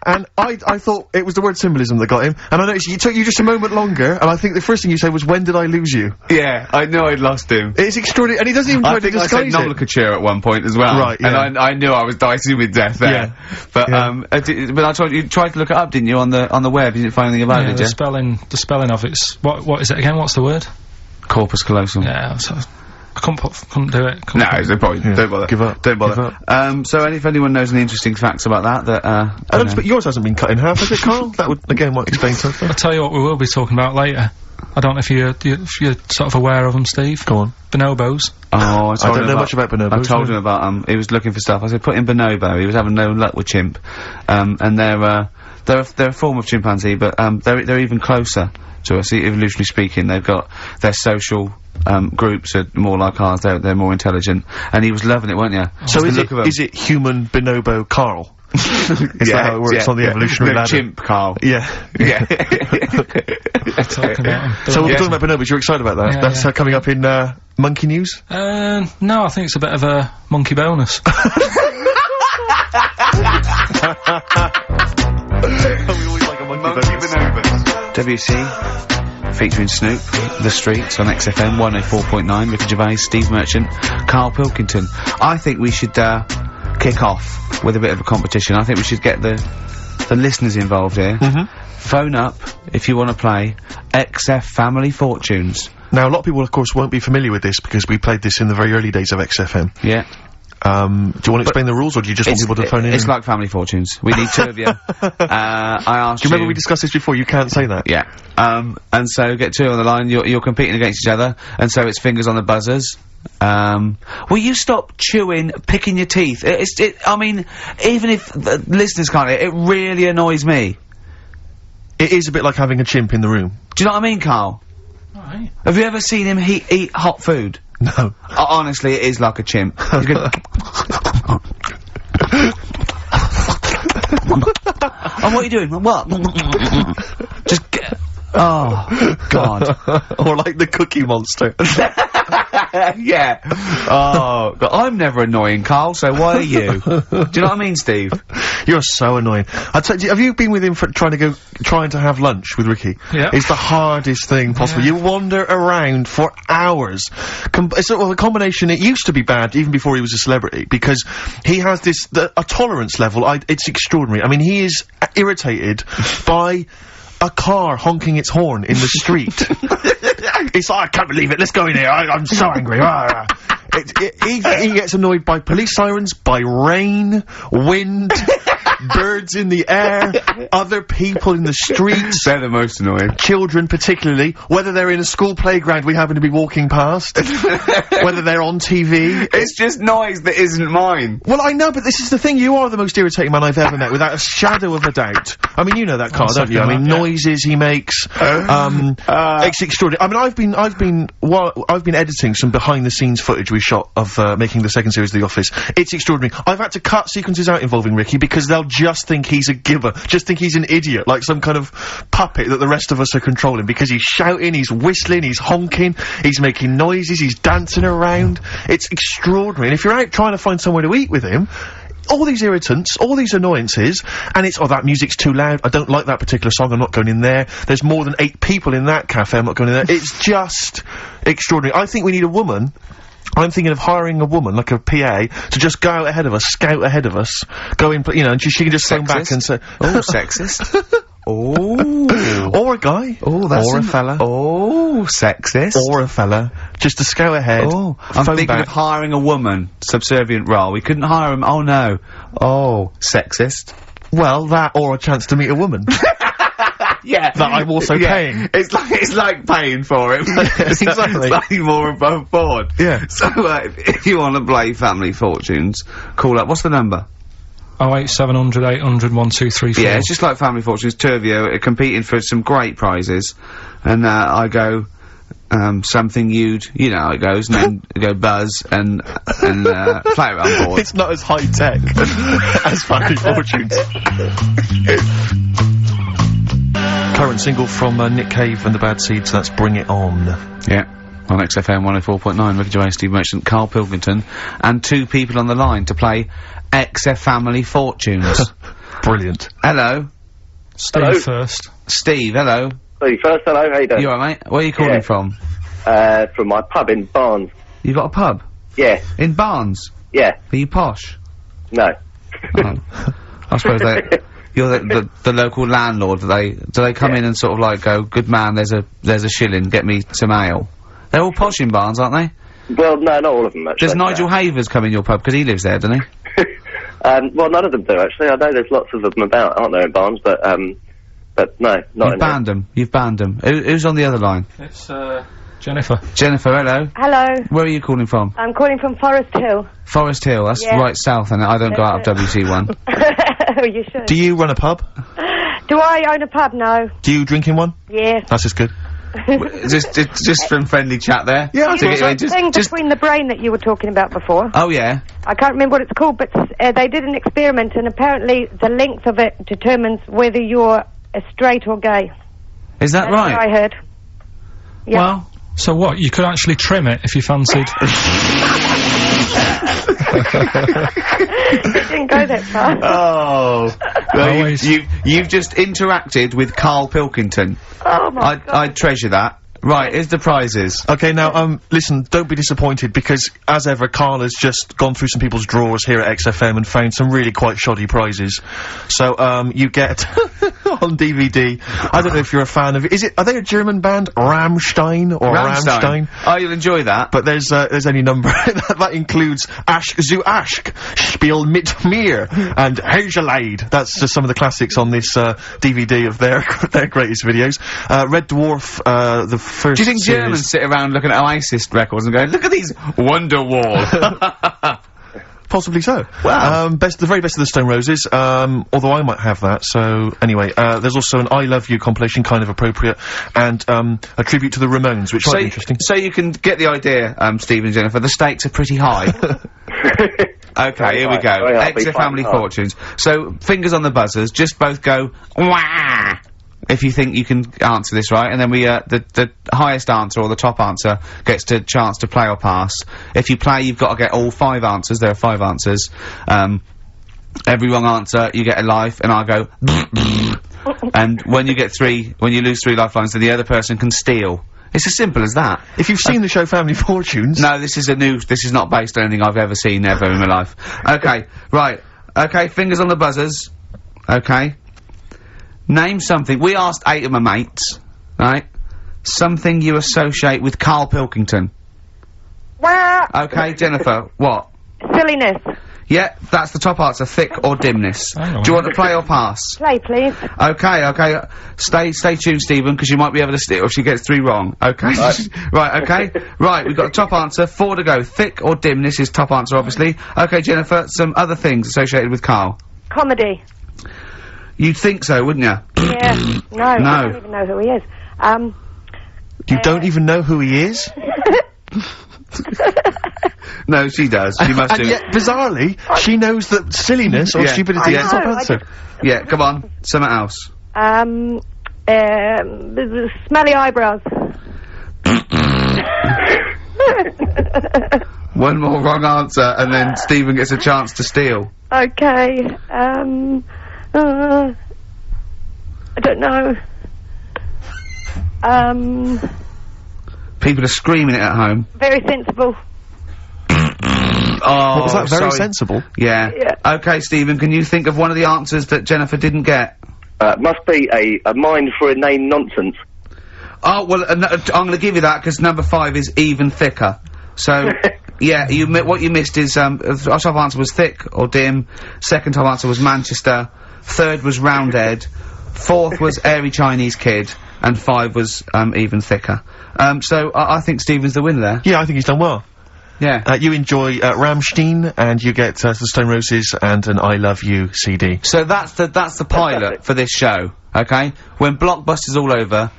And I thought it was the word symbolism that got him, and I noticed it took you just a moment longer, and I think the first thing you said was, when did I lose you? Yeah, I knew I'd lost him. It's extraordinary, and he doesn't even try to disguise it. I think I said nomenclature at one point as well. Right, yeah. And I knew I was dicing with death there. Yeah. But, but I told you, tried to look it up, didn't you, on the web? You didn't find anything about it, did you? the spelling of it's, what is it again, what's the word? Corpus callosum. Yeah, so I couldn't do it. No, it's no point. Yeah. Don't bother. Give up. Don't bother. Give up. So if anyone knows any interesting facts about that, but yours hasn't been cut in half, has it, Karl? That would, again, might explain something. I'll tell you what we will be talking about later. I don't know if you're sort of aware of them, Steve. Go on. Bonobos. Oh, I don't know much about bonobos. I told him about, he was looking for stuff. I said, put in bonobo. He was having no luck with chimp. And they're a form of chimpanzee, but, they're even closer to us, evolutionarily speaking. They've got their social groups are more like ours. They're more intelligent, and he was loving it, weren't you? So is it human bonobo Karl? Is that how it works on the evolutionary ladder? Chimp Karl. Yeah. Yeah. Talking about 'em. So we're talking about bonobos. You're excited about that? Yeah, That's coming up in monkey news. No, I think it's a bit of a monkey bonus. We always like a monkey bonus. WC, featuring Snoop, The Streets on XFM 104.9, Ricky Gervais, Steve Merchant, Karl Pilkington. I think we should kick off with a bit of a competition. I think we should get the listeners involved here. Phone up if you want to play XF Family Fortunes. Now, a lot of people, of course, won't be familiar with this because we played this in the very early days of XFM. Yeah. Do you want to explain the rules, or do you just want people to phone in? It's like Family Fortunes. We need two of you. I asked Do you remember we discussed this before? You can't say that. Yeah. And so get two on the line. You're competing against each other, and so it's fingers on the buzzers. Will you stop chewing, picking your teeth? I mean, even if the listeners can't hear it, it really annoys me. It is a bit like having a chimp in the room. Do you know what I mean, Karl? Right. Have you ever seen him eat hot food? No. Honestly, it is like a chimp. He's gonna Oh, what are you doing? What? Just get... Oh, God. Or like the Cookie Monster. Yeah. Oh, God. I'm never annoying, Karl, so why are you? Do you know what I mean, Steve? You're so annoying. Have you been with him for trying to have lunch with Ricky? Yeah. It's the hardest thing possible. You wander around for hours. It's a combination. It used to be bad even before he was a celebrity because he has a tolerance level. It's extraordinary. I mean, he is irritated by a car honking its horn in the street. It's like, I can't believe it, let's go in here, I'm so angry. He gets annoyed by police sirens, by rain, wind, birds in the air, other people in the streets. They're the most annoying. Children particularly, whether they're in a school playground we happen to be walking past, whether they're on TV. It's just noise that isn't mine. Well, I know, but this is the thing, you are the most irritating man I've ever met, without a shadow of a doubt. I mean, you know that, Karl, don't you? I mean, noises he makes, it's extraordinary. I mean, I've been editing some behind-the-scenes footage we shot of, making the second series of The Office. It's extraordinary. I've had to cut sequences out involving Ricky because they'll just think he's a giver, just think he's an idiot, like some kind of puppet that the rest of us are controlling, because he's shouting, he's whistling, he's honking, he's making noises, he's dancing around. It's extraordinary. And if you're out trying to find somewhere to eat with him, all these irritants, all these annoyances, and it's, oh, that music's too loud, I don't like that particular song, I'm not going in there, there's more than 8 people in that cafe, I'm not going in there. It's just extraordinary. I think we need a woman. I'm thinking of hiring a woman, like a PA, to just go out ahead of us, scout ahead of us, go in, you know, and she can just phone back and say... Oh, sexist. Oh. Or a guy. Oh, that's... Or a fella. Oh, sexist. Or a fella. Just to scout ahead. Oh, I'm thinking of hiring a woman, subservient role. We couldn't hire him. Oh, no. Oh, sexist. Well, that or a chance to meet a woman. Yeah. That I'm also paying. It's like paying for it. Exactly. Slightly more above board. Yeah. So, if you want to play Family Fortunes, call up. What's the number? 08700 800 1234. Yeah, it's just like Family Fortunes. 2 of you are competing for some great prizes. And, I go, something you know how it goes, and then I go buzz and play it on board. It's not as high-tech as Family Fortunes. Current single from Nick Cave and the Bad Seeds, that's Bring It On. Yeah, on XFM 104.9, Ricky Gervais, Steve Merchant, Karl Pilkington, and 2 people on the line to play XF Family Fortunes. Brilliant. Hello. Steve first. Steve, hello. Steve first, hello, how you doing? You alright, mate? Where are you calling from? From my pub in Barnes. You got a pub? Yeah. In Barnes? Yeah. Are you posh? No. Oh. I suppose you're the local landlord. Do they come in and sort of like go, good man, there's a shilling, get me some ale? They're all posh in Barnes, aren't they? Well, no, not all of them, actually. Does Nigel Havers come in your pub, because he lives there, doesn't he? Well, none of them do, actually. I know there's lots of them about, aren't there, in Barnes, but no, not You've banned them. You've banned them. Who's on the other line? It's, Jennifer. Jennifer, hello. Hello. Where are you calling from? I'm calling from Forest Hill. Forest Hill, that's right south, and I don't go out of WC1. Oh, you should. Do you run a pub? Do I own a pub? No. Do you drink in one? Yeah. That's just good. just from friendly chat there? Yeah, you know that thing between the brain that you were talking about before? Oh, yeah. I can't remember what it's called, but they did an experiment, and apparently the length of it determines whether you're straight or gay. Is that right? That's what I heard. Yeah. Well, so what? You could actually trim it if you fancied. It didn't go that far. Oh. Well, you've just interacted with Karl Pilkington. Oh my God. I'd treasure that. Right, here's the prizes. Okay, now, listen, don't be disappointed, because, as ever, Karl has just gone through some people's drawers here at XFM and found some really quite shoddy prizes. So, you get, on DVD, I don't know if you're a fan of, are they a German band? Rammstein? Or Rammstein? Oh, you'll enjoy that. But there's any number, that includes Asch zu Asch, Spiel mit mir, and Hergelade. That's just some of the classics on this, DVD of their greatest videos. Red Dwarf, the first. Do you think Germans sit around looking at ISIS records and going, look at these Wonderwall? Possibly so. Wow. The very best of the Stone Roses, although I might have that, so anyway, there's also an I Love You compilation, kind of appropriate, and, a tribute to the Ramones, which might be interesting. So you can get the idea, Steve and Jennifer, the stakes are pretty high. Okay, here we go. Very happy, Extra family fighting hard. fortunes. So, fingers on the buzzers, just both go, wah! If you think you can answer this right, and then we, the highest answer, or the top answer, gets a chance to play or pass. If you play, you've got to get all 5 answers. There are 5 answers. Every wrong answer, you get a life, and I go, and when you lose 3 lifelines, then the other person can steal. It's as simple as that. If you've seen the show Family Fortunes... No, this is not based on anything I've ever seen ever in my life. Okay, right. Okay, fingers on the buzzers. Okay. Name something. We asked 8 of my mates, right? Something you associate with Karl Pilkington. Okay, Jennifer, what? Silliness. Yeah, that's the top answer, thick or dimness. Do you want to play or pass? Play, please. Okay. Stay tuned, Stephen, because you might be able to steal if she gets 3 wrong. Okay? Right, okay. Right, we've got a top answer, 4 to go. Thick or dimness is top answer, obviously. Okay, Jennifer, some other things associated with Karl. Comedy. You'd think so, wouldn't you? Yeah. No. I don't even know who he is. You don't even know who he is? No, she does. She must do. And yet, bizarrely, she knows that silliness or stupidity is the top answer. Yeah, come on. Something else. Smelly eyebrows. One more wrong answer, and then Stephen gets a chance to steal. Okay. I don't know. People are screaming it at home. Very sensible. Oh, was that very sorry. sensible? Yeah. Okay, Stephen, can you think of one of the answers that Jennifer didn't get? Must be a mind for a name nonsense. Oh, well, I'm gonna give you that, because number 5 is even thicker. So, yeah, what you missed is, our top answer was thick or dim, second top answer was Manchester, third was Roundhead, 4th was airy Chinese kid, and 5 was, even thicker. So, I think Stephen's the winner there. Yeah, I think he's done well. Yeah. You enjoy Rammstein, and you get the Stone Roses and an I Love You CD. So that's the pilot for this show, okay? When Blockbuster's all over,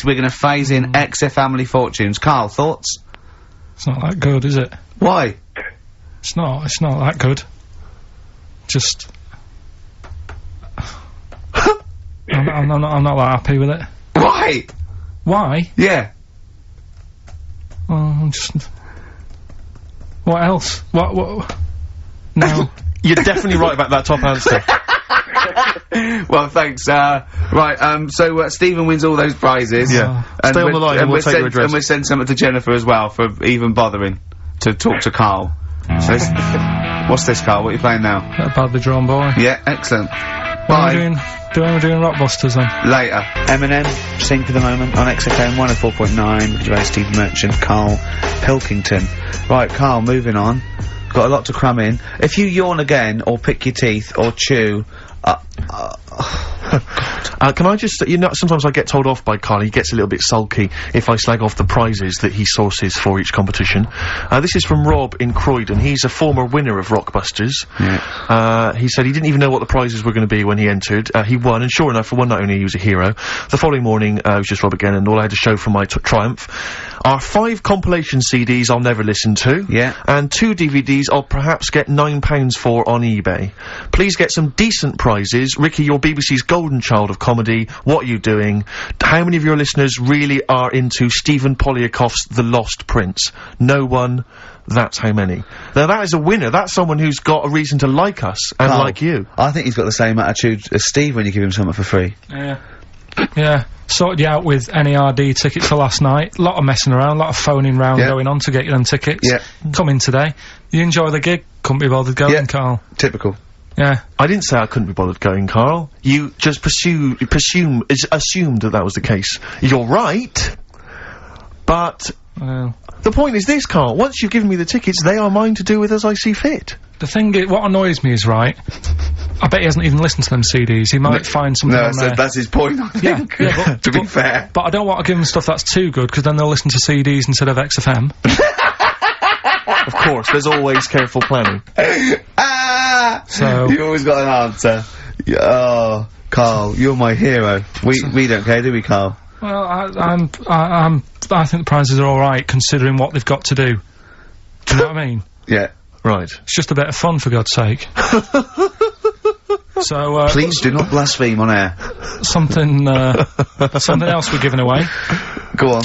we're gonna phase in XF Family Fortunes. Karl, thoughts? It's not that good, is it? Why? It's not that good. Just... I'm not that happy with it. Why? Why? Yeah. Well, I'm just... What else? What? No. You're definitely right about that top answer. Well, thanks. Right, so Stephen wins all those prizes. Yeah. And Stay on the line and we'll take your address. And we'll send something to Jennifer as well for even bothering to talk to Karl. So what's this, Karl? What are you playing now? Badly Drawn Boy. Yeah, excellent. When Bye. we're doing Rockbusters then? Later. Eminem, Sing for the Moment on XFM 104.9, Gervais, Steve Merchant, Karl Pilkington. Right, Karl, moving on. Got a lot to cram in. If you yawn again, or pick your teeth, or chew, can I just, sometimes I get told off by Karl. He gets a little bit sulky if I slag off the prizes that he sources for each competition. This is from Rob in Croydon. He's a former winner of Rockbusters. Yeah. He said he didn't even know what the prizes were going to be when he entered. He won, and sure enough, for one night only, he was a hero. The following morning, it was just Rob again, and all I had to show for my triumph are 5 compilation CDs I'll never listen to. Yeah. And 2 DVDs I'll perhaps get £9 for on eBay. Please get some decent prizes. Ricky, you're BBC's golden child of comedy. What are you doing? How many of your listeners really are into Stephen Polyakoff's The Lost Prince? No one. That's how many. Now that is a winner. That's someone who's got a reason to like us and Karl, like you. I think he's got the same attitude as Steve when you give him something for free. Yeah. Yeah. Sorted you out with NERD tickets for last night. A lot of messing around, a lot of phoning round going on to get you them tickets. Yeah. Come in today. You enjoy the gig. Couldn't be bothered going, Karl. Typical. Yeah. I didn't say I couldn't be bothered going, Karl. You just assumed that was the case. You're right, but the point is this, Karl. Once you've given me the tickets, they are mine to do with as I see fit. The thing is, what annoys me is, right, I bet he hasn't even listened to them CDs. He might find something on there. That's his point, I think. Yeah, to be fair. But I don't want to give them stuff that's too good, because then they'll listen to CDs instead of XFM. Of course, there's always careful planning. So... You always got an answer. Oh, Karl, you're my hero. We don't care, do we, Karl? Well, I think the prizes are alright, considering what they've got to do. Do you know what I mean? Yeah. Right. It's just a bit of fun, for God's sake. So, Please do not blaspheme on air. something else we're giving away. Go on.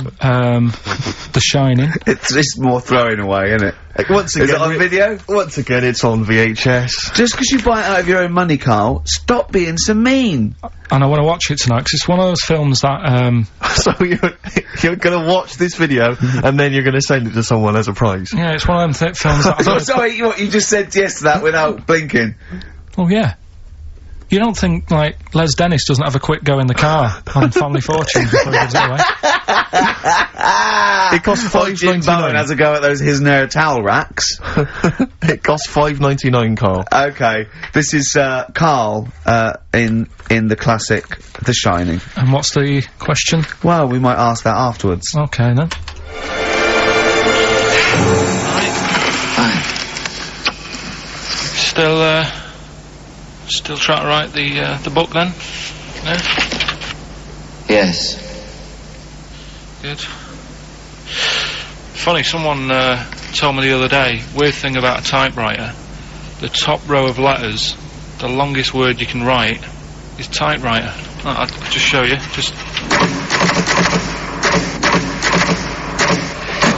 The Shining. It's more throwing away, isn't it? Once again, Is it on video? Once again, it's on VHS. Just because you buy it out of your own money, Karl, stop being so mean. And I want to watch it tonight, 'cause it's one of those films that, So you're gonna watch this video, and then you're gonna send it to someone as a prize. yeah, it's one of them films that... Oh, sorry, you just said yes to that without blinking. Oh, yeah. You don't think, like, Les Dennis doesn't have a quick go in the car on Family Fortune before he gives it away? It costs Jim Bowen $5.99. has a go at those his and her towel racks. It costs $5.99, Karl. Okay, this is Karl in the classic The Shining. And what's the question? Well, we might ask that afterwards. Okay, then. Still trying to write the book, then? No? Yes. Good. Funny, someone told me the other day, weird thing about a typewriter, the top row of letters, the longest word you can write is typewriter. I'll just show you, just...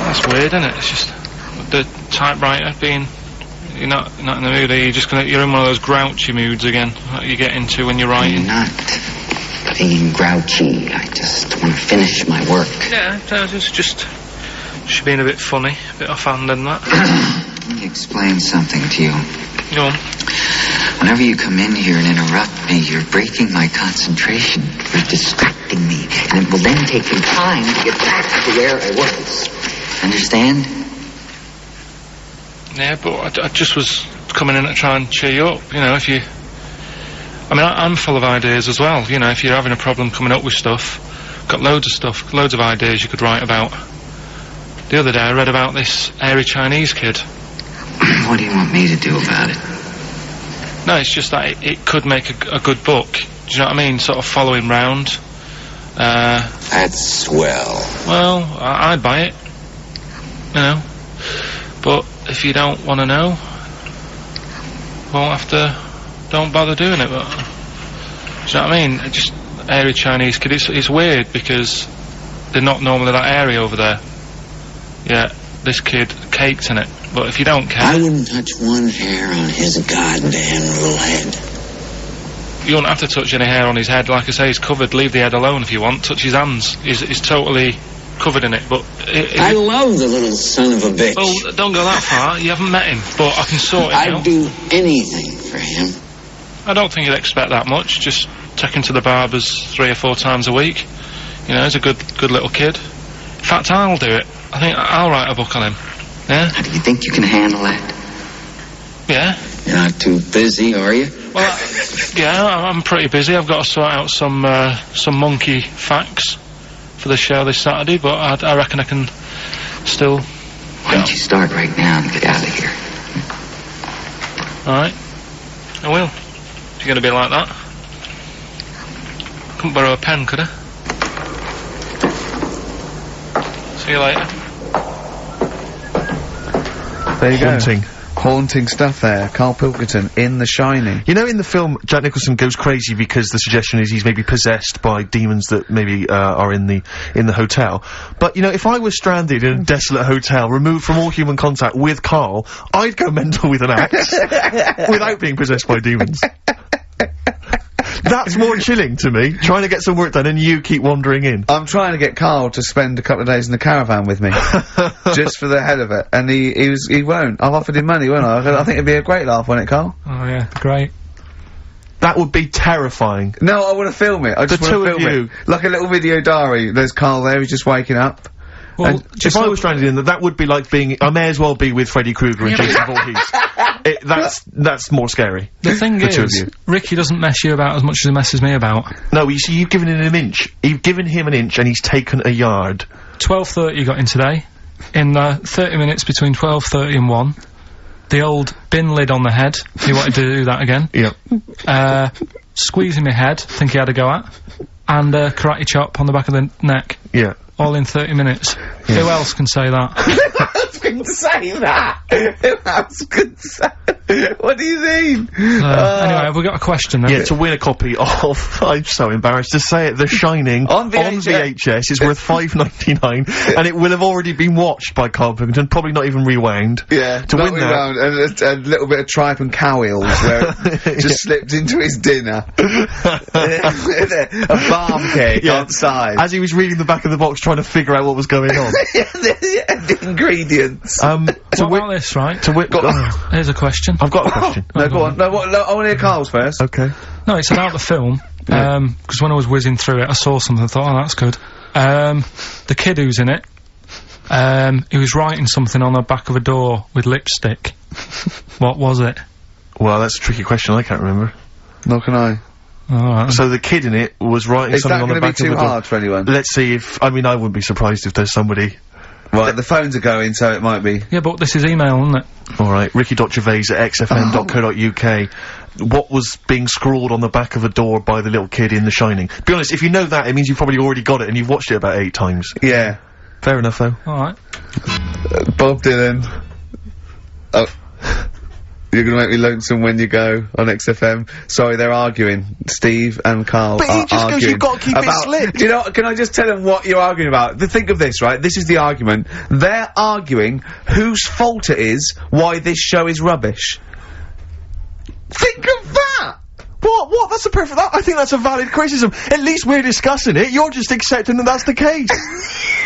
That's weird, isn't it? It's just the typewriter being... You're not in the mood, are you? You're in one of those grouchy moods again, that you get into when you're writing. I'm not being grouchy. I just want to finish my work. Yeah, it's just being a bit funny, a bit offhand and that. Let me explain something to you. Go on. Whenever you come in here and interrupt me, you're breaking my concentration. You're distracting me. And it will then take me time to get back to where I was. Understand? Yeah, but I just was coming in to try and cheer you up, you know, if you... I mean, I'm full of ideas as well, you know, if you're having a problem coming up with stuff, got loads of stuff, loads of ideas you could write about. The other day I read about this airy Chinese kid. What do you want me to do about it? No, it's just that it could make a good book, do you know what I mean, sort of following round. That's swell. Well, I'd buy it, you know, but if you don't want to know, don't bother doing it, but... Do you know what I mean? Just airy Chinese kid, it's weird because they're not normally that airy over there. Yeah, this kid caked in it, but if you don't care... I wouldn't touch one hair on his goddamn little head. You won't have to touch any hair on his head, like I say, he's covered, leave the head alone if you want, touch his hands, he's totally covered in it, but... I love the little son of a bitch. Well, don't go that far, you haven't met him, but I can sort it out. I'd do anything for him. I don't think you'd expect that much, just take him to the barbers 3 or 4 times a week. You know, he's a good little kid. In fact, I'll do it. I think I'll write a book on him. Yeah? How do you think you can handle that? Yeah. You're not too busy, are you? Well, yeah, I'm pretty busy. I've got to sort out some monkey facts for the show this Saturday, but I reckon I can still... Why don't you start right now and get out of here? Alright. I will. If you're going to be like that. Couldn't borrow a pen, could I? See you later. There you Haunting. go. Haunting stuff there. Karl Pilkington in The Shining. You know, in the film, Jack Nicholson goes crazy because the suggestion is he's maybe possessed by demons that maybe are in the hotel. But you know, if I was stranded in a desolate hotel, removed from all human contact with Karl, I'd go mental with an axe without being possessed by demons. That's more chilling to me, trying to get some work done and you keep wandering in. I'm trying to get Karl to spend a couple of days in the caravan with me. Just for the hell of it. And he won't. I've offered him money, won't I? I think it'd be a great laugh, wouldn't it, Karl? Oh yeah, great. That would be terrifying. No, I want to film it. I just want to film it. Like a little video diary. There's Karl there, he's just waking up. Well, if I was stranded in that would be like being... I may as well be with Freddy Krueger and Jason Voorhees. That's more scary. The thing is, Ricky doesn't mess you about as much as he messes me about. No, you see, you've given him an inch. You've given him an inch and he's taken a yard. 12:30 you got in today. In 30 minutes between 12:30 and 1. The old bin lid on the head. He wanted to do that again. Yeah. Squeezing my head, think he had a go at. And karate chop on the back of the neck. Yeah. all in 30 minutes. Who else can say that? Who else can say that? Who else can say? What do you mean? Anyway, have we got a question then? Yeah, to win a copy of, I'm so embarrassed to say it, The Shining on VHS is worth $5.99, and it will have already been watched by Karl Pilkington, probably not even rewound. Yeah, to win that. And a little bit of tripe and cow eels where it just slipped into his dinner. A barm cake outside. As he was reading the back of the box trying to figure out what was going on. The ingredients. What about this, right? Here's a question. I've got a question. No, go on. No, I want to hear Karl's first. Okay. No, it's about the film. Because when I was whizzing through it, I saw something and thought, oh, that's good. The kid who's in it, he was writing something on the back of a door with lipstick. What was it? Well, that's a tricky question. I can't remember. Nor can I. Alright. So the kid in it was writing something on the back of the door. Is that going to be too hard for anyone? Let's see if... I mean, I wouldn't be surprised if there's somebody... Right, the phones are going, so it might be. Yeah, but this is email, isn't it? Alright, ricky.gervais@xfm.co.uk. What was being scrawled on the back of a door by the little kid in The Shining? Be honest, if you know that, it means you've probably already got it and you've watched it about 8 times. Yeah. Fair enough, though. Alright. Bob Dylan. Oh. You're gonna make me lonesome when you go on XFM. Sorry, they're arguing. Steve and Karl but he just goes, you've got to keep it slick. Do you know, can I just tell them what you're arguing about? Think of this, right? This is the argument. They're arguing whose fault it is why this show is rubbish. Think of that! What? That's a perfect... I think that's a valid criticism. At least we're discussing it. You're just accepting that that's the case.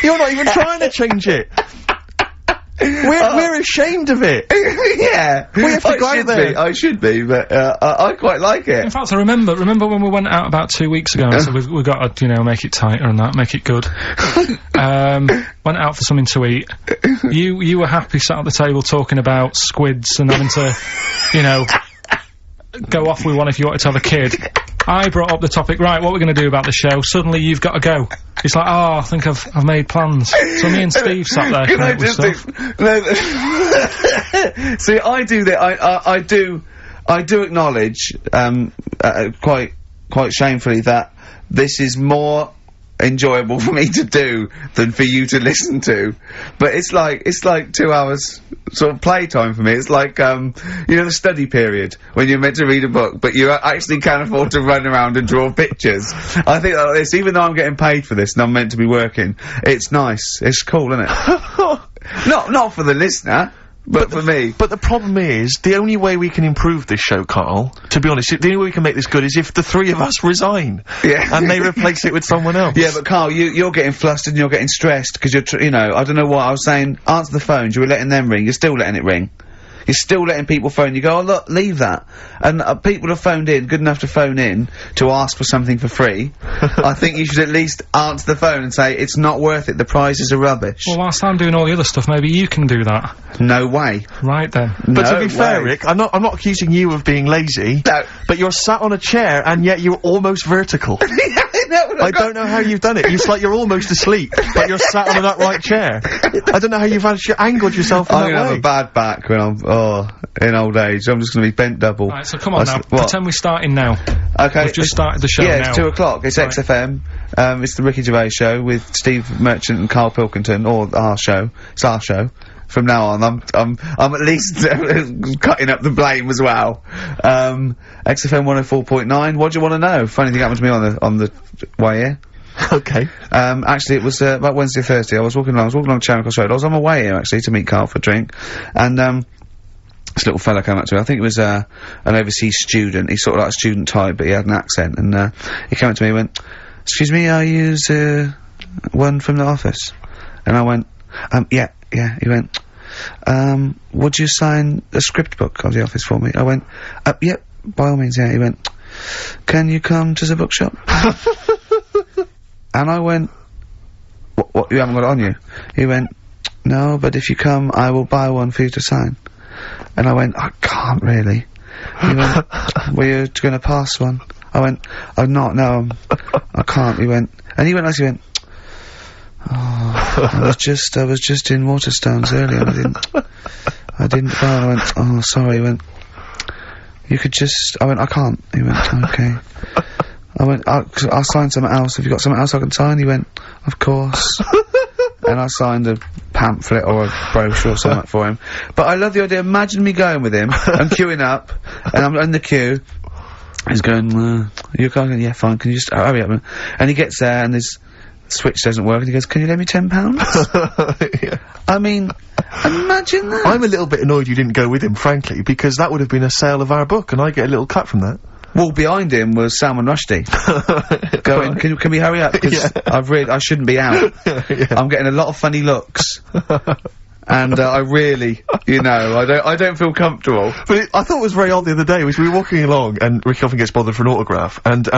You're not even trying to change it. We're ashamed of it. Yeah. We have to go out there. I should be, but, I quite like it. In fact, I remember when we went out about 2 weeks ago, and said we got to, you know, make it tighter and that, make it good. Went out for something to eat. You were happy sat at the table talking about squids and having to, you know, go off with one if you wanted to have a kid. I brought up the topic, right, what we're going to do about the show. Suddenly you've got to go. It's like, oh, I think I've made plans. So me and Steve sat there Can I with stuff. See, I do that. I do acknowledge, quite shamefully, that this is more enjoyable for me to do than for you to listen to. But it's like 2 hours sort of playtime for me. It's like, you know, the study period when you're meant to read a book, but you actually can't afford to run around and draw pictures. I think like this, even though I'm getting paid for this and I'm meant to be working, it's nice. It's cool, isn't it? Not for the listener. But for me. But the problem is, the only way we can improve this show, Karl, to be honest, the only way we can make this good is if the 3 of us resign. Yeah. And they replace it with someone else. Yeah, but Karl, you're getting flustered and you're getting stressed, because you're, you know, I don't know what I was saying, answer the phones, you were letting them ring, you're still letting it ring. You're still letting people phone. You go, oh look, leave that. And people have phoned in, good enough to phone in, to ask for something for free. I think you should at least answer the phone and say, it's not worth it, the prizes are rubbish. Well, whilst I'm doing all the other stuff, maybe you can do that. No way. Right then. But to be fair, Rick, I'm not accusing you of being lazy. No. But you're sat on a chair, and yet you're almost vertical. I don't know how you've done it. It's like you're almost asleep, but you're sat on an upright chair. I don't know how you've angled yourself in that way. I'm gonna have a bad back when I'm, in old age. I'm just gonna be bent double. Right, so come on now. Pretend we're starting now. Okay. We've just started the show now. Yeah, it's 2 o'clock. It's right. XFM. It's the Ricky Gervais show with Steve Merchant and Karl Pilkington, or our show. It's our show. From now on, I'm at least cutting up the blame as well. XFM 104.9. What do you want to know? If anything happened to me on the way here. Okay. Actually, it was about Wednesday or Thursday. I was walking along Charing Cross Road. I was on my way here actually to meet Karl for a drink, and this little fella came up to me. I think it was an overseas student. He's sort of like a student type, but he had an accent, and he came up to me and went, "Excuse me, are you one from the office?" And I went, yeah. He went, would you sign a script book of the office for me? I went, yep, by all means, yeah. He went, can you come to the bookshop? And I went, what, you haven't got it on you? He went, no, but if you come, I will buy one for you to sign. And I went, I can't really. He went, were you gonna pass one? I went, I'm not, no, I can't. He went, he went, oh, I was just in Waterstones earlier, and I didn't buy it. I went, oh, sorry. He went, you could just, I went, I can't. He went, okay. I went, I'll sign something else. Have you got something else I can sign? He went, of course. And I signed a pamphlet or a brochure or something for him. But I love the idea. Imagine me going with him and queuing up, and I'm in the queue. He's going, you going? Yeah, fine. Can you just hurry up? And he gets there, and his switch doesn't work, and he goes, "Can you lend me £10?" Yeah. I mean, imagine that. I'm a little bit annoyed you didn't go with him, frankly, because that would have been a sale of our book, and I get a little cut from that. Well, behind him was Salman Rushdie. Going, can we hurry up? Because I shouldn't be out. I'm getting a lot of funny looks. And, I really, you know, I don't feel comfortable. But I thought it was very odd the other day, was we were walking along, and Ricky often gets bothered for an autograph, and,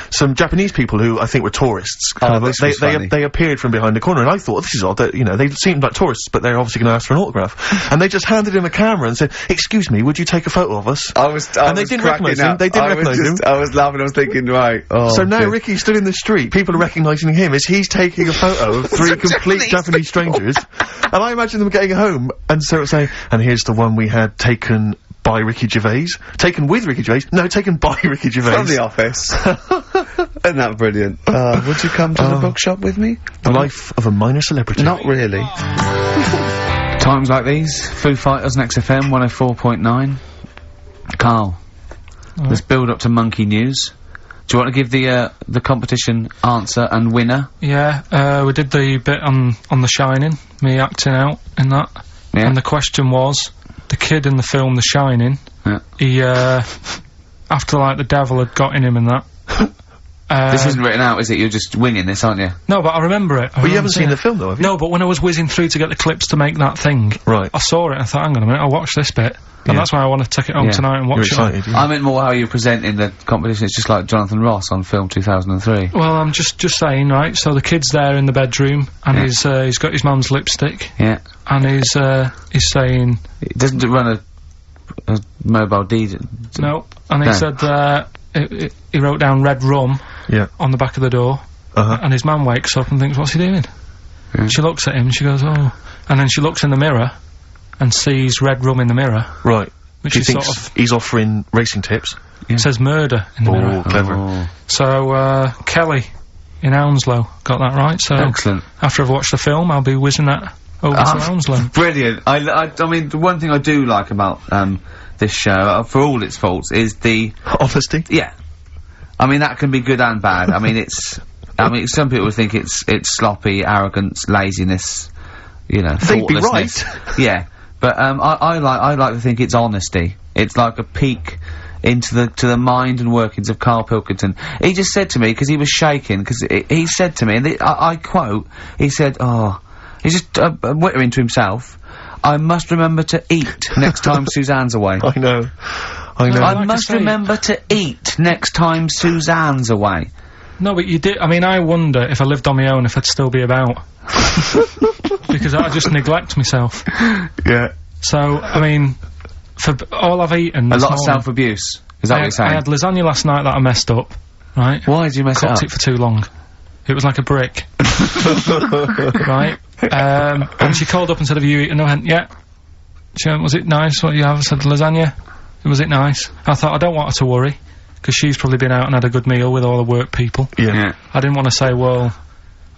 some Japanese people who I think were tourists, they appeared from behind the corner, and I thought, this is odd, that, you know, they seemed like tourists, but they're obviously gonna ask for an autograph. And they just handed him a camera and said, "Excuse me, would you take a photo of us?" And they didn't recognise him, they didn't recognise him. I was laughing, I was thinking, right, so now Ricky stood in the street, people are recognising him as he's taking a photo of three complete Japanese strangers, and I imagine them getting home, and so it's saying, "And here's the one we had taken by Ricky Gervais." Taken with Ricky Gervais? No, taken by Ricky Gervais. From the office. Isn't that brilliant? Would you come to the bookshop with me? The life of a minor celebrity. Not really. Times like these, Foo Fighters and XFM 104.9. Karl, let's build up to Monkey News. Do you want to give the competition answer and winner? Yeah, we did the bit on The Shining, me acting out in that. Yeah. And the question was, the kid in the film The Shining, he, after, like, the devil had got in him and that. This isn't written out, is it? You're just winging this, aren't you? No, but I remember it. But you haven't seen the film, though, have you? No, but when I was whizzing through to get the clips to make that thing, I saw it and I thought, hang on a minute, I'll watch this bit. And that's why I want to take it home tonight and watch it. I meant more how you're presenting the competition. It's just like Jonathan Ross on Film 2003. Well, I'm just saying, right, so the kid's there in the bedroom, and he's got his mum's lipstick. Yeah. And he's saying... He doesn't run a mobile deed. No. And he said, he wrote down red rum on the back of the door. And his mum wakes up and thinks, what's he doing? She looks at him and she goes, oh. And then she looks in the mirror and sees red rum in the mirror. Right. Which he is thinks sort of... he's offering racing tips. It says murder in the mirror. Oh, clever. So, Kelly in Hounslow got that right, so... Excellent. After I've watched the film, I'll be whizzing that over to Hounslow. Brilliant. I mean, the one thing I do like about, this show, for all its faults, is the... honesty? Yeah. I mean, that can be good and bad. I mean, it's... I mean, some people think it's sloppy, arrogance, laziness, you know, thoughtlessness. They'd be right. Yeah. But, I like to think it's honesty. It's like a peek into the mind and workings of Karl Pilkington. He just said to me, because he was shaking, because he said to me, and I quote, he said, he's just, whittering to himself, "I must remember to eat next time Suzanne's away." I know. I must remember to eat next time Suzanne's away. No, but you did. I mean, I wonder if I lived on my own if I'd still be about. Because I just neglect myself. Yeah. So, I mean, for all I've eaten a lot of self-abuse. Is that what you're saying? I had lasagna last night that I messed up, right? Why did you mess it up? Cooked it for too long. It was like a brick. Right? And she called up and said, "Have you eaten?" I went, "Yeah." She went, "Was it nice what you have?" I said, "Lasagna." "Was it nice?" I thought, I don't want her to worry, because she's probably been out and had a good meal with all the work people. Yeah. I didn't want to say, well,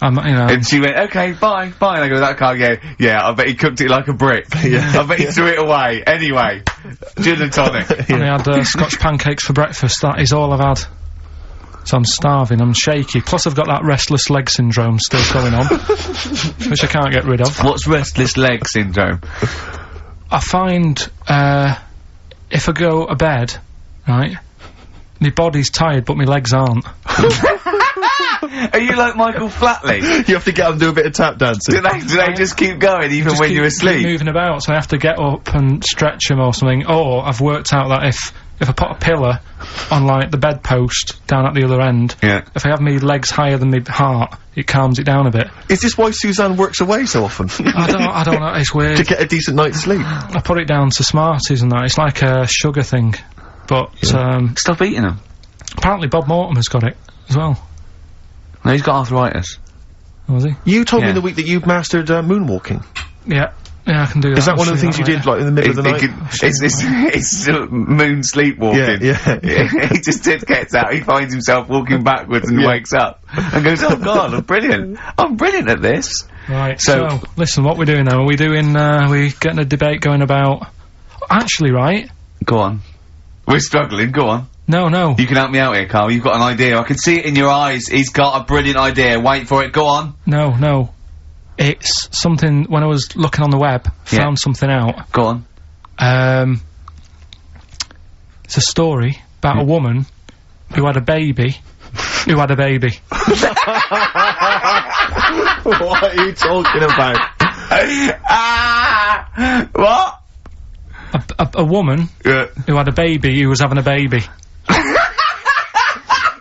you know... And she went, "Okay, bye, bye." And I go, "That car, yeah, I bet he cooked it like a brick." I bet he threw it away. Anyway, gin and tonic. And I had Scotch pancakes for breakfast. That is all I've had. So I'm starving, I'm shaky. Plus I've got that restless leg syndrome still going on, which I can't get rid of. What's restless leg syndrome? I find, if I go to bed, right, my body's tired, but my legs aren't. Are you like Michael Flatley? You have to get up and do a bit of tap dancing. Do they just keep going even when you're asleep? Moving about, so I have to get up and stretch them or something. Or I've worked out that if I put a pillar on, like, the bedpost down at the other end, if I have my legs higher than my heart, it calms it down a bit. Is this why Suzanne works away so often? I don't know, it's weird. To get a decent night's sleep? I put it down to Smarties and that. It's like a sugar thing. But, stop eating them. Apparently Bob Mortimer's got it as well. No, he's got arthritis. Was he? You told me the week that you'd mastered moonwalking. Yeah. Yeah, I can do that. Is that one of the things you did, like, in the middle of the night? It's moon sleepwalking. Yeah. He just gets out, he finds himself walking backwards and wakes up and goes, oh God, I'm brilliant at this. Right, so listen, what we're doing now, we're getting a debate going about... Actually, right? Go on. We're struggling, go on. No. You can help me out here, Karl, you've got an idea. I can see it in your eyes, he's got a brilliant idea. Wait for it, go on. No. It's something, when I was looking on the web, found something out. Go on. It's a story about a woman who had a baby. What are you talking about? What? A woman who had a baby who was having a baby.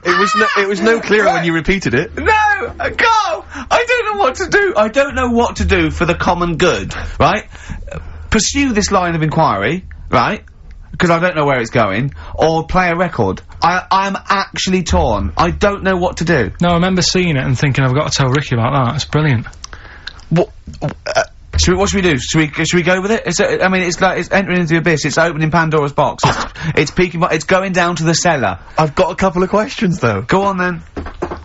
It was no clearer when you repeated it. No! Karl! I don't know what to do. I don't know what to do for the common good, right? Pursue this line of inquiry, right? Because I don't know where it's going. Or play a record. I'm actually torn. I don't know what to do. No, I remember seeing it and thinking, I've got to tell Ricky about that. It's brilliant. What should we do? Should we go with it? It's entering into the abyss. It's opening Pandora's box. It's peeking. It's going down to the cellar. I've got a couple of questions though. Go on then.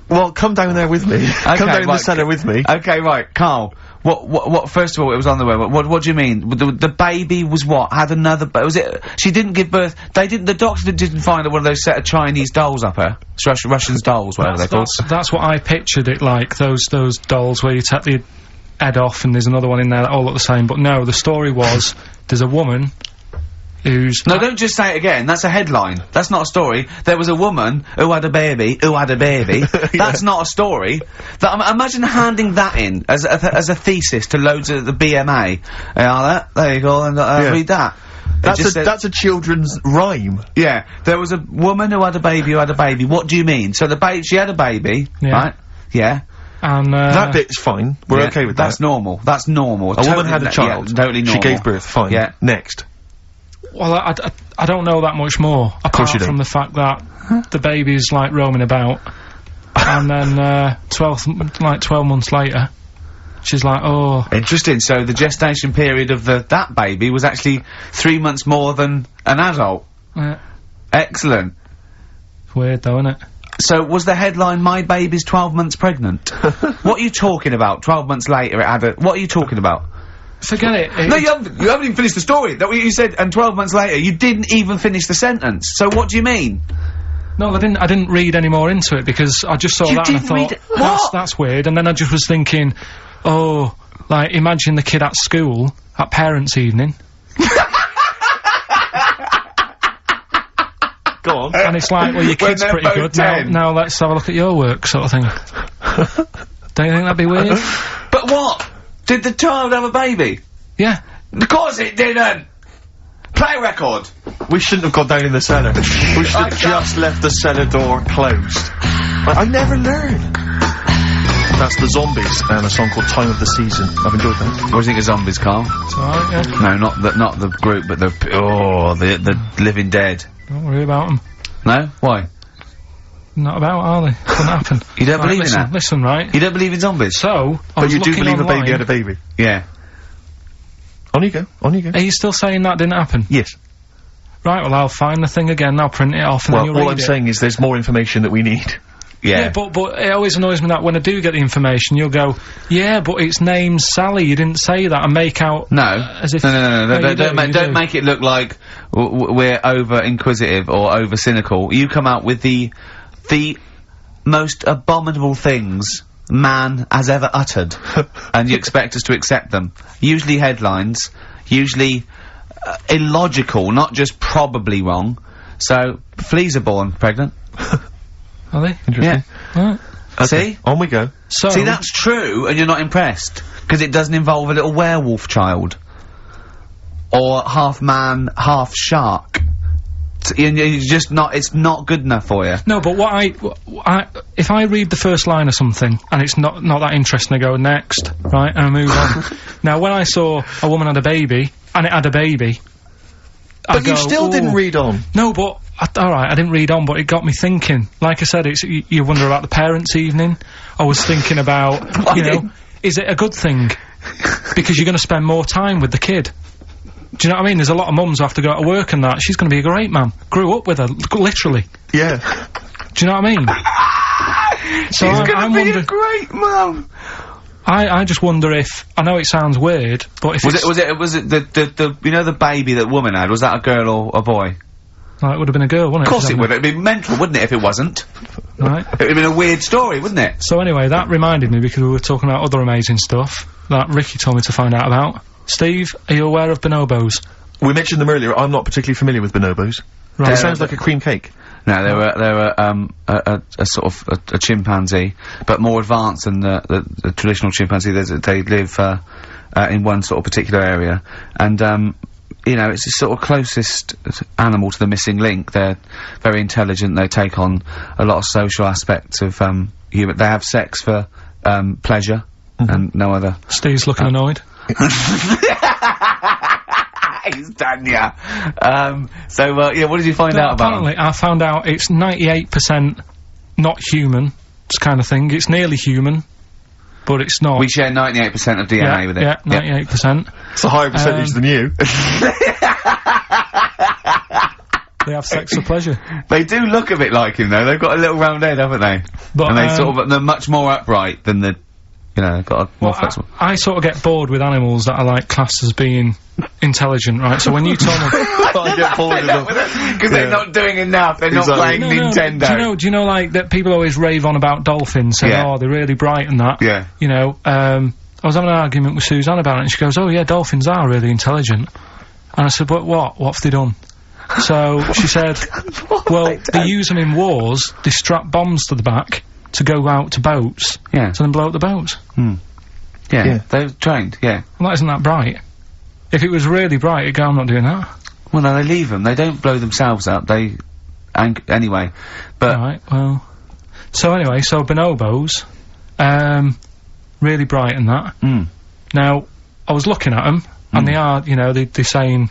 Well, come down there with me. Okay, come down in the cellar with me. Okay, right, Karl. What? First of all, it was on the web. What do you mean? The baby was what? Had another? Was it? She didn't give birth. The doctor didn't find one of those set of Chinese dolls up her. Russians dolls, whatever they're called. That's what I pictured it like. Those dolls where you take the head off and there's another one in there that all look the same. But no, the story was there's a woman who's... No, don't just say it again. That's a headline. That's not a story. There was a woman who had a baby, That's not a story. Imagine handing that in as a thesis to loads of the BMA. There you go, and read that. That's a children's rhyme. Yeah. There was a woman who had a baby What do you mean? So she had a baby, right? Yeah. And, that bit's fine. We're okay with that. That's normal. That's normal. A woman had a child. Yeah, totally normal. She gave birth. Fine. Yeah. Next. Well, I don't know that much more. Apart from the fact that the baby's, like, roaming about. And then, 12 months later, she's like, oh... Interesting. So the gestation period of that baby was actually 3 months more than an adult. Yeah. Excellent. It's weird, though, isn't it? So, was the headline, my baby's 12 months pregnant? What are you talking about? 12 months later it had a... What are you talking about? Forget it. No, you haven't even finished the story. That what you said, and 12 months later, you didn't even finish the sentence. So what do you mean? No, I didn't read any more into it, because I just saw that and I thought, that's weird, and then I just was thinking, oh, like, imagine the kid at school, at parents' evening. Go on. And it's like, well, your kid's pretty good, now let's have a look at your work, sort of thing. Don't you think that'd be weird? But what? Did the child have a baby? Yeah. Of course it didn't! Play a record! We shouldn't have gone down in the cellar. We should have just left the cellar door closed. I never learn. That's the Zombies and a song called Time of the Season. I've enjoyed that. What do you think of Zombies, Karl? It's alright, yeah. No, not the group, but the Living Dead. Don't worry about them. No? Why? Not about, are they? Couldn't happen. You don't believe in that? Listen, right? You don't believe in zombies? So, but you do believe a baby had a baby? Yeah. On you go. Are you still saying that didn't happen? Yes. Right, well, I'll find the thing again, I'll print it off, and then you'll read it. All I'm saying is there's more information that we need. Yeah, but it always annoys me that when I do get the information, you'll go, yeah, but its name's Sally, you didn't say that, and make out... No. As if... No, don't make it look like we're over-inquisitive or over-cynical. You come out with the most abominable things man has ever uttered, and you expect us to accept them. Usually headlines, usually illogical, not just probably wrong. So, fleas are born pregnant. Are they? Interesting. Yeah. Right. Okay. See? On we go. So... See, that's true, and you're not impressed. Because it doesn't involve a little werewolf child. Or half man, half shark. You're just not, it's not good enough for you. No, but if I read the first line of something, and it's not that interesting, I go next, right, and I move on. Now, when I saw a woman had a baby, and it had a baby, but you still didn't read on. No, but, alright, I didn't read on, but it got me thinking. Like I said, you wonder about the parents' evening. I was thinking about, you know, is it a good thing? because you're going to spend more time with the kid. Do you know what I mean? There's a lot of mums who have to go to work and that. She's going to be a great mum. Grew up with her, literally. Yeah. Do you know what I mean? So She's going to be a great mum. I just wonder if, I know it sounds weird, but if was it the you know the baby that woman had, was that a girl or a boy? Oh, it would have been a girl, wouldn't it? Of course it would. It'd be mental, wouldn't it, if it wasn't? Right. It would have been a weird story, wouldn't it? So anyway, that reminded me, because we were talking about other amazing stuff that Ricky told me to find out about. Steve, are you aware of bonobos? We mentioned them earlier. I'm not particularly familiar with bonobos. Right. It sounds like a cream cake. No, they were a sort of a chimpanzee, but more advanced than the traditional chimpanzee. They live in one sort of particular area, and you know, it's the sort of closest animal to the missing link. They're very intelligent. They take on a lot of social aspects of human. They have sex for pleasure and no other. Steve's looking annoyed. He's done ya. Yeah, what did you find out about apparently, I found out it's 98% not human, this kind of thing. It's nearly human, but it's not. We share 98% of DNA with it. Yeah, 98%. It's a higher percentage than you. They have sex for pleasure. They do look a bit like him, though. They've got a little round head, haven't they? But, and they're much more upright than the, you know, they've got a more flexible. I sort of get bored with animals that are, like, classed as being intelligent, right? So when you told me... I get bored with them. Because they're not doing enough, they're not playing Nintendo. Do you know, like, that people always rave on about dolphins, saying, oh, they're really bright and that? Yeah. You know, I was having an argument with Suzanne about it, and she goes, oh, yeah, dolphins are really intelligent. And I said, but what? What have they done? So she said, well, they use them in wars, they strap bombs to the back to go out to boats, to then blow up the boats. Yeah, they're trained, Well, that isn't that bright. If it was really bright, it'd go, I'm not doing that. Well, no, they leave them. They don't blow themselves up. They... anyway, but... Right, well... So anyway, so bonobos, really bright and that. Now, I was looking at them, and they are, you know, they're saying...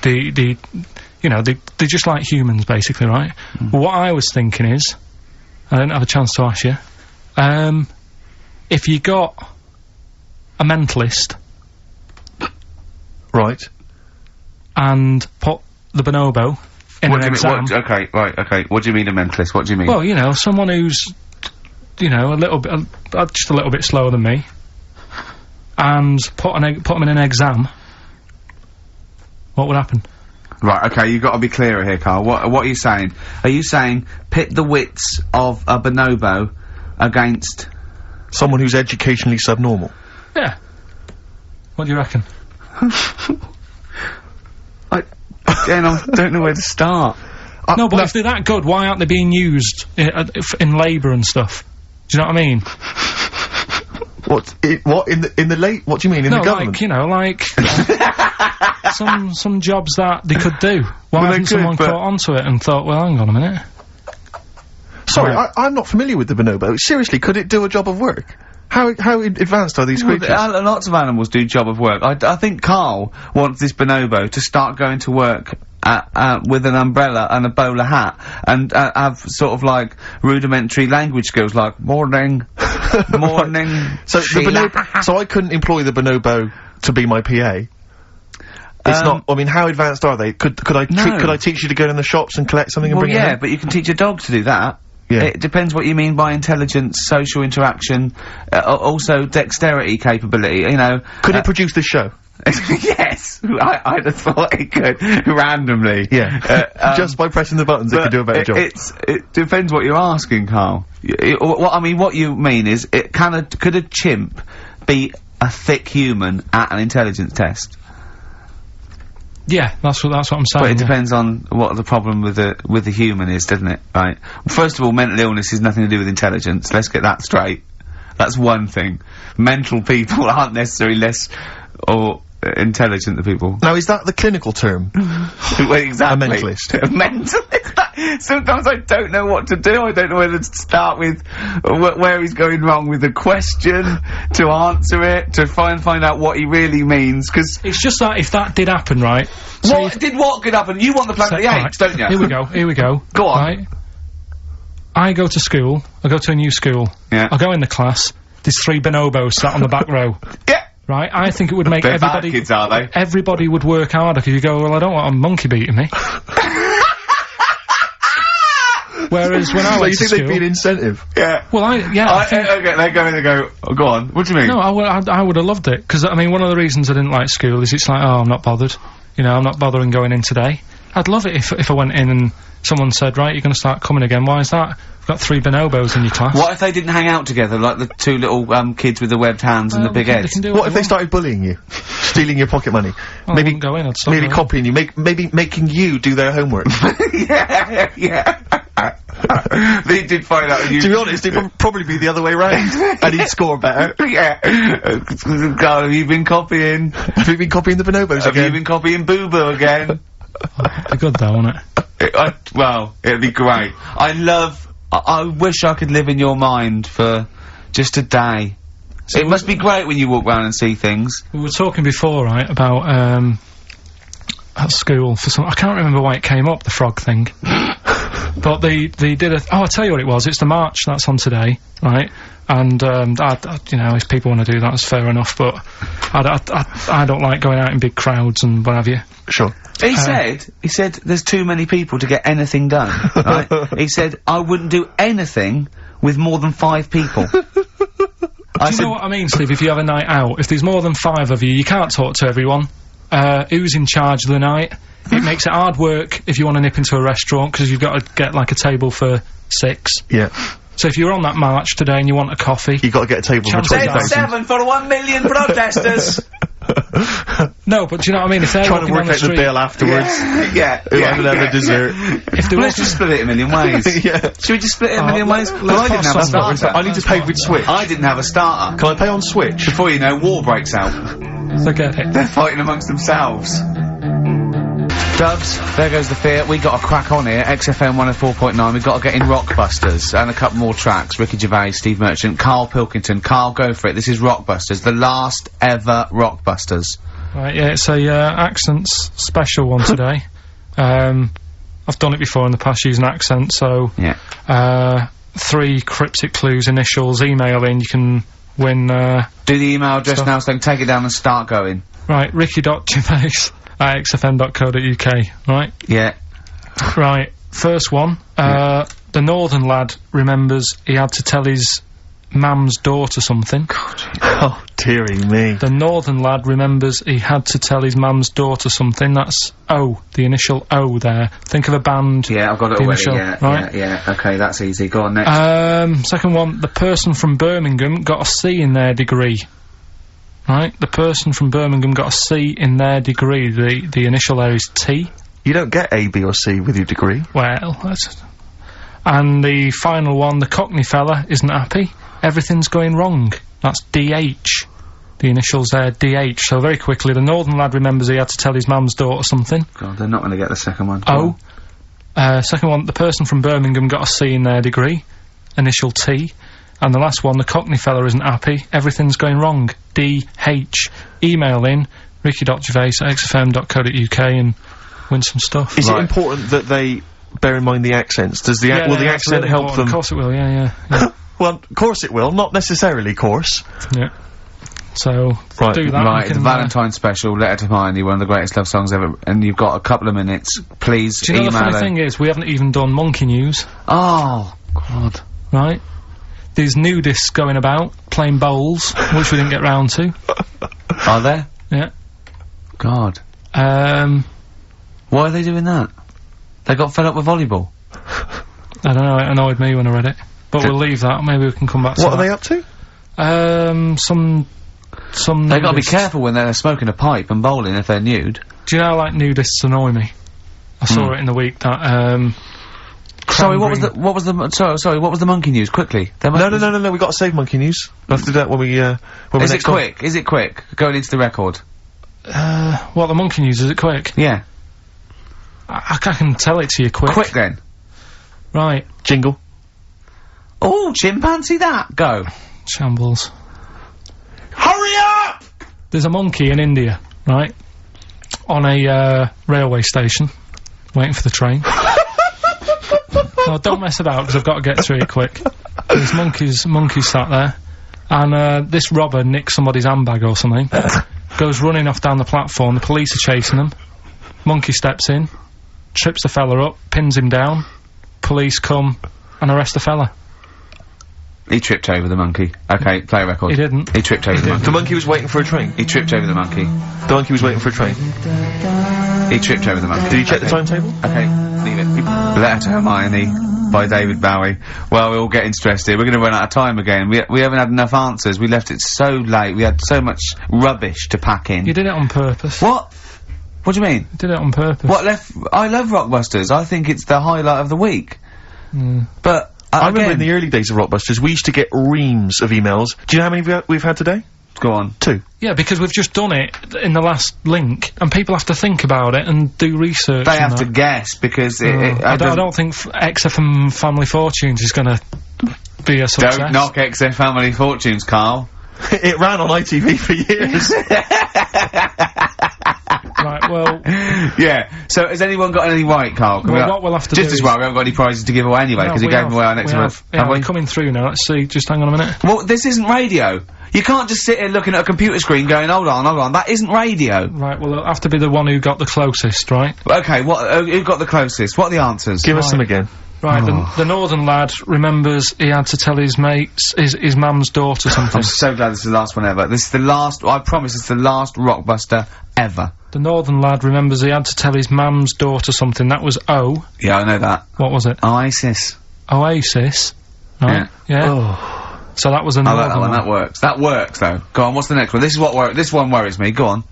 You know, they're just like humans, basically, right? But what I was thinking is... I didn't have a chance to ask you. If you got a mentalist... Right. And put the bonobo in an exam... Okay. What do you mean a mentalist? What do you mean? Well, you know, someone who's, you know, a little bit... just a little bit slower than me. And put them in an exam... What would happen? Right, okay, you've got to be clearer here, Karl. What are you saying? Are you saying pit the wits of a bonobo against... someone who's educationally subnormal? Yeah. What do you reckon? I don't know where to start. No, but if they're that good, why aren't they being used in labour and stuff? Do you know what I mean? What in the late? What do you mean in the government? Like, you know, like some jobs that they could do. Why hasn't someone caught onto it and thought, well, hang on a minute? Sorry, I'm not familiar with the bonobo. Seriously, could it do a job of work? How advanced are these creatures? Lots of animals do job of work. I think Karl wants this bonobo to start going to work with an umbrella and a bowler hat and have sort of like rudimentary language skills like morning, morning. So so I couldn't employ the bonobo to be my PA. It's not. I mean, how advanced are they? Could I teach you to go in the shops and collect something and bring it home? But you can teach a dog to do that. Yeah. It depends what you mean by intelligence, social interaction, also dexterity capability, you know. Could it produce this show? Yes! I'd have thought it could, randomly. Yeah. Just by pressing the buttons it could do a better job. It depends what you're asking, Karl. What you mean is, could a chimp beat a thick human at an intelligence test? Yeah, that's what I'm saying. But it depends on what the problem with the human is, doesn't it? Right. Well, first of all, mental illness has nothing to do with intelligence. Let's get that straight. That's one thing. Mental people aren't necessarily less or intelligent than people. Now, is that the clinical term? Well, exactly. A mentalist. A mentalist. Sometimes I don't know what to do. I don't know whether to start with where he's going wrong with the question, to answer it, to find out what he really means, because... It's just that if that did happen, right... What could happen? You want the Planet of the Apes, don't you? Here we go. Go on. Right? I go to school. I go to a new school. Yeah. I go in the class. There's 3 bonobos sat on the back row. Yeah. right? I think it would make They're everybody... bad kids, are they? Everybody would work harder, because you go, well, I don't want a monkey beating me. Whereas when I went to you think school... they'd be an incentive? Yeah. Well, I think... Okay, they go, oh, go on, what do you mean? No, I would have loved it, because, I mean, one of the reasons I didn't like school is it's like, oh, I'm not bothered. You know, I'm not bothering going in today. I'd love it if I went in and someone said, right, you're going to start coming again. Why is that? We've got 3 bonobos in your class. What if they didn't hang out together, like the 2 little, kids with the webbed hands and the big heads? What if they started bullying you? Stealing your pocket money? Well, maybe I wouldn't go in, I'd stop maybe going. copying you, maybe making you do their homework. Yeah. They did find out you... To be honest, it would probably be the other way round. And he'd score better. Yeah. God, have you been copying? Have you been copying the bonobos Have again? you been copying Boo Boo again? It'd be good though, wouldn't it? Well, it'd be great. I wish I could live in your mind for just a day. So it must be great when you walk round and see things. We were talking before, right, about, at school for some... I can't remember why it came up, the frog thing. But they did a... Oh, I'll tell you what it was. It's the march that's on today, right? And, you know, if people want to do that, that's fair enough, but I don't like going out in big crowds and what have you. Sure. He said, there's too many people to get anything done, right? He said, I wouldn't do anything with more than 5 people. Do you know what I mean, Steve? If you have a night out, if there's more than 5 of you, you can't talk to everyone. Who's in charge of the night? It makes it hard work if you want to nip into a restaurant, because you've got to get, like, a table for 6. Yeah. So if you're on that march today and you want a coffee... You've got to get a table for 20,000. 7 for 1 million protesters! No, but do you know what I mean? If they're trying to walking work down the out the street... bill afterwards. Yeah. Who hasn't had a dessert? If they're Let's just split it a million ways. Yeah. Should we just split it a million ways? let's Well, I didn't have a pass on that. starter. I need to pay with Switch. I didn't have a starter. Can I pay on Switch? Before you know, war breaks out. Forget it. They're fighting amongst themselves. Dubs, there goes the fear. We got a crack on here. XFM 104.9. We've got to get in Rockbusters and a couple more tracks. Ricky Gervais, Steve Merchant, Karl Pilkington. Karl, go for it. This is Rockbusters, the last ever Rockbusters. Right, yeah, it's a, accents special one today. I've done it before in the past using accent, so... Yeah. 3 cryptic clues, initials, email in, you can win, Do the email address now so they can take it down and start going. Right, ricky.gervais@xfm.co.uk, right? Yeah. Right, first one. The northern lad remembers he had to tell his mum's daughter something. Oh, dearie me. The northern lad remembers he had to tell his mum's daughter something. That's O, the initial O there. Think of a band. Yeah, I've got it the already, initial, yeah, right? yeah. Okay, that's easy. Go on, next. Second one, the person from Birmingham got a C in their degree. Right? The person from Birmingham got a C in their degree. The initial there is T. You don't get A, B or C with your degree. Well, that's... And the final one, the Cockney fella isn't happy. Everything's going wrong. That's DH. The initials there, DH. So very quickly, the northern lad remembers he had to tell his mum's daughter something. God, they're not going to get the second one. O. Second one, the person from Birmingham got a C in their degree. Initial T. And the last one, the Cockney fella isn't happy. Everything's going wrong. DH. Email in, ricky.gervais@xfm.co.uk and win some stuff. Is it important that they bear in mind the accents? Does the will the accent really help them? Of course it will, yeah. Well, of course it will. Not necessarily, course. Yeah. So, right. do that. Right, the Valentine special, Letter to Hermione, one of the greatest love songs ever, and you've got a couple of minutes. Please do you know email the funny thing is, we haven't even done monkey news. Oh, God. Right? There's nudists going about, playing bowls, which we didn't get round to. Are there? Yeah. God. Why are they doing that? They got fed up with volleyball? I don't know, it annoyed me when I read it. But we'll leave that, maybe we can come back to that. What are they up to? Some They gotta be careful when they're smoking a pipe and bowling if they're nude. Do you know how, like, nudists annoy me? I saw it in the week that, Sorry, what was the monkey news? Quickly. No, we got to save monkey news. We'll have to do that when we, Is it quick? Is it quick? Going into the record. What, the monkey news, is it quick? Yeah. I can tell it to you quick. Quick then. Right. Jingle. Oh, chimpanzee that! Go. Shambles. Hurry up! There's a monkey in India, right? On a, railway station. Waiting for the train. No, don't mess about, because I've got to get through it quick. There's monkeys sat there. And this robber nicks somebody's handbag or something, goes running off down the platform, the police are chasing him, monkey steps in, trips the fella up, pins him down, police come and arrest the fella. He tripped over the monkey. Okay, play a record. He didn't. He tripped over the monkey. The monkey was waiting for a train. He tripped over the monkey. The monkey was waiting for a train. He tripped over the monkey. Did you check the timetable? Okay, leave it. Letter to Hermione by David Bowie. Well, we're all getting stressed here. We're going to run out of time again. We haven't had enough answers. We left it so late. We had so much rubbish to pack in. You did it on purpose. What? What do you mean? You did it on purpose. What left? I love Rockbusters. I think it's the highlight of the week. But I remember in the early days of Rockbusters, we used to get reams of emails. Do you know how many we've had today? Go on. 2. Yeah, because we've just done it in the last link, and people have to think about it and do research. They have to guess, because I don't think XFM Family Fortunes is gonna be a success. Don't knock XFM Family Fortunes, Karl. It ran on ITV for years. Right, well... Yeah, so has anyone got any right, Karl? Well, what we'll have to just do as well, we haven't got any prizes to give away anyway, because we gave them away our next month. Yeah, we're coming through now, let's see, just hang on a minute. Well, this isn't radio. You can't just sit here looking at a computer screen going, hold on, that isn't radio. Right, well, it'll have to be the one who got the closest, right? Okay, who got the closest? What are the answers? Give us them again. Right, the northern lad remembers he had to tell his mates, his mum's daughter something. I'm so glad this is the last one ever. This is the last, I promise it's the last Rockbuster ever. The northern lad remembers he had to tell his mum's daughter something. That was O. Yeah, I know that. What was it? Oasis. Oasis. Right. Yeah. Oh. So that was a northern that one. That works. That works, though. Go on, what's the next one? This is what this one worries me. Go on.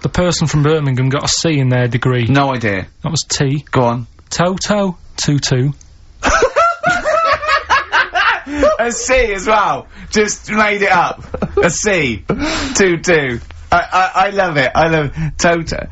The person from Birmingham got a C in their degree. No idea. That was T. Go on. Toto. 2-2. A C as well. Just made it up. A C. 2-2. I love it. I love Toto.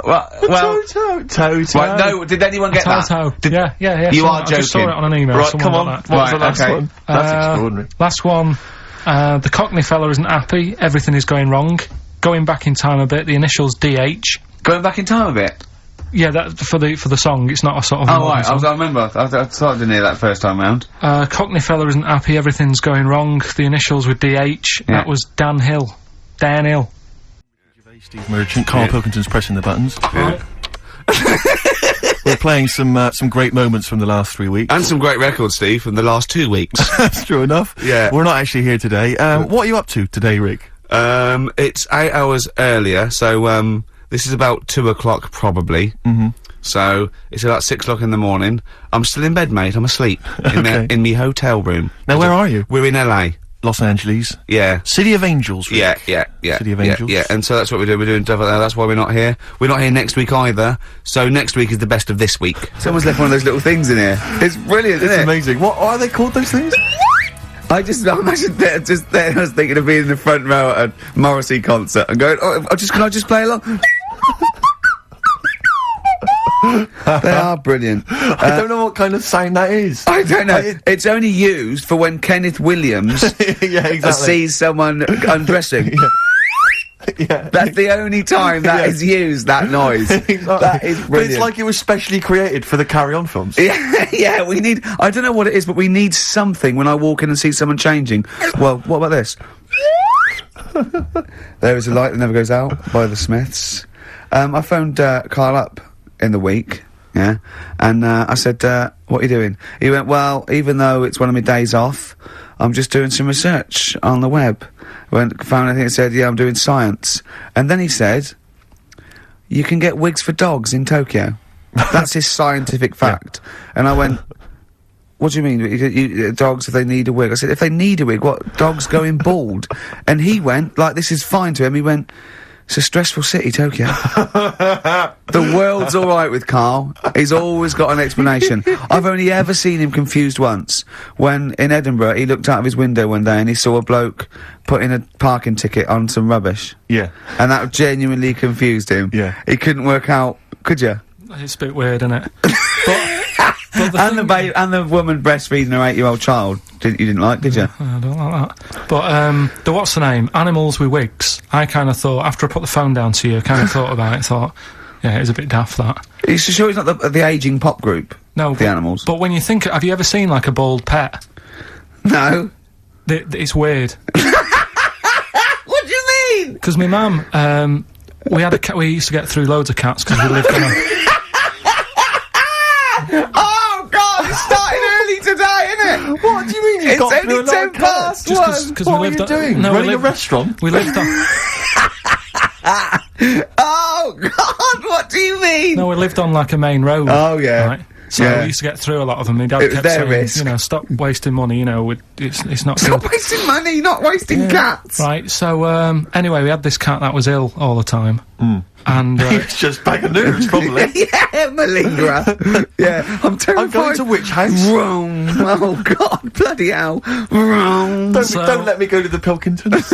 Well, Toto. Right, no, did anyone get that? Yeah. You are joking. I just saw it on an email. Right, come on. What was the last one? That's extraordinary. Last one. The Cockney fella isn't happy. Everything is going wrong. Going back in time a bit. The initials DH. Going back in time a bit? Yeah, that for the song. It's not a sort of. Oh right, I remember. I thought I didn't hear that first time round. Cockney fella isn't happy. Everything's going wrong. The initials with DH. Yeah. That was Dan Hill. Dan Hill. Steve Merchant. Karl Pilkington's pressing the buttons. Yeah. We're playing some great moments from the last 3 weeks. And some great records, Steve, from the last 2 weeks. That's true enough. Yeah. We're not actually here today. What are you up to today, Rick? It's 8 hours earlier, so, this is about 2 o'clock, probably. So, it's about 6 o'clock in the morning. I'm still in bed, mate. I'm asleep. In me hotel room. Now, where are you? We're in LA. Los Angeles. Yeah. City of Angels, Rick. Yeah. City of Angels. Yeah, and so that's what we're doing. We're doing stuff like that. That's why we're not here. We're not here next week either. So next week is the best of this week. Someone's left one of those little things in here. It's brilliant, isn't it? It's amazing. What are they called, those things? I'm actually just there, I was thinking of being in the front row at a Morrissey concert and going, can I just play along? They are brilliant. I don't know what kind of sound that is. I don't know. It's only used for when Kenneth Williams sees someone undressing. Yeah. That's the only time that is used, that noise. That is brilliant. But it's like it was specially created for the Carry On films. Yeah, we need, I don't know what it is, but we need something when I walk in and see someone changing. Well, what about this? There is a light that never goes out by the Smiths. I phoned Karl up in the week, yeah, and I said, what are you doing? He went, well, even though it's one of my days off, I'm just doing some research on the web. Found anything that said, yeah, I'm doing science. And then he said, you can get wigs for dogs in Tokyo. That's his scientific fact. And I went, what do you mean, dogs, if they need a wig? I said, if they need a wig, what, dogs going bald? And he went, like, this is fine to him, he went, it's a stressful city, Tokyo. The world's alright with Karl. He's always got an explanation. I've only ever seen him confused once. When, in Edinburgh, he looked out of his window one day and he saw a bloke putting a parking ticket on some rubbish. Yeah. And that genuinely confused him. Yeah. He couldn't work out, could you? It's a bit weird, isn't it? And the woman breastfeeding her 8-year-old child. You didn't like, did you? I don't like that. But, the what's the name? Animals with wigs. I kind of thought, after I put the phone down to you, kind of thought about it, thought, yeah, it's a bit daft, that. Are you sure he's not the ageing pop group? No. The Animals? But when you think, have you ever seen, like, a bald pet? No. It's weird. What do you mean? Because my mum, we had a cat. We used to get through loads of cats because we lived on a... Oh God! It's starting early today, isn't it? What do you mean? It's only 10 past one. Because What are you doing? Running a restaurant? We lived on... Oh God! What do you mean? No, we lived on like a main road. Oh yeah. Right? So we used to get through a lot of them. My dad kept their saying, risk. you know, stop wasting money. You know, it's not Stop good. wasting money, not wasting cats. Right. So anyway, we had this cat that was ill all the time, and It's just bag of nerves, probably. Yeah, malingerer. Yeah, I'm terrified. I'm going to which house? Rome. Oh God, bloody hell. Rome. Don't let me go to the Pilkingtons.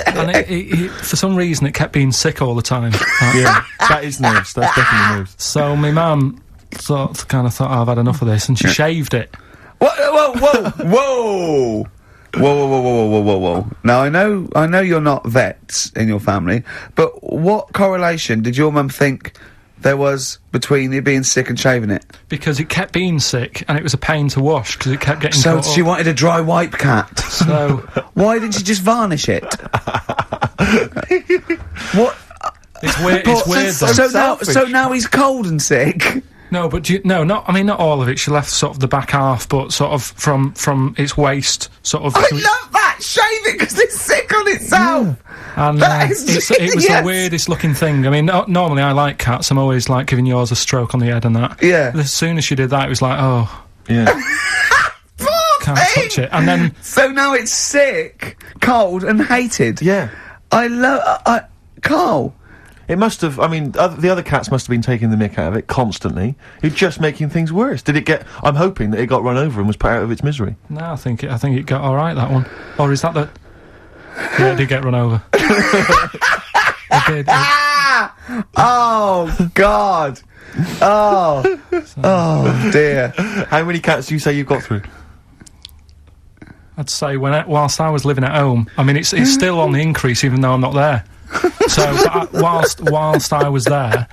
and it, for some reason, it kept being sick all the time. Right? Yeah, that is nerves. That's definitely nerves. So my mum kind of thought, oh, I've had enough of this, and she shaved it. Whoa. Whoa. Now, I know you're not vets in your family, but what correlation did your mum think there was between you being sick and shaving it? Because it kept being sick, and it was a pain to wash, because it kept getting So caught she up. wanted a dry wipe cat. So... Why didn't she just varnish it? What? It's weird, it's weird, though. So now he's cold and sick? No, but not all of it. She left sort of the back half, but sort of from its waist, sort of... I love that! Shave it, because it's sick on itself! And That is it was the genius. weirdest looking thing. I mean, normally I like cats. I'm always like giving yours a stroke on the head and that. Yeah. But as soon as she did that, it was like, oh, Yeah. can't touch it. And then... So now it's sick, cold, and hated. Yeah. I love... Karl... It must have, I mean, the other cats must have been taking the mick out of it constantly. It's just making things worse. Did it get... I'm hoping that it got run over and was put out of its misery. No, I think it got alright, that one. Or is that the... Yeah, it did get run over. It did. Oh, God. Oh. Oh, dear. How many cats do you say you've got through? I'd say whilst I was living at home, I mean, it's still on the increase even though I'm not there. So, but whilst I was there,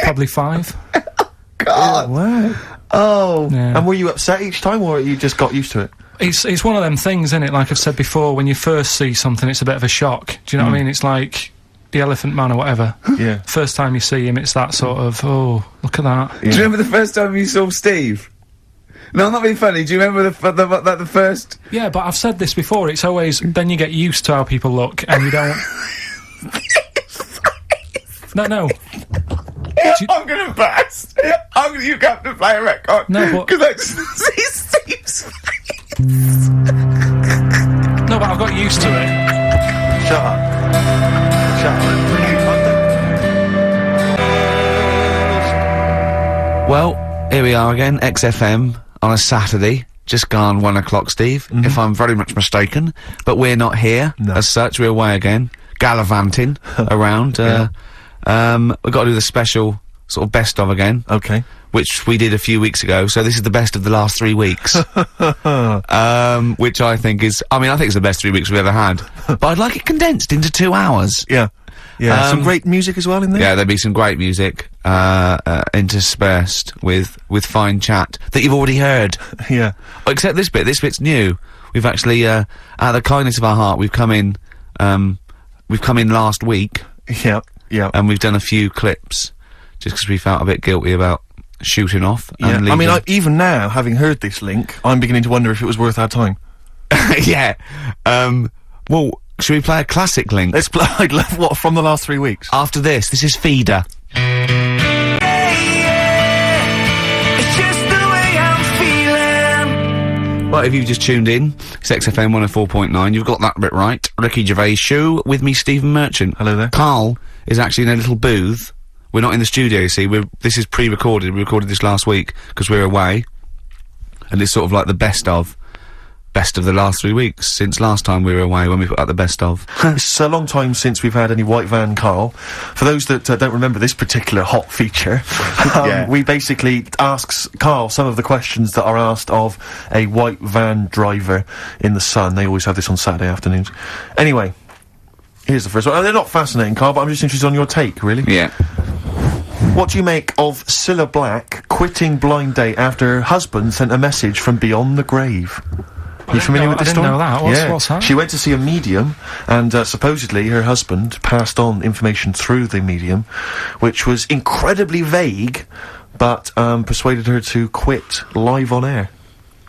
probably 5. God. Wow. Oh. Yeah. And were you upset each time, or you just got used to it? It's one of them things, isn't it? Like I've said before, when you first see something, it's a bit of a shock. Do you know what I mean? It's like the Elephant Man or whatever. Yeah. First time you see him, it's that sort of, oh, look at that. Yeah. Do you remember the first time you saw Steve? No, I'm not being funny. Do you remember the first... Yeah, but I've said this before. It's always... Then you get used to how people look, and you don't... No. I'm gonna burst. You have to play a record. No, but... Because I just see Steve's face. No, but I've got used to it. Shut up. Well, here we are again, XFM, on a Saturday. Just gone 1 o'clock, Steve, if I'm very much mistaken. But we're not here, as such. We're away again, gallivanting around. We've got to do the special sort of best of again. Okay. Which we did a few weeks ago, so this is the best of the last 3 weeks. Which I think is... I mean, I think it's the best 3 weeks we've ever had. But I'd like it condensed into 2 hours. Yeah. Yeah, some great music as well in there. Yeah, there'll be some great music, interspersed with fine chat that you've already heard. Yeah. Except this bit. This bit's new. We've actually, out of the kindness of our heart, we've come in last week. Yeah. And we've done a few clips, just because we felt a bit guilty about shooting off. Yeah. And I mean, even now, having heard this link, I'm beginning to wonder if it was worth our time. Yeah. Well, should we play a classic link? Let's play. I'd love what from the last 3 weeks. After this is Feeder. Well, if you've just tuned in, it's XFM 104.9, you've got that bit right. Ricky Gervais show with me, Stephen Merchant. Hello there. Karl is actually in a little booth. We're not in the studio, you see. This is pre-recorded. We recorded this last week, because we're away. And it's sort of like the best of the last 3 weeks, since last time we were away, when we put out the best of. It's a long time since we've had any white van Karl. For those that don't remember this particular hot feature, we basically ask Karl some of the questions that are asked of a white van driver in the Sun. They always have this on Saturday afternoons. Anyway, here's the first one. They're not fascinating, Karl, but I'm just interested on your take, really. Yeah. What do you make of Cilla Black quitting Blind Date after her husband sent a message from beyond the grave? You familiar with this story? I didn't know that. What's that? She went to see a medium, and supposedly her husband passed on information through the medium, which was incredibly vague, but persuaded her to quit live on air.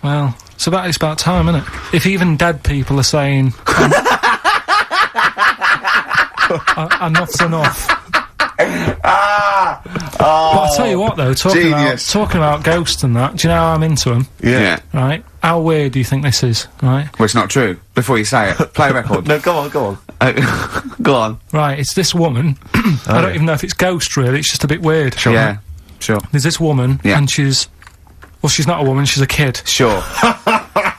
Well, it's about time, isn't it? If even dead people are saying, enough's enough. But I'll tell you what, though, talking about ghosts and that, do you know how I'm into them? Yeah. Right? How weird do you think this is, right? Well, it's not true. Before you say it, play a record. No, go on. Go on. Right, it's this woman. I don't even know if it's ghost, really, it's just a bit weird. Sure. Yeah, sure. There's this woman, and she's not a woman, she's a kid. Sure.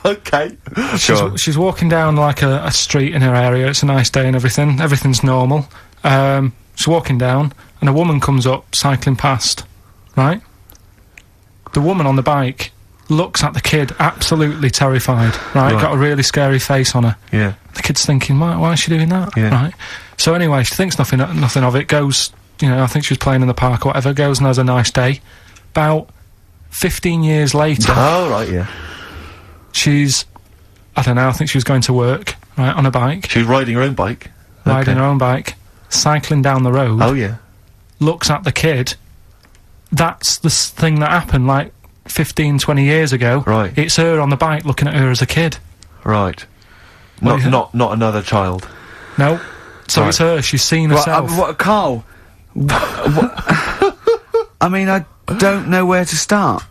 Okay. Sure. She's walking down, like, a street in her area, it's a nice day and everything, everything's normal. She's walking down, and a woman comes up, cycling past, right? The woman on the bike looks at the kid, absolutely terrified, right? Got a really scary face on her. Yeah. The kid's thinking, why is she doing that? Yeah. Right? So anyway, she thinks nothing of it, goes, I think she was playing in the park or whatever, goes and has a nice day. About 15 years later... Oh, right, yeah. She's, I don't know, I think she was going to work, right, on a bike. She was riding her own bike? Riding her own bike. Cycling down the road. Oh, yeah. Looks at the kid. That's the thing that happened, like, 15, 20 years ago. Right. It's her on the bike looking at her as a kid. Right. Not another child. No. So it's her. She's seen herself. Karl? I mean, I don't know where to start.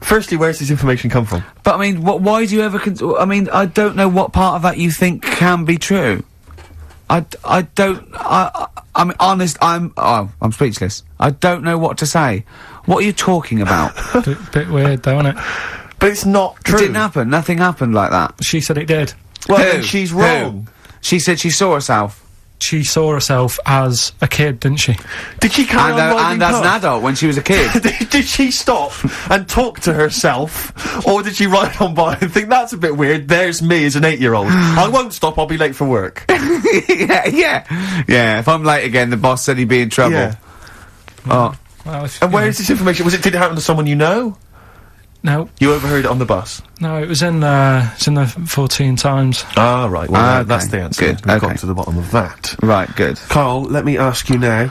Firstly, where's this information come from? But, I mean, why do you ever... I mean, I don't know what part of that you think can be true. I'm honest, I'm speechless. I don't know what to say. What are you talking about? Bit weird, though, isn't it? But it's not true. It didn't happen. Nothing happened like that. She said it did. Well, then she's wrong. She said she saw herself. She saw herself as a kid, didn't she? Did she carry on riding and as an adult when she was a kid. Did she stop and talk to herself? Or did she ride on by and think, that's a bit weird, there's me as an 8-year-old. I won't stop, I'll be late for work. Yeah, if I'm late again, the boss said he'd be in trouble. Yeah. Oh. Well, and where is this information? Did it happen to someone you know? No. You overheard it on the bus? No, it was in the 14 Times. Ah, right. Well, okay. that's the answer. Good. We've got to the bottom of that. Right, good. Karl, let me ask you now.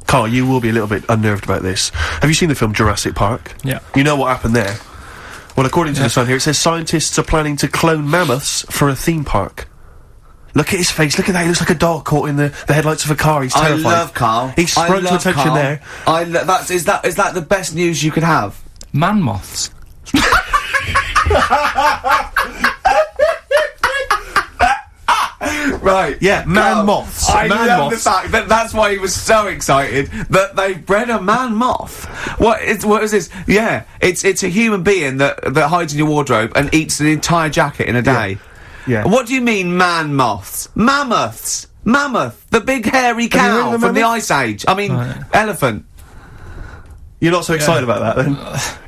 Karl, you will be a little bit unnerved about this. Have you seen the film Jurassic Park? Yeah. You know what happened there? Well, according to the Sun here, it says scientists are planning to clone mammoths for a theme park. Look at his face, look at that, he looks like a dog caught in the headlights of a car, he's terrified. I love Karl. He sprung to attention Karl. there. Is that the best news you could have? Man moths. Right, yeah, man moths. I love the fact that that's why he was so excited that they bred a man moth. What is this? Yeah, it's a human being that hides in your wardrobe and eats an entire jacket in a day. Yeah. What do you mean, man moths? Mammoths. Mammoth, the big hairy cow from the Ice Age. I mean, elephant. You're not so excited about that, then?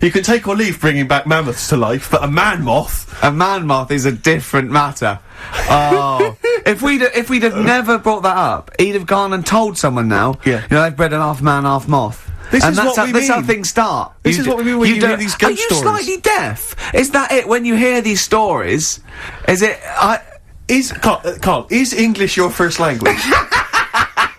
You can take or leave bringing back mammoths to life, but a man moth... A man moth is a different matter. Oh. If we'd have never brought that up, he'd have gone and told someone now, they've bred an half man, half moth. This is how things start. This is what we mean when you hear these ghost stories. Are you slightly deaf? Is that it? When you hear these stories, is it... Karl, is English your first language?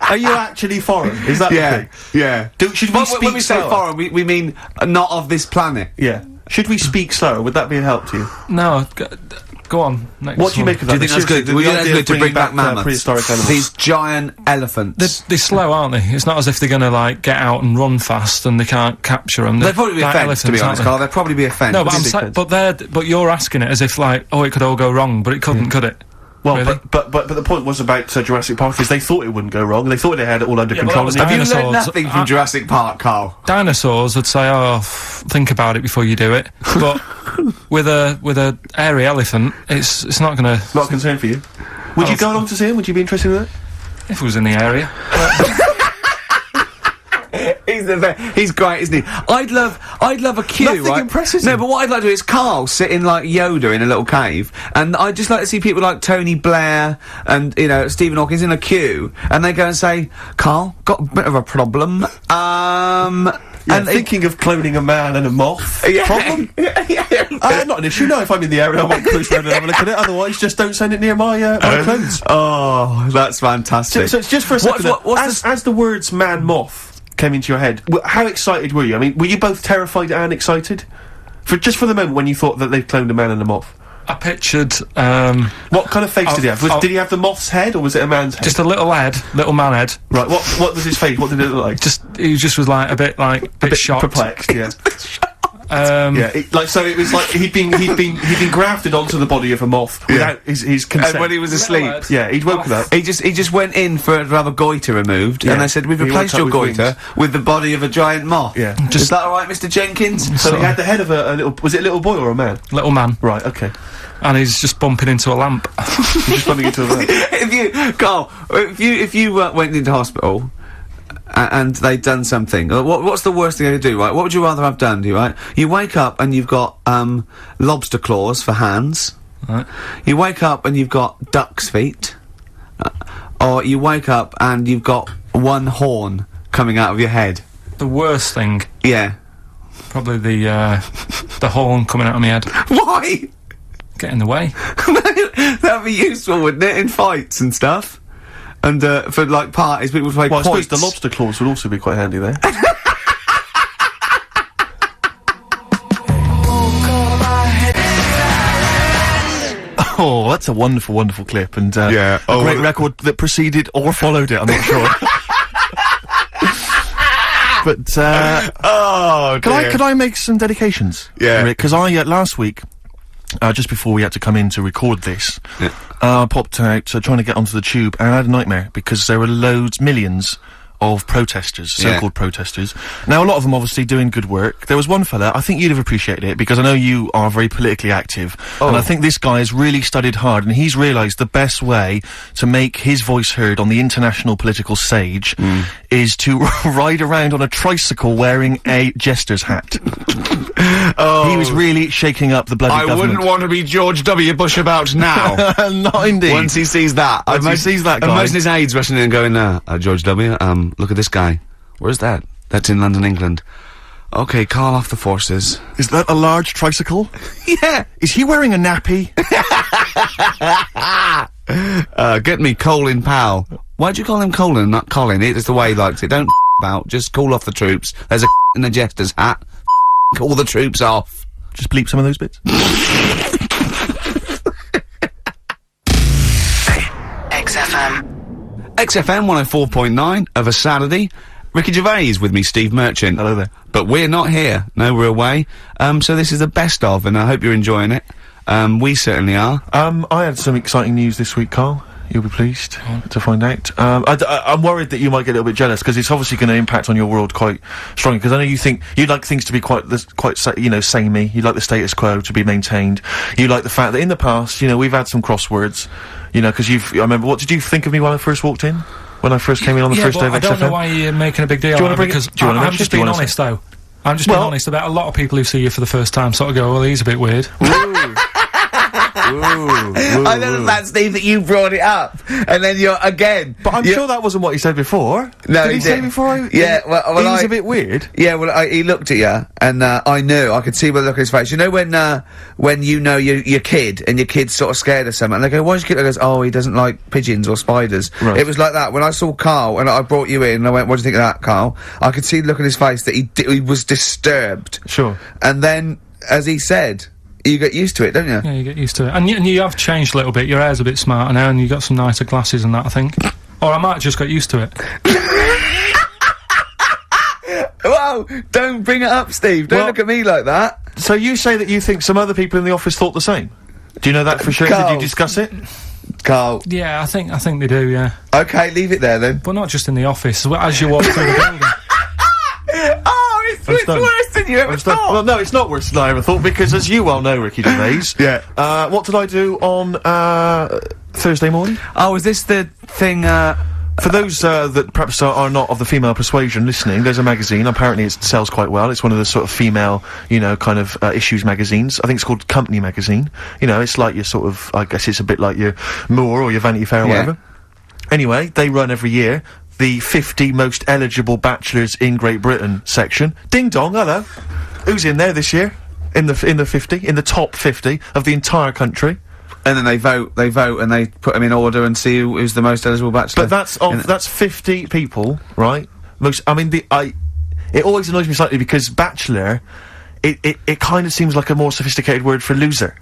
Are you actually foreign? Is that the thing? Yeah. Should we speak when we say slower? foreign, we mean not of this planet. Yeah. Should we speak slower? Would that be a help to you? No, go on. Next what do you make of that? Do you think that's good? Well, that's good to bring back mammoths. Prehistoric animals. These giant elephants. They're slow, aren't they? It's not as if they're gonna, like, get out and run fast and they can't capture them. They'd probably be a fence, to be honest, Karl. They'd probably be a fence. No, but you're asking it as if, like, oh, it could all go wrong, but it couldn't, could it? Well, really? but the point was about Jurassic Park is they thought it wouldn't go wrong. They thought they had it all under control. Have you learned nothing from Jurassic Park, Karl? Dinosaurs would say, "Oh, think about it before you do it." But with a hairy elephant, it's not gonna. Not a concern for you. Would you go along to see him? Would you be interested in that? If it was in the area. He's great, isn't he? I'd love a queue, Nothing right? impresses No, him. but what I'd like to do is Karl sitting like Yoda in a little cave, and I'd just like to see people like Tony Blair and, Stephen Hawking in a queue, and they go and say, Karl, got a bit of a problem, Yeah, and thinking of cloning a man and a moth. Problem? Not an issue. No, if I'm in the area, I might cruise around and have a look at it. Otherwise, just don't send it near my clothes. Oh, that's fantastic. So it's just for a second. As the words man moth came into your head, how excited were you? I mean, were you both terrified and excited? Just for the moment when you thought that they'd cloned a man and a moth? I pictured, what kind of face did he have? Did he have the moth's head, or was it a man's head? Just a little man head. Right, what was his face? What did it look like? He just was like, a bit shocked. Perplexed, yeah. So it was like he'd been grafted onto the body of a moth without his consent. And when he was asleep. He'd woken up. He just went in to have a goiter removed, and they said, we've replaced your goiter with the body of a giant moth. Yeah. Is that alright, Mr. Jenkins? So he had the head of a little, was it a little boy or a man? Little man. Right, okay. And he's just bumping into a lamp. Just bumping into a lamp. Carl, if you went into hospital, and they'd done something, what's the worst thing they could do, right? What would you rather have done, right? You wake up and you've got, lobster claws for hands. Right. You wake up and you've got duck's feet. Or you wake up and you've got one horn coming out of your head. The worst thing? Yeah. Probably the horn coming out of my head. Why? Get in the way. That'd be useful, wouldn't it, in fights and stuff? And, for, like, parties, people would play Well, I quoits. suppose the lobster claws would also be quite handy there. Oh, that's a wonderful, wonderful clip, and, a great record that preceded or followed it, I'm not sure. But, could I make some dedications? Yeah. Because last week, just before we had to come in to record this, I popped out trying to get onto the tube, and I had a nightmare because there were millions of protesters, so-called protesters. Now, a lot of them obviously doing good work. There was one fella, I think you'd have appreciated it, because I know you are very politically active, and I think this guy has really studied hard, and he's realised the best way to make his voice heard on the international political stage is to ride around on a tricycle wearing a jester's hat. He was really shaking up the bloody government. I wouldn't want to be George W. Bush about now. Not indeed. Once he sees that. Once he sees that guy. Imagine his aides rushing in and going, George W., look at this guy. Where's that? That's in London, England. Okay, call off the forces. Is that a large tricycle? Yeah. Is he wearing a nappy? Get me Colin Powell. Why'd you call him Colin, not Colin? It's the way he likes it. Don't about. Just call off the troops. There's a in the jester's hat. Call the troops off. Just bleep some of those bits. XFM. XFM 104.9 of a Saturday. Ricky Gervais with me, Steve Merchant. Hello there. But we're not here. No, we're away. So this is the best of, and I hope you're enjoying it. We certainly are. I had some exciting news this week, Karl. You'll be pleased to find out. I'm worried that you might get a little bit jealous, because it's obviously going to impact on your world quite strongly, because I know you think you'd like things to be quite samey. You'd like the status quo to be maintained. You like the fact that in the past, we've had some crosswords, because I remember, what did you think of me when I first walked in? When I first came in on the first day of XFM? I don't know why you're making a big deal out of it, because I'm just being honest, though. I'm just being honest about a lot of people who see you for the first time sort of go, well, he's a bit weird. I know that, Steve, that you brought it up, and then you're again. But I'm sure that wasn't what he said before. No, did he say before? Yeah, well, he was a bit weird. Yeah, well, he looked at you, and I knew, I could see by the look on his face. You know when you know your kid, and your kid's sort of scared of something, and they go, "Why's your kid?" And goes, "Oh, he doesn't like pigeons or spiders." Right. It was like that when I saw Karl, and I brought you in, and I went, "What do you think of that, Karl?" I could see the look on his face that he was disturbed. Sure. And then, as he said, you get used to it, don't you? Yeah, you get used to it. And you have changed a little bit. Your hair's a bit smarter now, and you got some nicer glasses and that, I think. Or I might have just got used to it. Whoa! Don't bring it up, Steve. Don't look at me like that. So you say that you think some other people in the office thought the same? Do you know that for sure? Karl. Did you discuss it? Karl. Yeah, I think they do, yeah. Okay, leave it there then. But not just in the office, as you walk through the building. Oh, it's worse than you ever thought. Well, no, it's not worse than I ever thought, because as you well know, Ricky Gervais, what did I do on Thursday morning? Oh, is this the thing, For those that perhaps are not of the female persuasion listening, there's a magazine, apparently it sells quite well, it's one of the sort of female, kind of issues magazines. I think it's called Company Magazine. It's like your sort of, I guess it's a bit like your Moore or your Vanity Fair or whatever. Anyway, they run every year the 50 most eligible bachelors in Great Britain section. Ding dong, hello. Who's in there this year? In the 50, in the top 50 of the entire country. And then they vote, and they put them in order and see who's the most eligible bachelor. But that's 50 people, right? It always annoys me slightly because bachelor, it kind of seems like a more sophisticated word for loser.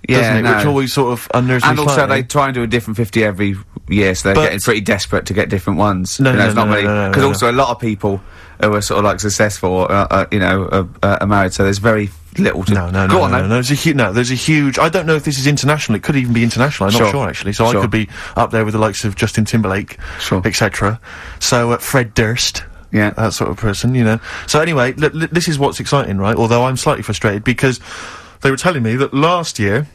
Yeah, doesn't it? no. Which always sort of unnerves me And also slightly. they try and do a different 50 every year, so they're getting pretty desperate to get different ones. No, you know, it's not many, no, because also a lot of people who are sort of like successful, are married, so there's very little to... No, there's a huge... I don't know if this is international, it could even be international, I'm not sure actually, so I could be up there with the likes of Justin Timberlake, etc. So, Fred Durst... Yeah. That sort of person, you know. So anyway, this is what's exciting, right? Although I'm slightly frustrated because they were telling me that last year,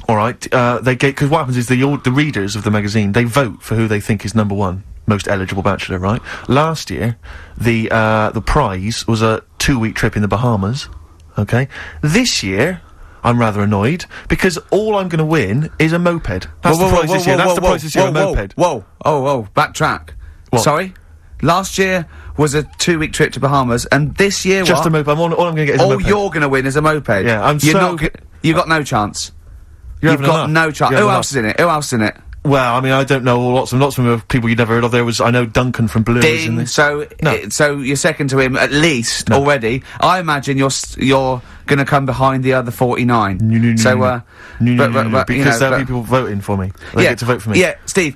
alright, because what happens is the readers of the magazine, they vote for who they think is number one most eligible bachelor, right? Last year, the prize was a 2-week trip in the Bahamas, okay? This year, I'm rather annoyed, because all I'm gonna win is a moped. That's the prize this year, that's the prize this year, a moped. Whoa, backtrack. What? Sorry? Last year was a 2-week trip to Bahamas, and this year just a moped. All I'm going to get is a moped. All you're going to win is a moped. Yeah, you've got no chance. You've got no chance. Who else is in it? Who else is in it? Well, I mean, I don't know. Lots of them are people you'd never heard of. I know Duncan from Blue was in this. So you're second to him at least already. I imagine you're going to come behind the other 49. Because there'll be people voting for me. They get to vote for me. Yeah, Steve.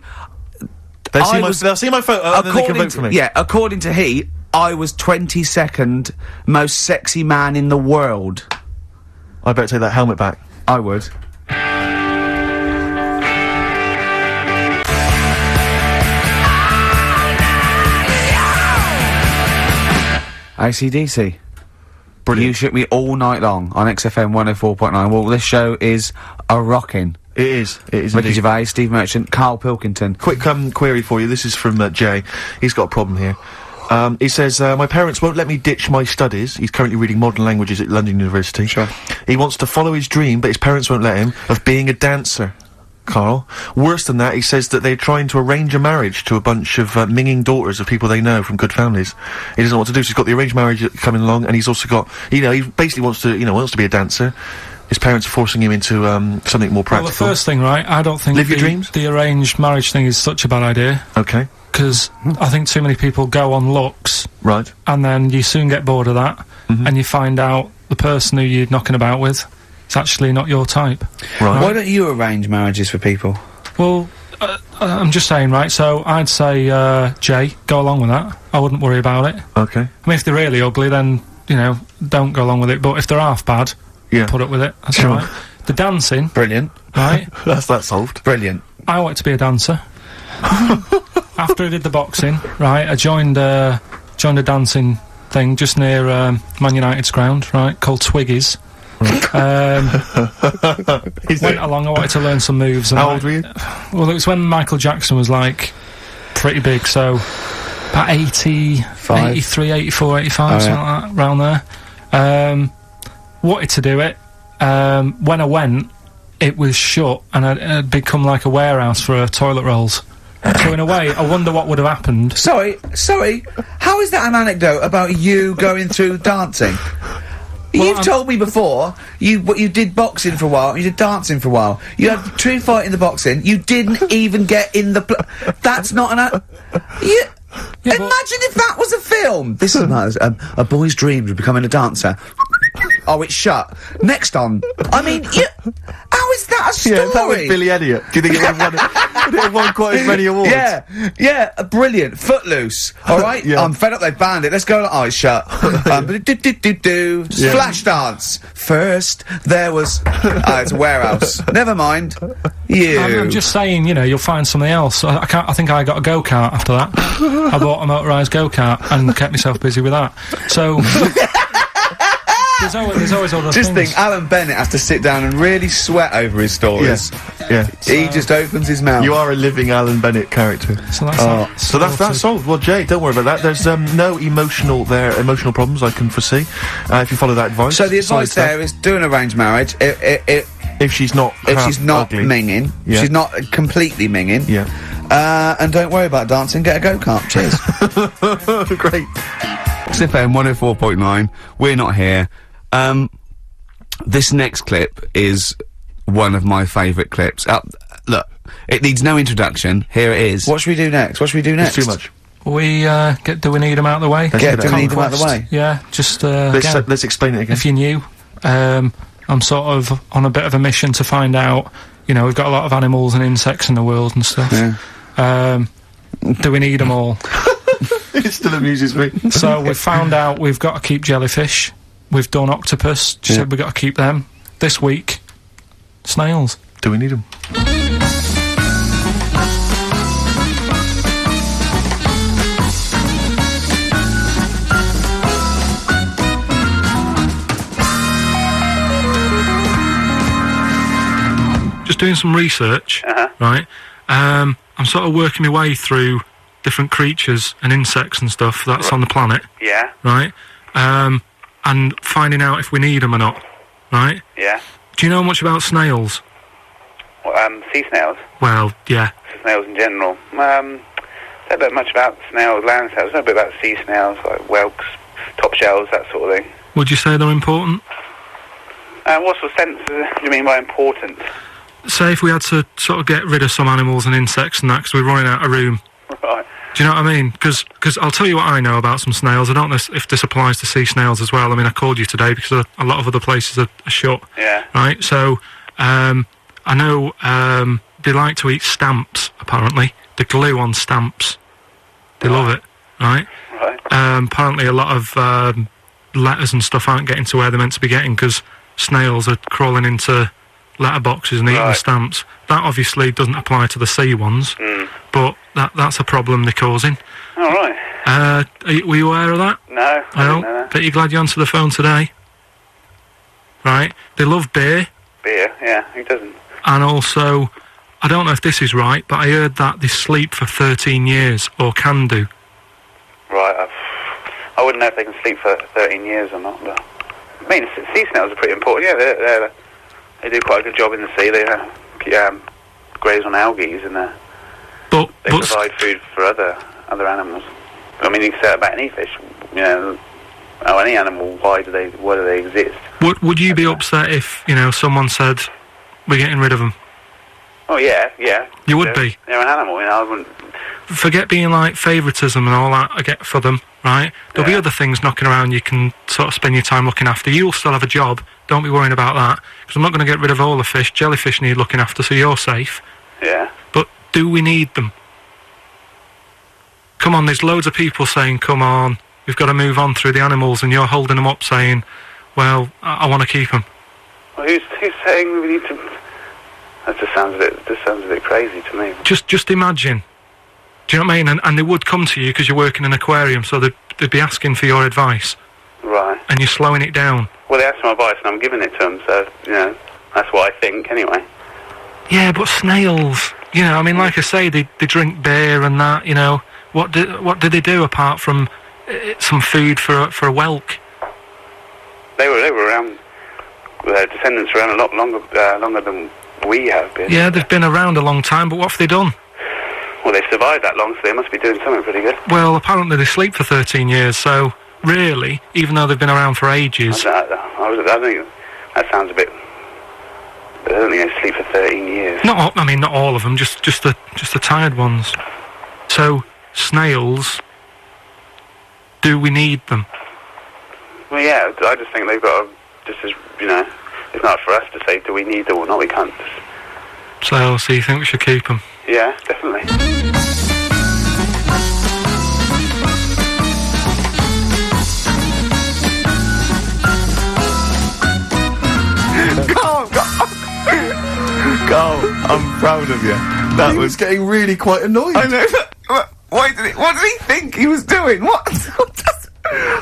They'll see my photo and then they can vote for me. Yeah, according to Heat, I was 22nd most sexy man in the world. I better take that helmet back. I would. AC/DC. Brilliant. You shook me all night long on XFM 104.9. Well, this show is a rockin'. It is Ricky Gervais, Steve Merchant, Karl Pilkington. Quick query for you. This is from Jay. He's got a problem here. He says, my parents won't let me ditch my studies. He's currently reading modern languages at London University. Sure. He wants to follow his dream, but his parents won't let him, of being a dancer. Karl. Worse than that, he says that they're trying to arrange a marriage to a bunch of minging daughters of people they know from good families. He doesn't know what to do, so he's got the arranged marriage coming along, and he's also got, he basically wants to be a dancer. His parents are forcing him into something more practical. Well, the first thing, right, I don't think Live your dreams? The arranged marriage thing is such a bad idea. Okay. Because I think too many people go on looks. Right. And then you soon get bored of that, and you find out the person who you're knocking about with is actually not your type. Right. Why don't you arrange marriages for people? Well, I'm just saying, right, so I'd say, Jay, go along with that. I wouldn't worry about it. Okay. I mean, if they're really ugly, then, don't go along with it, but if they're half bad, put up with it. That's all right. The dancing. Brilliant. Right? That's solved. Brilliant. I wanted to be a dancer. After I did the boxing, right, I joined a dancing thing just near Man United's ground, right, called Twiggies. Went along, I wanted to learn some moves. How old were you? Well, it was when Michael Jackson was, like, pretty big, so about 83, 84, 85, something like that, around there. Wanted to do it. When I went, it was shut, and I'd become like a warehouse for toilet rolls. So in a way, I wonder what would have happened. Sorry, how is that an anecdote about you going through dancing? Well, you've told me before, you did boxing for a while, you did dancing for a while. You had a true fight in the boxing, you didn't even get in the that's not an imagine if that was a film! This is a boy's dreams of becoming a dancer. Oh, it's shut. Next on. I mean, how is that a story? Yeah, that was Billy Elliot. Do you think it would have won quite as many awards? Yeah, brilliant. Footloose. Alright? Yeah. I'm fed up they've banned it. Let's go. Oh, it's shut. Flash dance. First, there was... it's a warehouse. Never mind. I'm just saying, you'll find something else. I think I got a go-kart after that. I bought a motorised go-kart and kept myself busy with that. So... There's always other things. Just think, Alan Bennett has to sit down and really sweat over his stories. Yeah. He just opens his mouth. You are a living Alan Bennett character. So that's solved. Well, Jay, don't worry about that. There's no emotional problems I can foresee if you follow that advice. So the advice there is do an arranged marriage. If she's not minging, she's not completely minging. And don't worry about dancing, get a go-kart. Cheers. Great. XFM 104.9, we're not here. This next clip is one of my favourite clips. Look, it needs no introduction. Here it is. What should we do next? It's too much. We, do we need them out of the way? Do we need them out of the way? Yeah, just, let's explain it again. If you're new, I'm sort of on a bit of a mission to find out, you know, we've got a lot of animals and insects in the world and stuff. Yeah. Do we need them all? It still amuses me. So we've found out we've got to keep jellyfish. We've done octopus. She said we've got to keep them. This week, snails. Do we need them? Just doing some research, right? I'm sort of working my way through different creatures and insects and stuff that's on the planet. Yeah. Right? And finding out if we need them or not. Right? Yeah. Do you know much about snails? Well, sea snails? Well, yeah. Snails in general. Don't know much about snails, land snails. I know a bit about sea snails, like whelks, top shells, that sort of thing. Would you say they're important? What sort of sense do you mean by important? Say if we had to sort of get rid of some animals and insects and that because we're running out of room. Right. Do you know what I mean? Because I'll tell you what I know about some snails. I don't know if this applies to sea snails as well. I mean, I called you today because a lot of other places are shut. Yeah. Right? So, I know they like to eat stamps, apparently. The glue on stamps. They love it, right? Right. Apparently a lot of letters and stuff aren't getting to where they're meant to be getting because snails are crawling into letterboxes and eating the stamps. That obviously doesn't apply to the sea ones, but that's a problem they're causing. All right. Were you aware of that? No, I didn't know that. Bet you're glad you answered the phone today. Right? They love beer. Beer, yeah, who doesn't? And also, I don't know if this is right, but I heard that they sleep for 13 years, or can do. Right, I wouldn't know if they can sleep for 13 years or not, but... I mean, sea snails are pretty important, yeah, they do quite a good job in the sea. They graze on algae and they provide food for other animals. I mean, you can say that about any fish, you know, or any animal. Why do they exist? Would you be upset if, you know, someone said we're getting rid of them? Oh yeah. You would be. They're an animal, you know. I wouldn't. Forget being like favouritism and all that I get for them, right? There'll be other things knocking around you can sort of spend your time looking after. You'll still have a job, don't be worrying about that, because I'm not going to get rid of all the fish. Jellyfish need looking after, so you're safe. Yeah. But do we need them? Come on, there's loads of people saying, come on, we've got to move on through the animals, and you're holding them up saying, well, I want to keep them. Well, who's saying we need to... That just sounds a bit crazy to me. Just imagine. Do you know what I mean? And they would come to you because you're working in an aquarium, so they'd be asking for your advice. Right. And you're slowing it down. Well, they asked for my advice and I'm giving it to them, so, you know, that's what I think, anyway. Yeah, but snails, you know, I mean, like I say, they drink beer and that, you know. What do they do apart from some food for a whelk? They were around, their descendants were around a lot longer than we have been. Yeah, they've been around a long time, but what have they done? Well, they've survived that long, so they must be doing something pretty good. Well, apparently they sleep for 13 years, so really, even though they've been around for ages... I think that sounds a bit... I don't think they sleep for 13 years. Not all of them, just the tired ones. So, snails, do we need them? Well, yeah, I just think they've got to, just as, you know, it's not for us to say, do we need them or not, we can't just... So you think we should keep them? Yeah, definitely. Carl, I'm proud of you. He was getting really quite annoyed. I know. What did he think he was doing? What?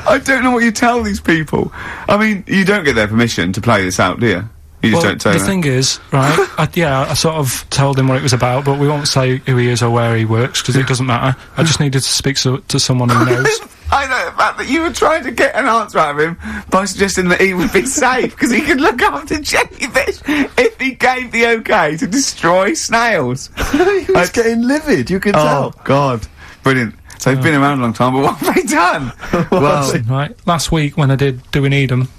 I don't know what you tell these people. I mean, you don't get their permission to play this out, do you? You just don't tell the him. thing is, right, I sort of told him what it was about, but we won't say who he is or where he works, because it doesn't matter. I just needed to speak to someone who knows. I know the fact that you were trying to get an answer out of him by suggesting that he would be safe, because he could look after jellyfish if he gave the okay to destroy snails. He was getting livid, you can tell. Oh, God. Brilliant. So they've been around a long time, but what have they done? Well, Right, last week when I did Do We Need 'Em,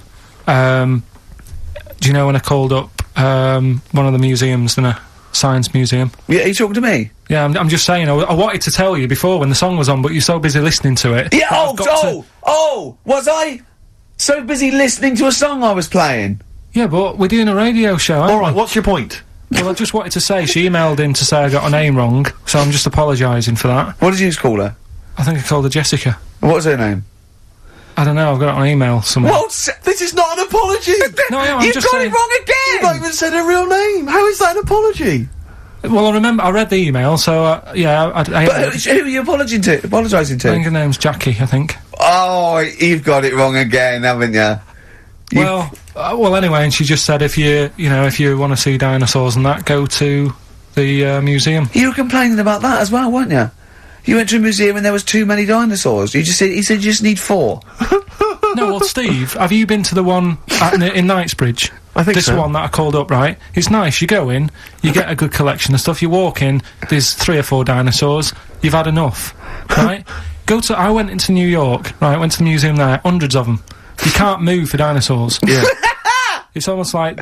do you know when I called up one of the museums, a science museum? yeah, are you talking to me? Yeah, I'm just saying, I wanted to tell you before when the song was on, but you're so busy listening to it. Yeah, that I've got was I so busy listening to a song I was playing? Yeah, but we're doing a radio show, aren't Alright, we? what's your point? Well, I just wanted to say, she emailed in to say I got her name wrong, so I'm just apologising for that. What did you call her? I think I called her Jessica. What was her name? I don't know, I've got it on email somewhere. This is not an apology! No, I am, I'm You've just got saying. it wrong again! You've not even said her real name! How is that an apology? Well, I remember, I read the email, so, yeah, I But who are you apologising to? I think her name's Jackie, I think. Oh, you've got it wrong again, haven't you? Well, anyway, and she just said if you want to see dinosaurs and that, go to the museum. You were complaining about that as well, weren't you? You went to a museum and there was too many dinosaurs. He said you just need 4. No, well, Steve, have you been to the one in Knightsbridge? I think this so. one that I called up, right? It's nice. You go in, you get a good collection of stuff. You walk in, there's 3 or 4 dinosaurs. You've had enough, right? I went into New York, right? Went to the museum there, hundreds of them. You can't move for dinosaurs. Yeah. It's almost like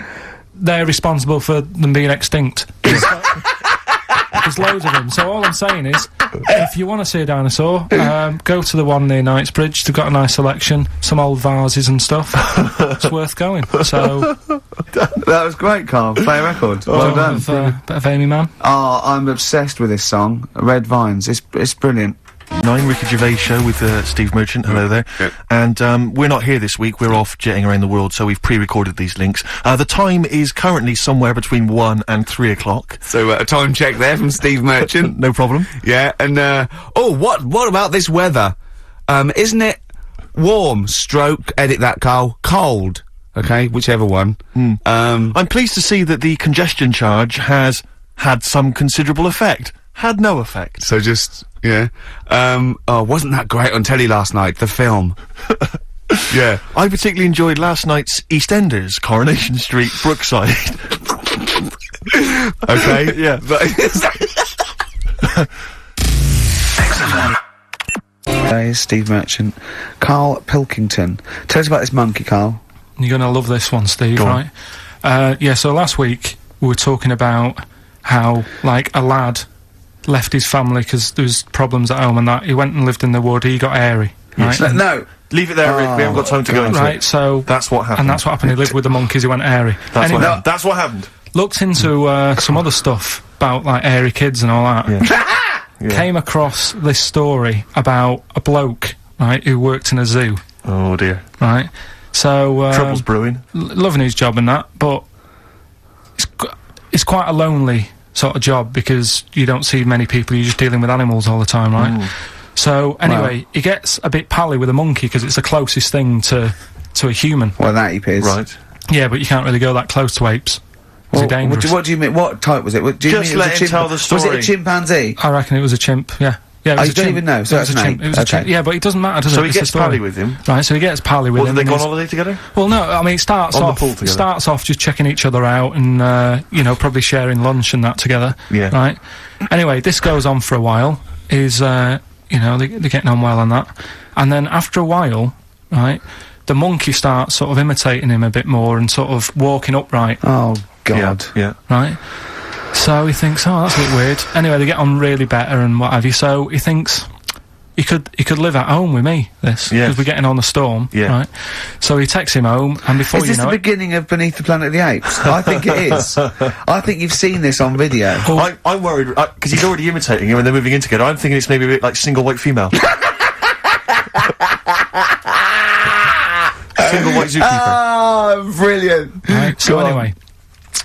they're responsible for them being extinct. There's loads of them. So all I'm saying is, if you want to see a dinosaur, go to the one near Knightsbridge. They've got a nice selection, some old vases and stuff. It's worth going. So That was great, Karl. Play a record. Well done. Bit of Amy Man. Oh, I'm obsessed with this song, Red Vines. It's brilliant. 9 Ricky Gervais show with Steve Merchant. Hello there. Yep. And we're not here this week. We're off jetting around the world, so we've pre-recorded these links. The time is currently somewhere between 1 and 3 o'clock. So a time check there from Steve Merchant. No problem. Yeah, and what about this weather? Isn't it warm? Stroke. Edit that, Karl. Cold. Okay, whichever one. I'm pleased to see that the congestion charge has had some considerable effect. Had no effect. So just yeah. Wasn't that great on telly last night? The film. Yeah. I particularly enjoyed last night's EastEnders, Coronation Street, Brookside. Okay. Yeah. Hey, Steve Merchant. Karl Pilkington. Tell us about this monkey, Karl. You're gonna love this one, Steve, Go on. right? Yeah, so last week we were talking about how, like, a lad left his family because there was problems at home and that. He went and lived in the wood, he got airy, right? No. Leave it there, Rick. We haven't got time to go into Right, it. so... That's what happened. And that's what happened, he lived with the monkeys, he went airy. That's what happened. Looked into, some other stuff about, like, airy kids and all that. Yeah. Came across this story about a bloke, right, who worked in a zoo, Oh dear. right? So, Trouble's brewing. loving his job and that, but it's quite a lonely sort of job because you don't see many people, you're just dealing with animals all the time, right? So, anyway, he gets a bit pally with a monkey because it's the closest thing to a human. Well, that ape is. Right. Yeah, but you can't really go that close to apes. It's dangerous. What do you mean? What type was it? Do you Just mean it was let a him tell the Was it story. a chimpanzee? I reckon it was a chimp, yeah. Yeah, it was you a don't chimp. even know, so It was that's a an chimp. ape. It was a Okay. chimp. Yeah, but it doesn't matter, does it? So he It's the gets story. pally with him. Right, so he gets pally with Well, him. did they go on and holiday together? well, no, I mean, it starts On the off... pool together. starts off just checking each other out and, you know, probably sharing lunch and that together. Yeah. Right? Anyway, this goes on for a while. You know, they're getting on well on that. And then after a while, right, the monkey starts sort of imitating him a bit more and sort of walking upright. Oh, God. Yeah. Right? So he thinks, oh, that's a bit weird. Anyway, they get on really better and what have you, so he thinks he could live at home with me, this, Yes. because we're getting on the storm, Yeah. right? So he takes him home, and before Is you this know the it... beginning of Beneath the Planet of the Apes? I think it is. I think you've seen this on video. I'm worried, because he's already imitating him and they're moving in together. I'm thinking it's maybe a bit like Single White Female. Single White Zookeeper. Oh, brilliant. Right, so Go on. anyway,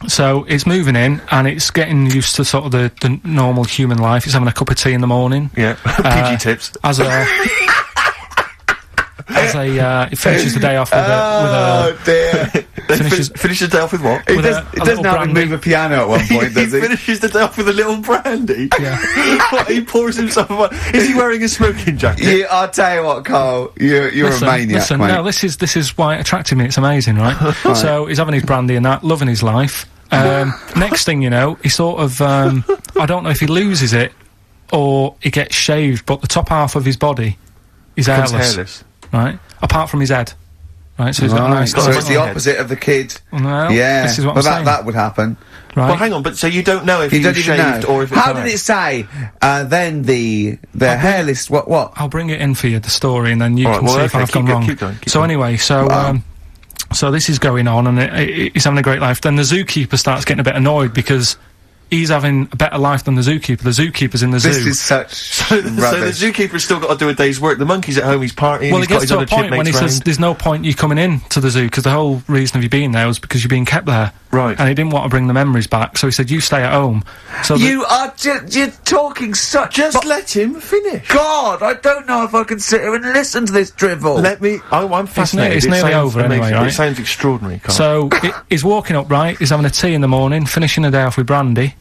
so it's moving in, and it's getting used to sort of the normal human life. It's having a cup of tea in the morning. Yeah. PG tips. As it finishes the day off with Oh, dear. Finishes the day off with what? He doesn't know how to move a piano at one point, does he? He finishes the day off with a little brandy. Yeah. What, he pours himself a... Is he wearing a smoking jacket? Yeah, I'll tell you what, Karl. You're a maniac, mate. No, this is why it attracted me. It's amazing, right? So he's having his brandy and that, loving his life. Next thing you know, he sort of, I don't know if he loses it or he gets shaved, but the top half of his body is hairless. Right? Apart from his head. Right, so he's got a nice... So it's the opposite of the kid. Well, yeah. this is what I'm saying. That would happen. Right. Well, hang on, but so you don't know if he was shaved or if it's How did it say, then the hairless, what? I'll bring it in for you, the story, and then you can see if I've gone wrong. Keep going. Anyway, so this is going on, and he's having a great life. Then the zookeeper starts getting a bit annoyed because he's having a better life than the zookeeper. The zookeeper's in the zoo. This is such rubbish. So the zookeeper's still got to do a day's work. The monkey's at home, he's partying, well, he's it gets got his to a other point when he says, there's no point you coming in to the zoo, because the whole reason of you being there was because you're being kept there. Right. And he didn't want to bring the memories back, so he said, you stay at home. So you're talking such... Just let him finish. God, I don't know if I can sit here and listen to this drivel. I'm fascinated. It's nearly over anyway, right? It sounds extraordinary, Karl. So, he's walking up, right, he's having a tea in the morning, finishing the day off with brandy.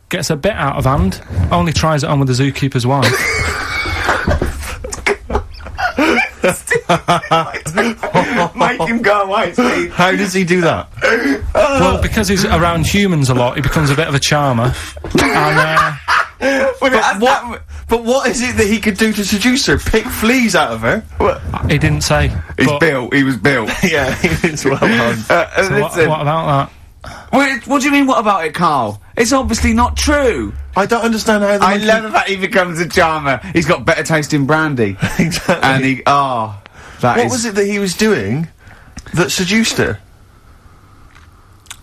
Gets a bit out of hand, only tries it on with the zookeeper's wife. Make him go away, Steve. How does he do that? Well, because he's around humans a lot, he becomes a bit of a charmer. And, but what is it that he could do to seduce her? Pick fleas out of her? He didn't say. He was built. Yeah, he's well done. So what about that? What do you mean, what about it, Karl? It's obviously not true. I don't understand how I love the fact he becomes a charmer. He's got better taste in brandy. Exactly. And what was it that he was doing that seduced her?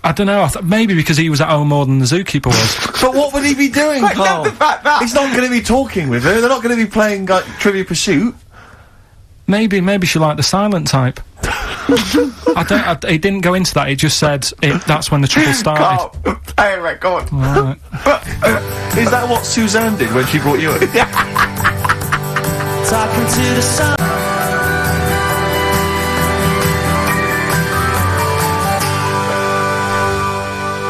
I don't know, maybe because he was at home more than the zookeeper was. But what would he be doing, Karl? The fact that he's not going to be talking with her, they're not going to be playing, like, Trivia Pursuit. Maybe she liked the silent type. He didn't go into that, he just said that's when the trouble started. Karl, play a record. Right. Is that what Suzanne did when she brought you in? Talking to the sun.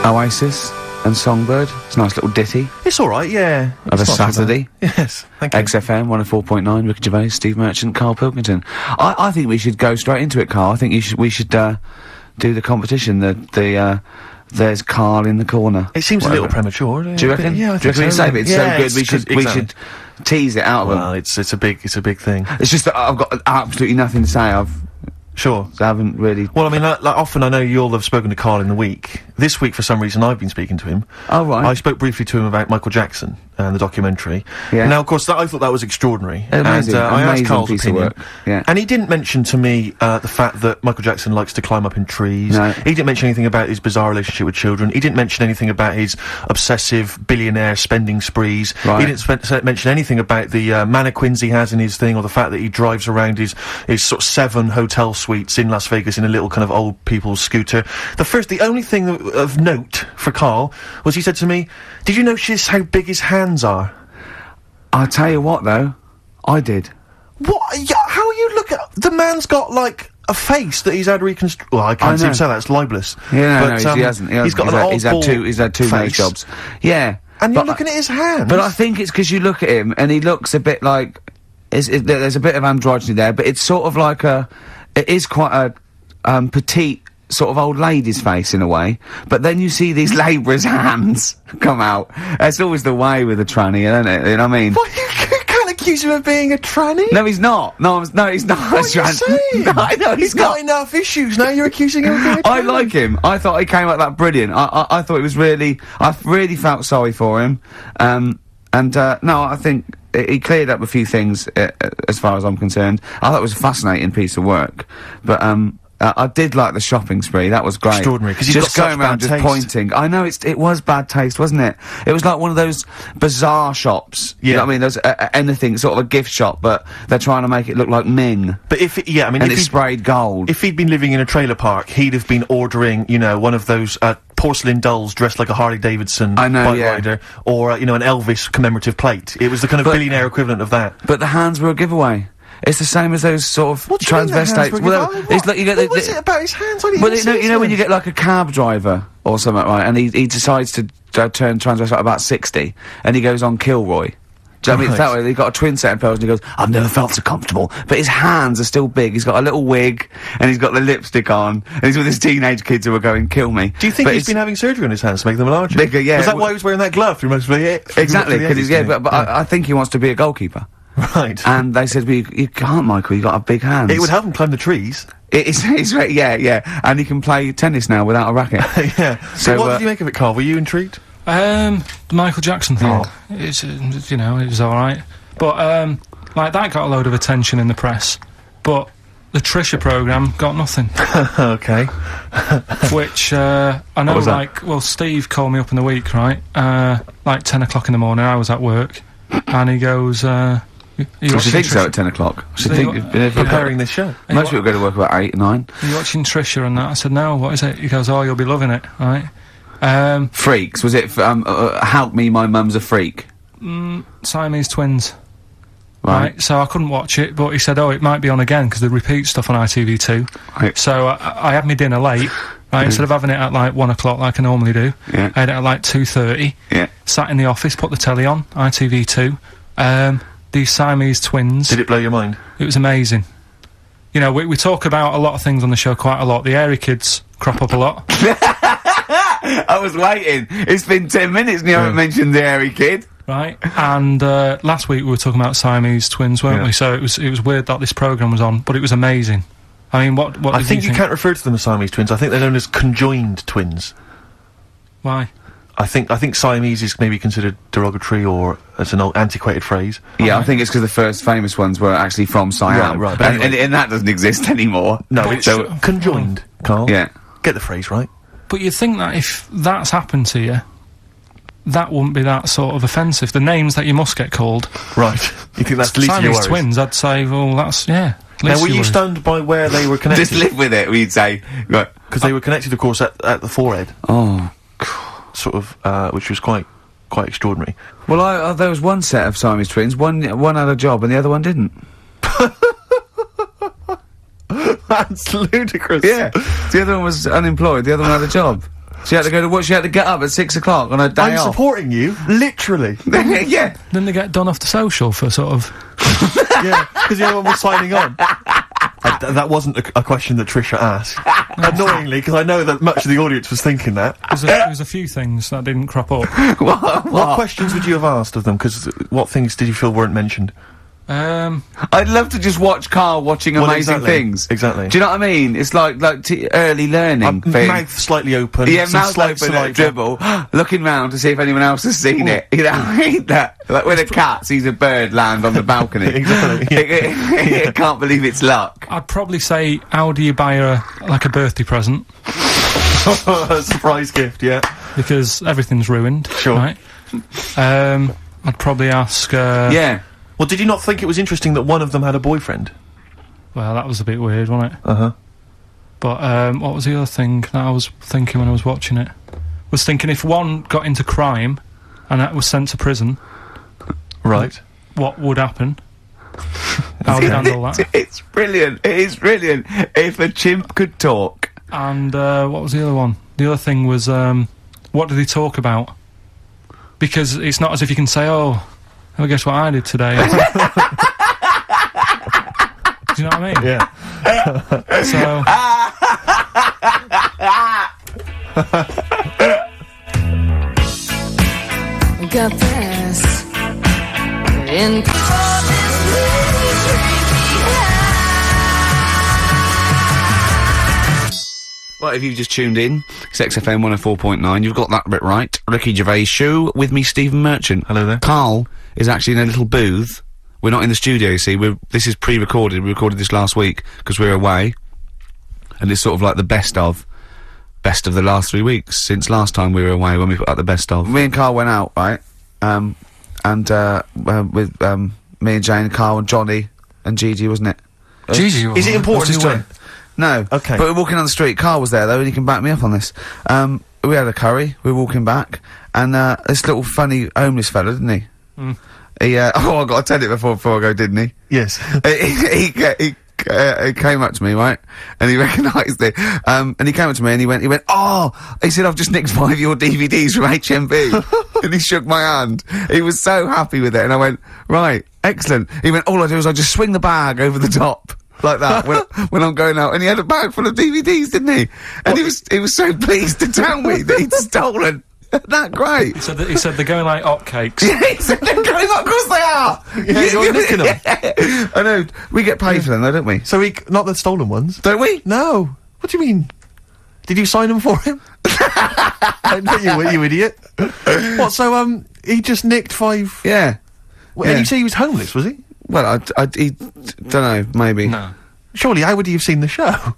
Oasis and Songbird. It's a nice little ditty. It's alright, yeah. Of a Saturday. Yes, thank you. XFM 104.9, Ricky Gervais, Steve Merchant, Karl Pilkington. I think we should go straight into it, Karl. I think we should do the competition, there's Karl in the corner. It seems a little premature. Do you reckon? Yeah, I think do you reckon so. it's so good? Yeah, We should tease it out of them. Well, it's a big thing. It's just that I've got absolutely nothing to say. Sure. So I haven't really... Well, I mean, like often I know you'll have spoken to Karl in the week. This week, for some reason, I've been speaking to him. Oh, right. I spoke briefly to him about Michael Jackson and the documentary. Yeah. Now, of course, I thought that was extraordinary. Amazing. And I asked Karl's piece opinion. Of work. Yeah. And he didn't mention to me the fact that Michael Jackson likes to climb up in trees. No. He didn't mention anything about his bizarre relationship with children. He didn't mention anything about his obsessive billionaire spending sprees. Right. He didn't mention anything about the mannequins he has in his thing, or the fact that he drives around his sort of 7 hotel suites in Las Vegas in a little kind of old people's scooter. The only thing of note for Karl was he said to me, "Did you notice how big his hands are?" I'll tell you what, though. I did. What? Yeah, how are you looking? The man's got, like, a face that he's had reconstructed. Well, I can't seem to say that, it's libelous. Yeah, no, he hasn't. He's got an oddball he's had two nose jobs. Yeah. And you're looking at his hands. But I think it's because you look at him, and he looks a bit like... there's a bit of androgyny there, but it's sort of like it is quite a petite sort of old lady's face in a way, but then you see these labourers' hands come out. That's always the way with a tranny, isn't it? You know what I mean? What, you can't accuse him of being a tranny? No, he's not. No, he's not. What are you saying? No, I know, he's got enough issues, now you're accusing him of being a tranny. I like him. I thought he came out that brilliant. I thought it was really... I really felt sorry for him. No, I think... He cleared up a few things, as far as I'm concerned. I thought it was a fascinating piece of work. But, I did like the shopping spree. That was great. Extraordinary, because just going around just pointing. I know it was bad taste, wasn't it? It was like one of those bazaar shops. Yeah. You know what I mean? There's anything, sort of a gift shop, but they're trying to make it look like Ming. But if it's sprayed gold. If he'd been living in a trailer park, he'd have been ordering, one of those, porcelain dolls dressed like a Harley Davidson bike rider, or, an Elvis commemorative plate. It was the kind of billionaire equivalent of that. But the hands were a giveaway. It's the same as those sort of What do you mean their hands transvestites. were Well, given- it's like you get What was it about his hands? I didn't Well, even see you know his when you hands. get like a cab driver or something, right? And he decides to turn transvestite about 60, and he goes on Kilroy. Do you know what I mean? It's that way. He got a twin set of pearls, and he goes, "I've never felt so comfortable." But his hands are still big. He's got a little wig, and he's got the lipstick on, and he's with his teenage kids who are going, "Kill me." Do you think But he's it's been having surgery on his hands to make them larger? bigger? Yeah. Was that why he was wearing that glove through most of the Exactly, because he's yeah. but I think he wants to be a goalkeeper. Right. And they said, well, you can't, Michael. You got to have big hands. It would help him climb the trees. Yeah. And he can play tennis now without a racket. Yeah. So what did you make of it, Karl? Were you intrigued? The Michael Jackson thing. It's you know, it was alright. But, like, that got a load of attention in the press. But the Trisha programme got nothing. Okay. Which, I know, was that? like, well, Steve called me up in the week, right? Like 10 o'clock in the morning, I was at work. And he goes, Well, she thinks so at 10 o'clock. She preparing this show. Most people go to work about 8, 9. Are you watching Trisha and that? I said, no, what is it? He goes, oh, you'll be loving it, right? Freaks, was it, Help Me, My Mum's a Freak? Siamese twins. Right. So I couldn't watch it, but he said, oh, it might be on again, because they repeat stuff on ITV2. Right. So I had my dinner late, right, instead of having it at like 1 o'clock like I normally do, Yeah. I had it at like 2:30, Yeah. sat in the office, put the telly on, ITV2, these Siamese twins. Did it blow your mind? It was amazing. You know, we talk about a lot of things on the show quite a lot. The Airy Kids crop up a lot. I was waiting. It's been 10 minutes and you haven't mentioned the Airy Kid. Right, and last week we were talking about Siamese twins, weren't we? So it was weird that this programme was on, but it was amazing. I mean, what I did think you you can't refer to them as Siamese twins. I think they're known as conjoined twins. Why? I think Siamese is maybe considered derogatory or as an old antiquated phrase. Yeah, I think it's because the first famous ones were actually from Siam. Right, but anyway. and that doesn't exist anymore. No, it's conjoined, Karl. Yeah. Get the phrase right. But you'd think that if that's happened to you, that wouldn't be that sort of offensive. The names that you must get called. Right. You think that's the least of your Siamese worries? twins, I'd say, well, that's, yeah. Now, were you stunned by where they were connected? Just live with it, we'd say. Right. Because they were connected, of course, at the forehead. Oh. Sort of, which was quite extraordinary. Well, there was one set of Siamese twins. One had a job and the other one didn't. That's ludicrous. Yeah. The other one was unemployed. The other one had a job. She had to go to work. She had to get up at 6 o'clock on her day I'm off. supporting you, literally. Yeah. Didn't they get done off the social for sort of... Yeah, because the other one was signing on. That wasn't a question that Trisha asked. Annoyingly, because I know that much of the audience was thinking that. There was a few things that didn't crop up. What questions would you have asked of them? Because what things did you feel weren't mentioned? I'd love to just watch Karl watching amazing things. Exactly. Do you know what I mean? It's like early learning thing. Mouth slightly open. Yeah, some mouth slight open, saliva. dribble, looking round to see if anyone else has seen it. You know, I hate that. Like when a cat sees a bird land on the balcony. Exactly. It can't believe it's luck. I'd probably say, how do you buy her, like, a birthday present? A surprise gift, yeah. Because everything's ruined. Sure. Right? I'd probably ask, Yeah. Well, did you not think it was interesting that one of them had a boyfriend? Well, that was a bit weird, wasn't it? Uh-huh. But, what was the other thing that I was thinking when I was watching it? Was thinking if one got into crime and that was sent to prison... Right. What would happen? How would you handle that? It's brilliant. It is brilliant. If a chimp could talk. And, what was the other one? The other thing was, what did he talk about? Because it's not as if you can say, oh, guess what I did today? Do you know what I mean? Yeah. So... Got this in Well, if you've just tuned in, it's XFM 104.9, you've got that bit right. Ricky Gervais show with me, Stephen Merchant. Hello there. Karl is actually in a little booth. We're not in the studio, you see. This is pre-recorded. We recorded this last week because we're away. And it's sort of like the best of the last 3 weeks since last time we were away when we put out the best of. Me and Karl went out, right? With me and Jane, Karl and Johnny and Gigi, wasn't it? Gigi, Is it important who went? No. Okay. But we're walking down the street. Karl was there though, and he can back me up on this. We had a curry. We were walking back, and this little funny homeless fella, didn't he? oh, I got to tell it before I go, didn't he? Yes. He came up to me, right? And he recognised it. And he came up to me and he went, oh! He said, I've just nicked 5 of your DVDs from HMV. And he shook my hand. He was so happy with it. And I went, right, excellent. He went, all I do is I just swing the bag over the top. Like that, when I'm going out. And he had a bag full of DVDs, didn't he? And he was so pleased to tell me that he'd stolen. That great. He said they're going like hotcakes. Yeah, he said they're going like, of course they are! Yeah, you're nicking them. I know, we get paid for them though, don't we? So not the stolen ones? Don't we? No. What do you mean? Did you sign them for him? you idiot. What, so, he just nicked 5? Yeah. And you say he was homeless, was he? Well, he don't know, maybe. No. Surely, how would he have seen the show?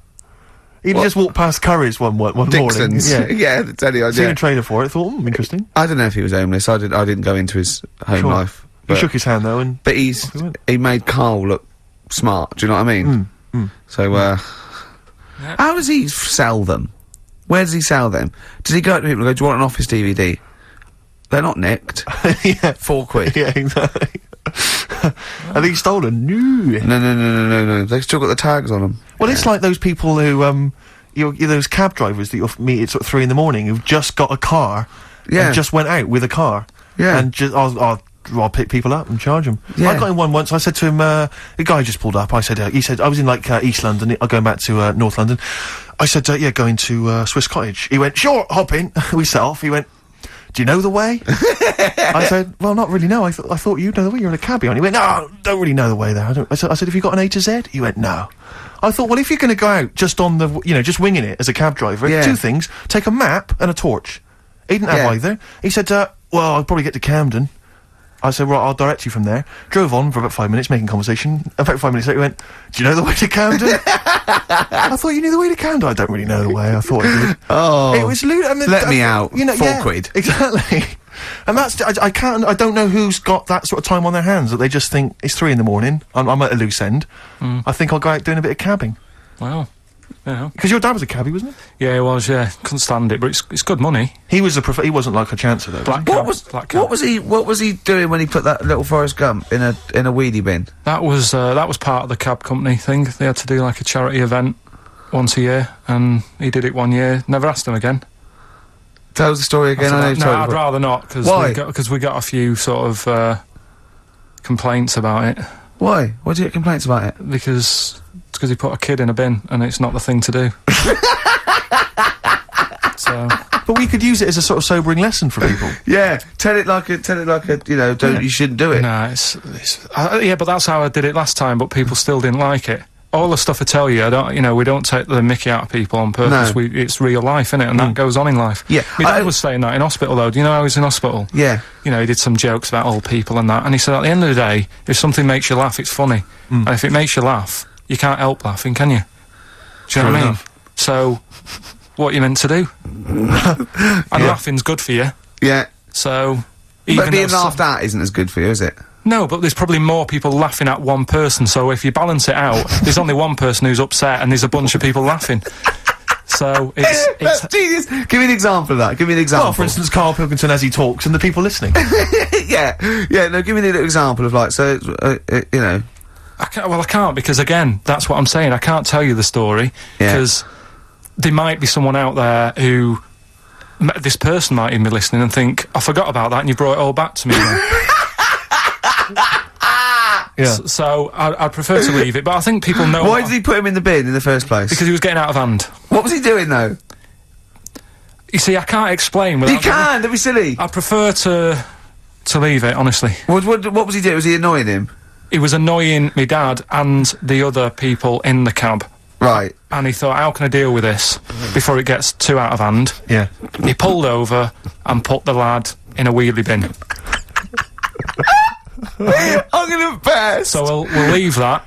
He'd just walked past Curry's one Dixon's. morning. Yeah, that's any idea. Seen a trailer for it, thought, interesting. I don't know if he was homeless. I didn't go into his home life. He shook his hand though, and but he made Karl look smart. Do you know what I mean? So, how does he sell them? Where does he sell them? Does he go up to people and go, "Do you want an Office DVD?" They're not nicked. Yeah, £4. Yeah, exactly. Are these stolen? No. They've still got the tags on them. Well, it's like those people who, you're those cab drivers that you'll meet at sort of 3 in the morning who've just got a car. Yeah. And just went out with a car. Yeah. And just, I'll pick people up and charge them. Yeah. I got in one once, I said to him, the guy just pulled up, he said, I was in like, East London, going back to, North London. I said, yeah, going to, Swiss Cottage. He went, sure, hop in. We set off. He went, do you know the way? I said, well, not really, no. I thought you'd know the way. You're in a cabbie. And he went, no, don't really know the way there. I said, have you got an A to Z? He went, no. I thought, well, if you're going to go out just on the, just winging it as a cab driver, two things, take a map and a torch. He didn't have either. He said, well, I'll probably get to Camden. I said, right, I'll direct you from there. Drove on for about 5 minutes, making conversation. About 5 minutes later, he went, do you know the way to Camden? I thought you knew the way to Camden. I don't really know the way. I thought I did. Oh. It was let me out. £4. Exactly. And that's, I don't know who's got that sort of time on their hands, that they just think, it's 3 in the morning, I'm at a loose end. I think I'll go out doing a bit of cabbing. Wow. Yeah. Because your dad was a cabbie, wasn't he? Yeah, he was, yeah. Couldn't stand it, but it's good money. He was he wasn't like a chancer, though. What was he doing when he put that little Forrest Gump in a wheelie bin? That was part of the cab company thing. They had to do like a charity event once a year, and he did it one year. Never asked him again. Tell us the story again. No, I'd rather not, because we got a few sort of complaints about it. Why? Why did you get complaints about it? Because he put a kid in a bin, and it's not the thing to do. So, but we could use it as a sort of sobering lesson for people. Yeah, tell it like a, you shouldn't do it. No, yeah, but that's how I did it last time, but people still didn't like it. All the stuff I tell you, we don't take the mickey out of people on purpose. No. It's real life, innit? And that goes on in life. Yeah. My dad was saying that in hospital, though. Do you know how he was in hospital? Yeah. He did some jokes about old people and that, and he said, at the end of the day, if something makes you laugh, it's funny. And if it makes you laugh, you can't help laughing, can you? Do you know what I mean? So, what are you meant to do? And laughing's good for you. Yeah. So, but being laughed at isn't as good for you, is it? No, but there's probably more people laughing at one person, so if you balance it out, there's only one person who's upset and there's a bunch of people laughing. So, it's genius. Give me an example of that. Give me an example. Well, for instance, Karl Pilkington as he talks and the people listening. Yeah, no, give me a little example of I can't, because again, that's what I'm saying. I can't tell you the story, because there might be someone out there who, this person might even be listening and think, I forgot about that and you brought it all back to me. So I'd prefer to leave it, but I think people know. Why did he put him in the bin in the first place? Because he was getting out of hand. What was he doing, though? You see, I can't explain without... You can! Don't be silly! I prefer to leave it, honestly. What was he doing? Was he annoying him? He was annoying my dad and the other people in the cab. Right. And he thought, how can I deal with this before it gets too out of hand? Yeah. He pulled over and put the lad in a wheelie bin. I'm gonna burst! So we'll leave that.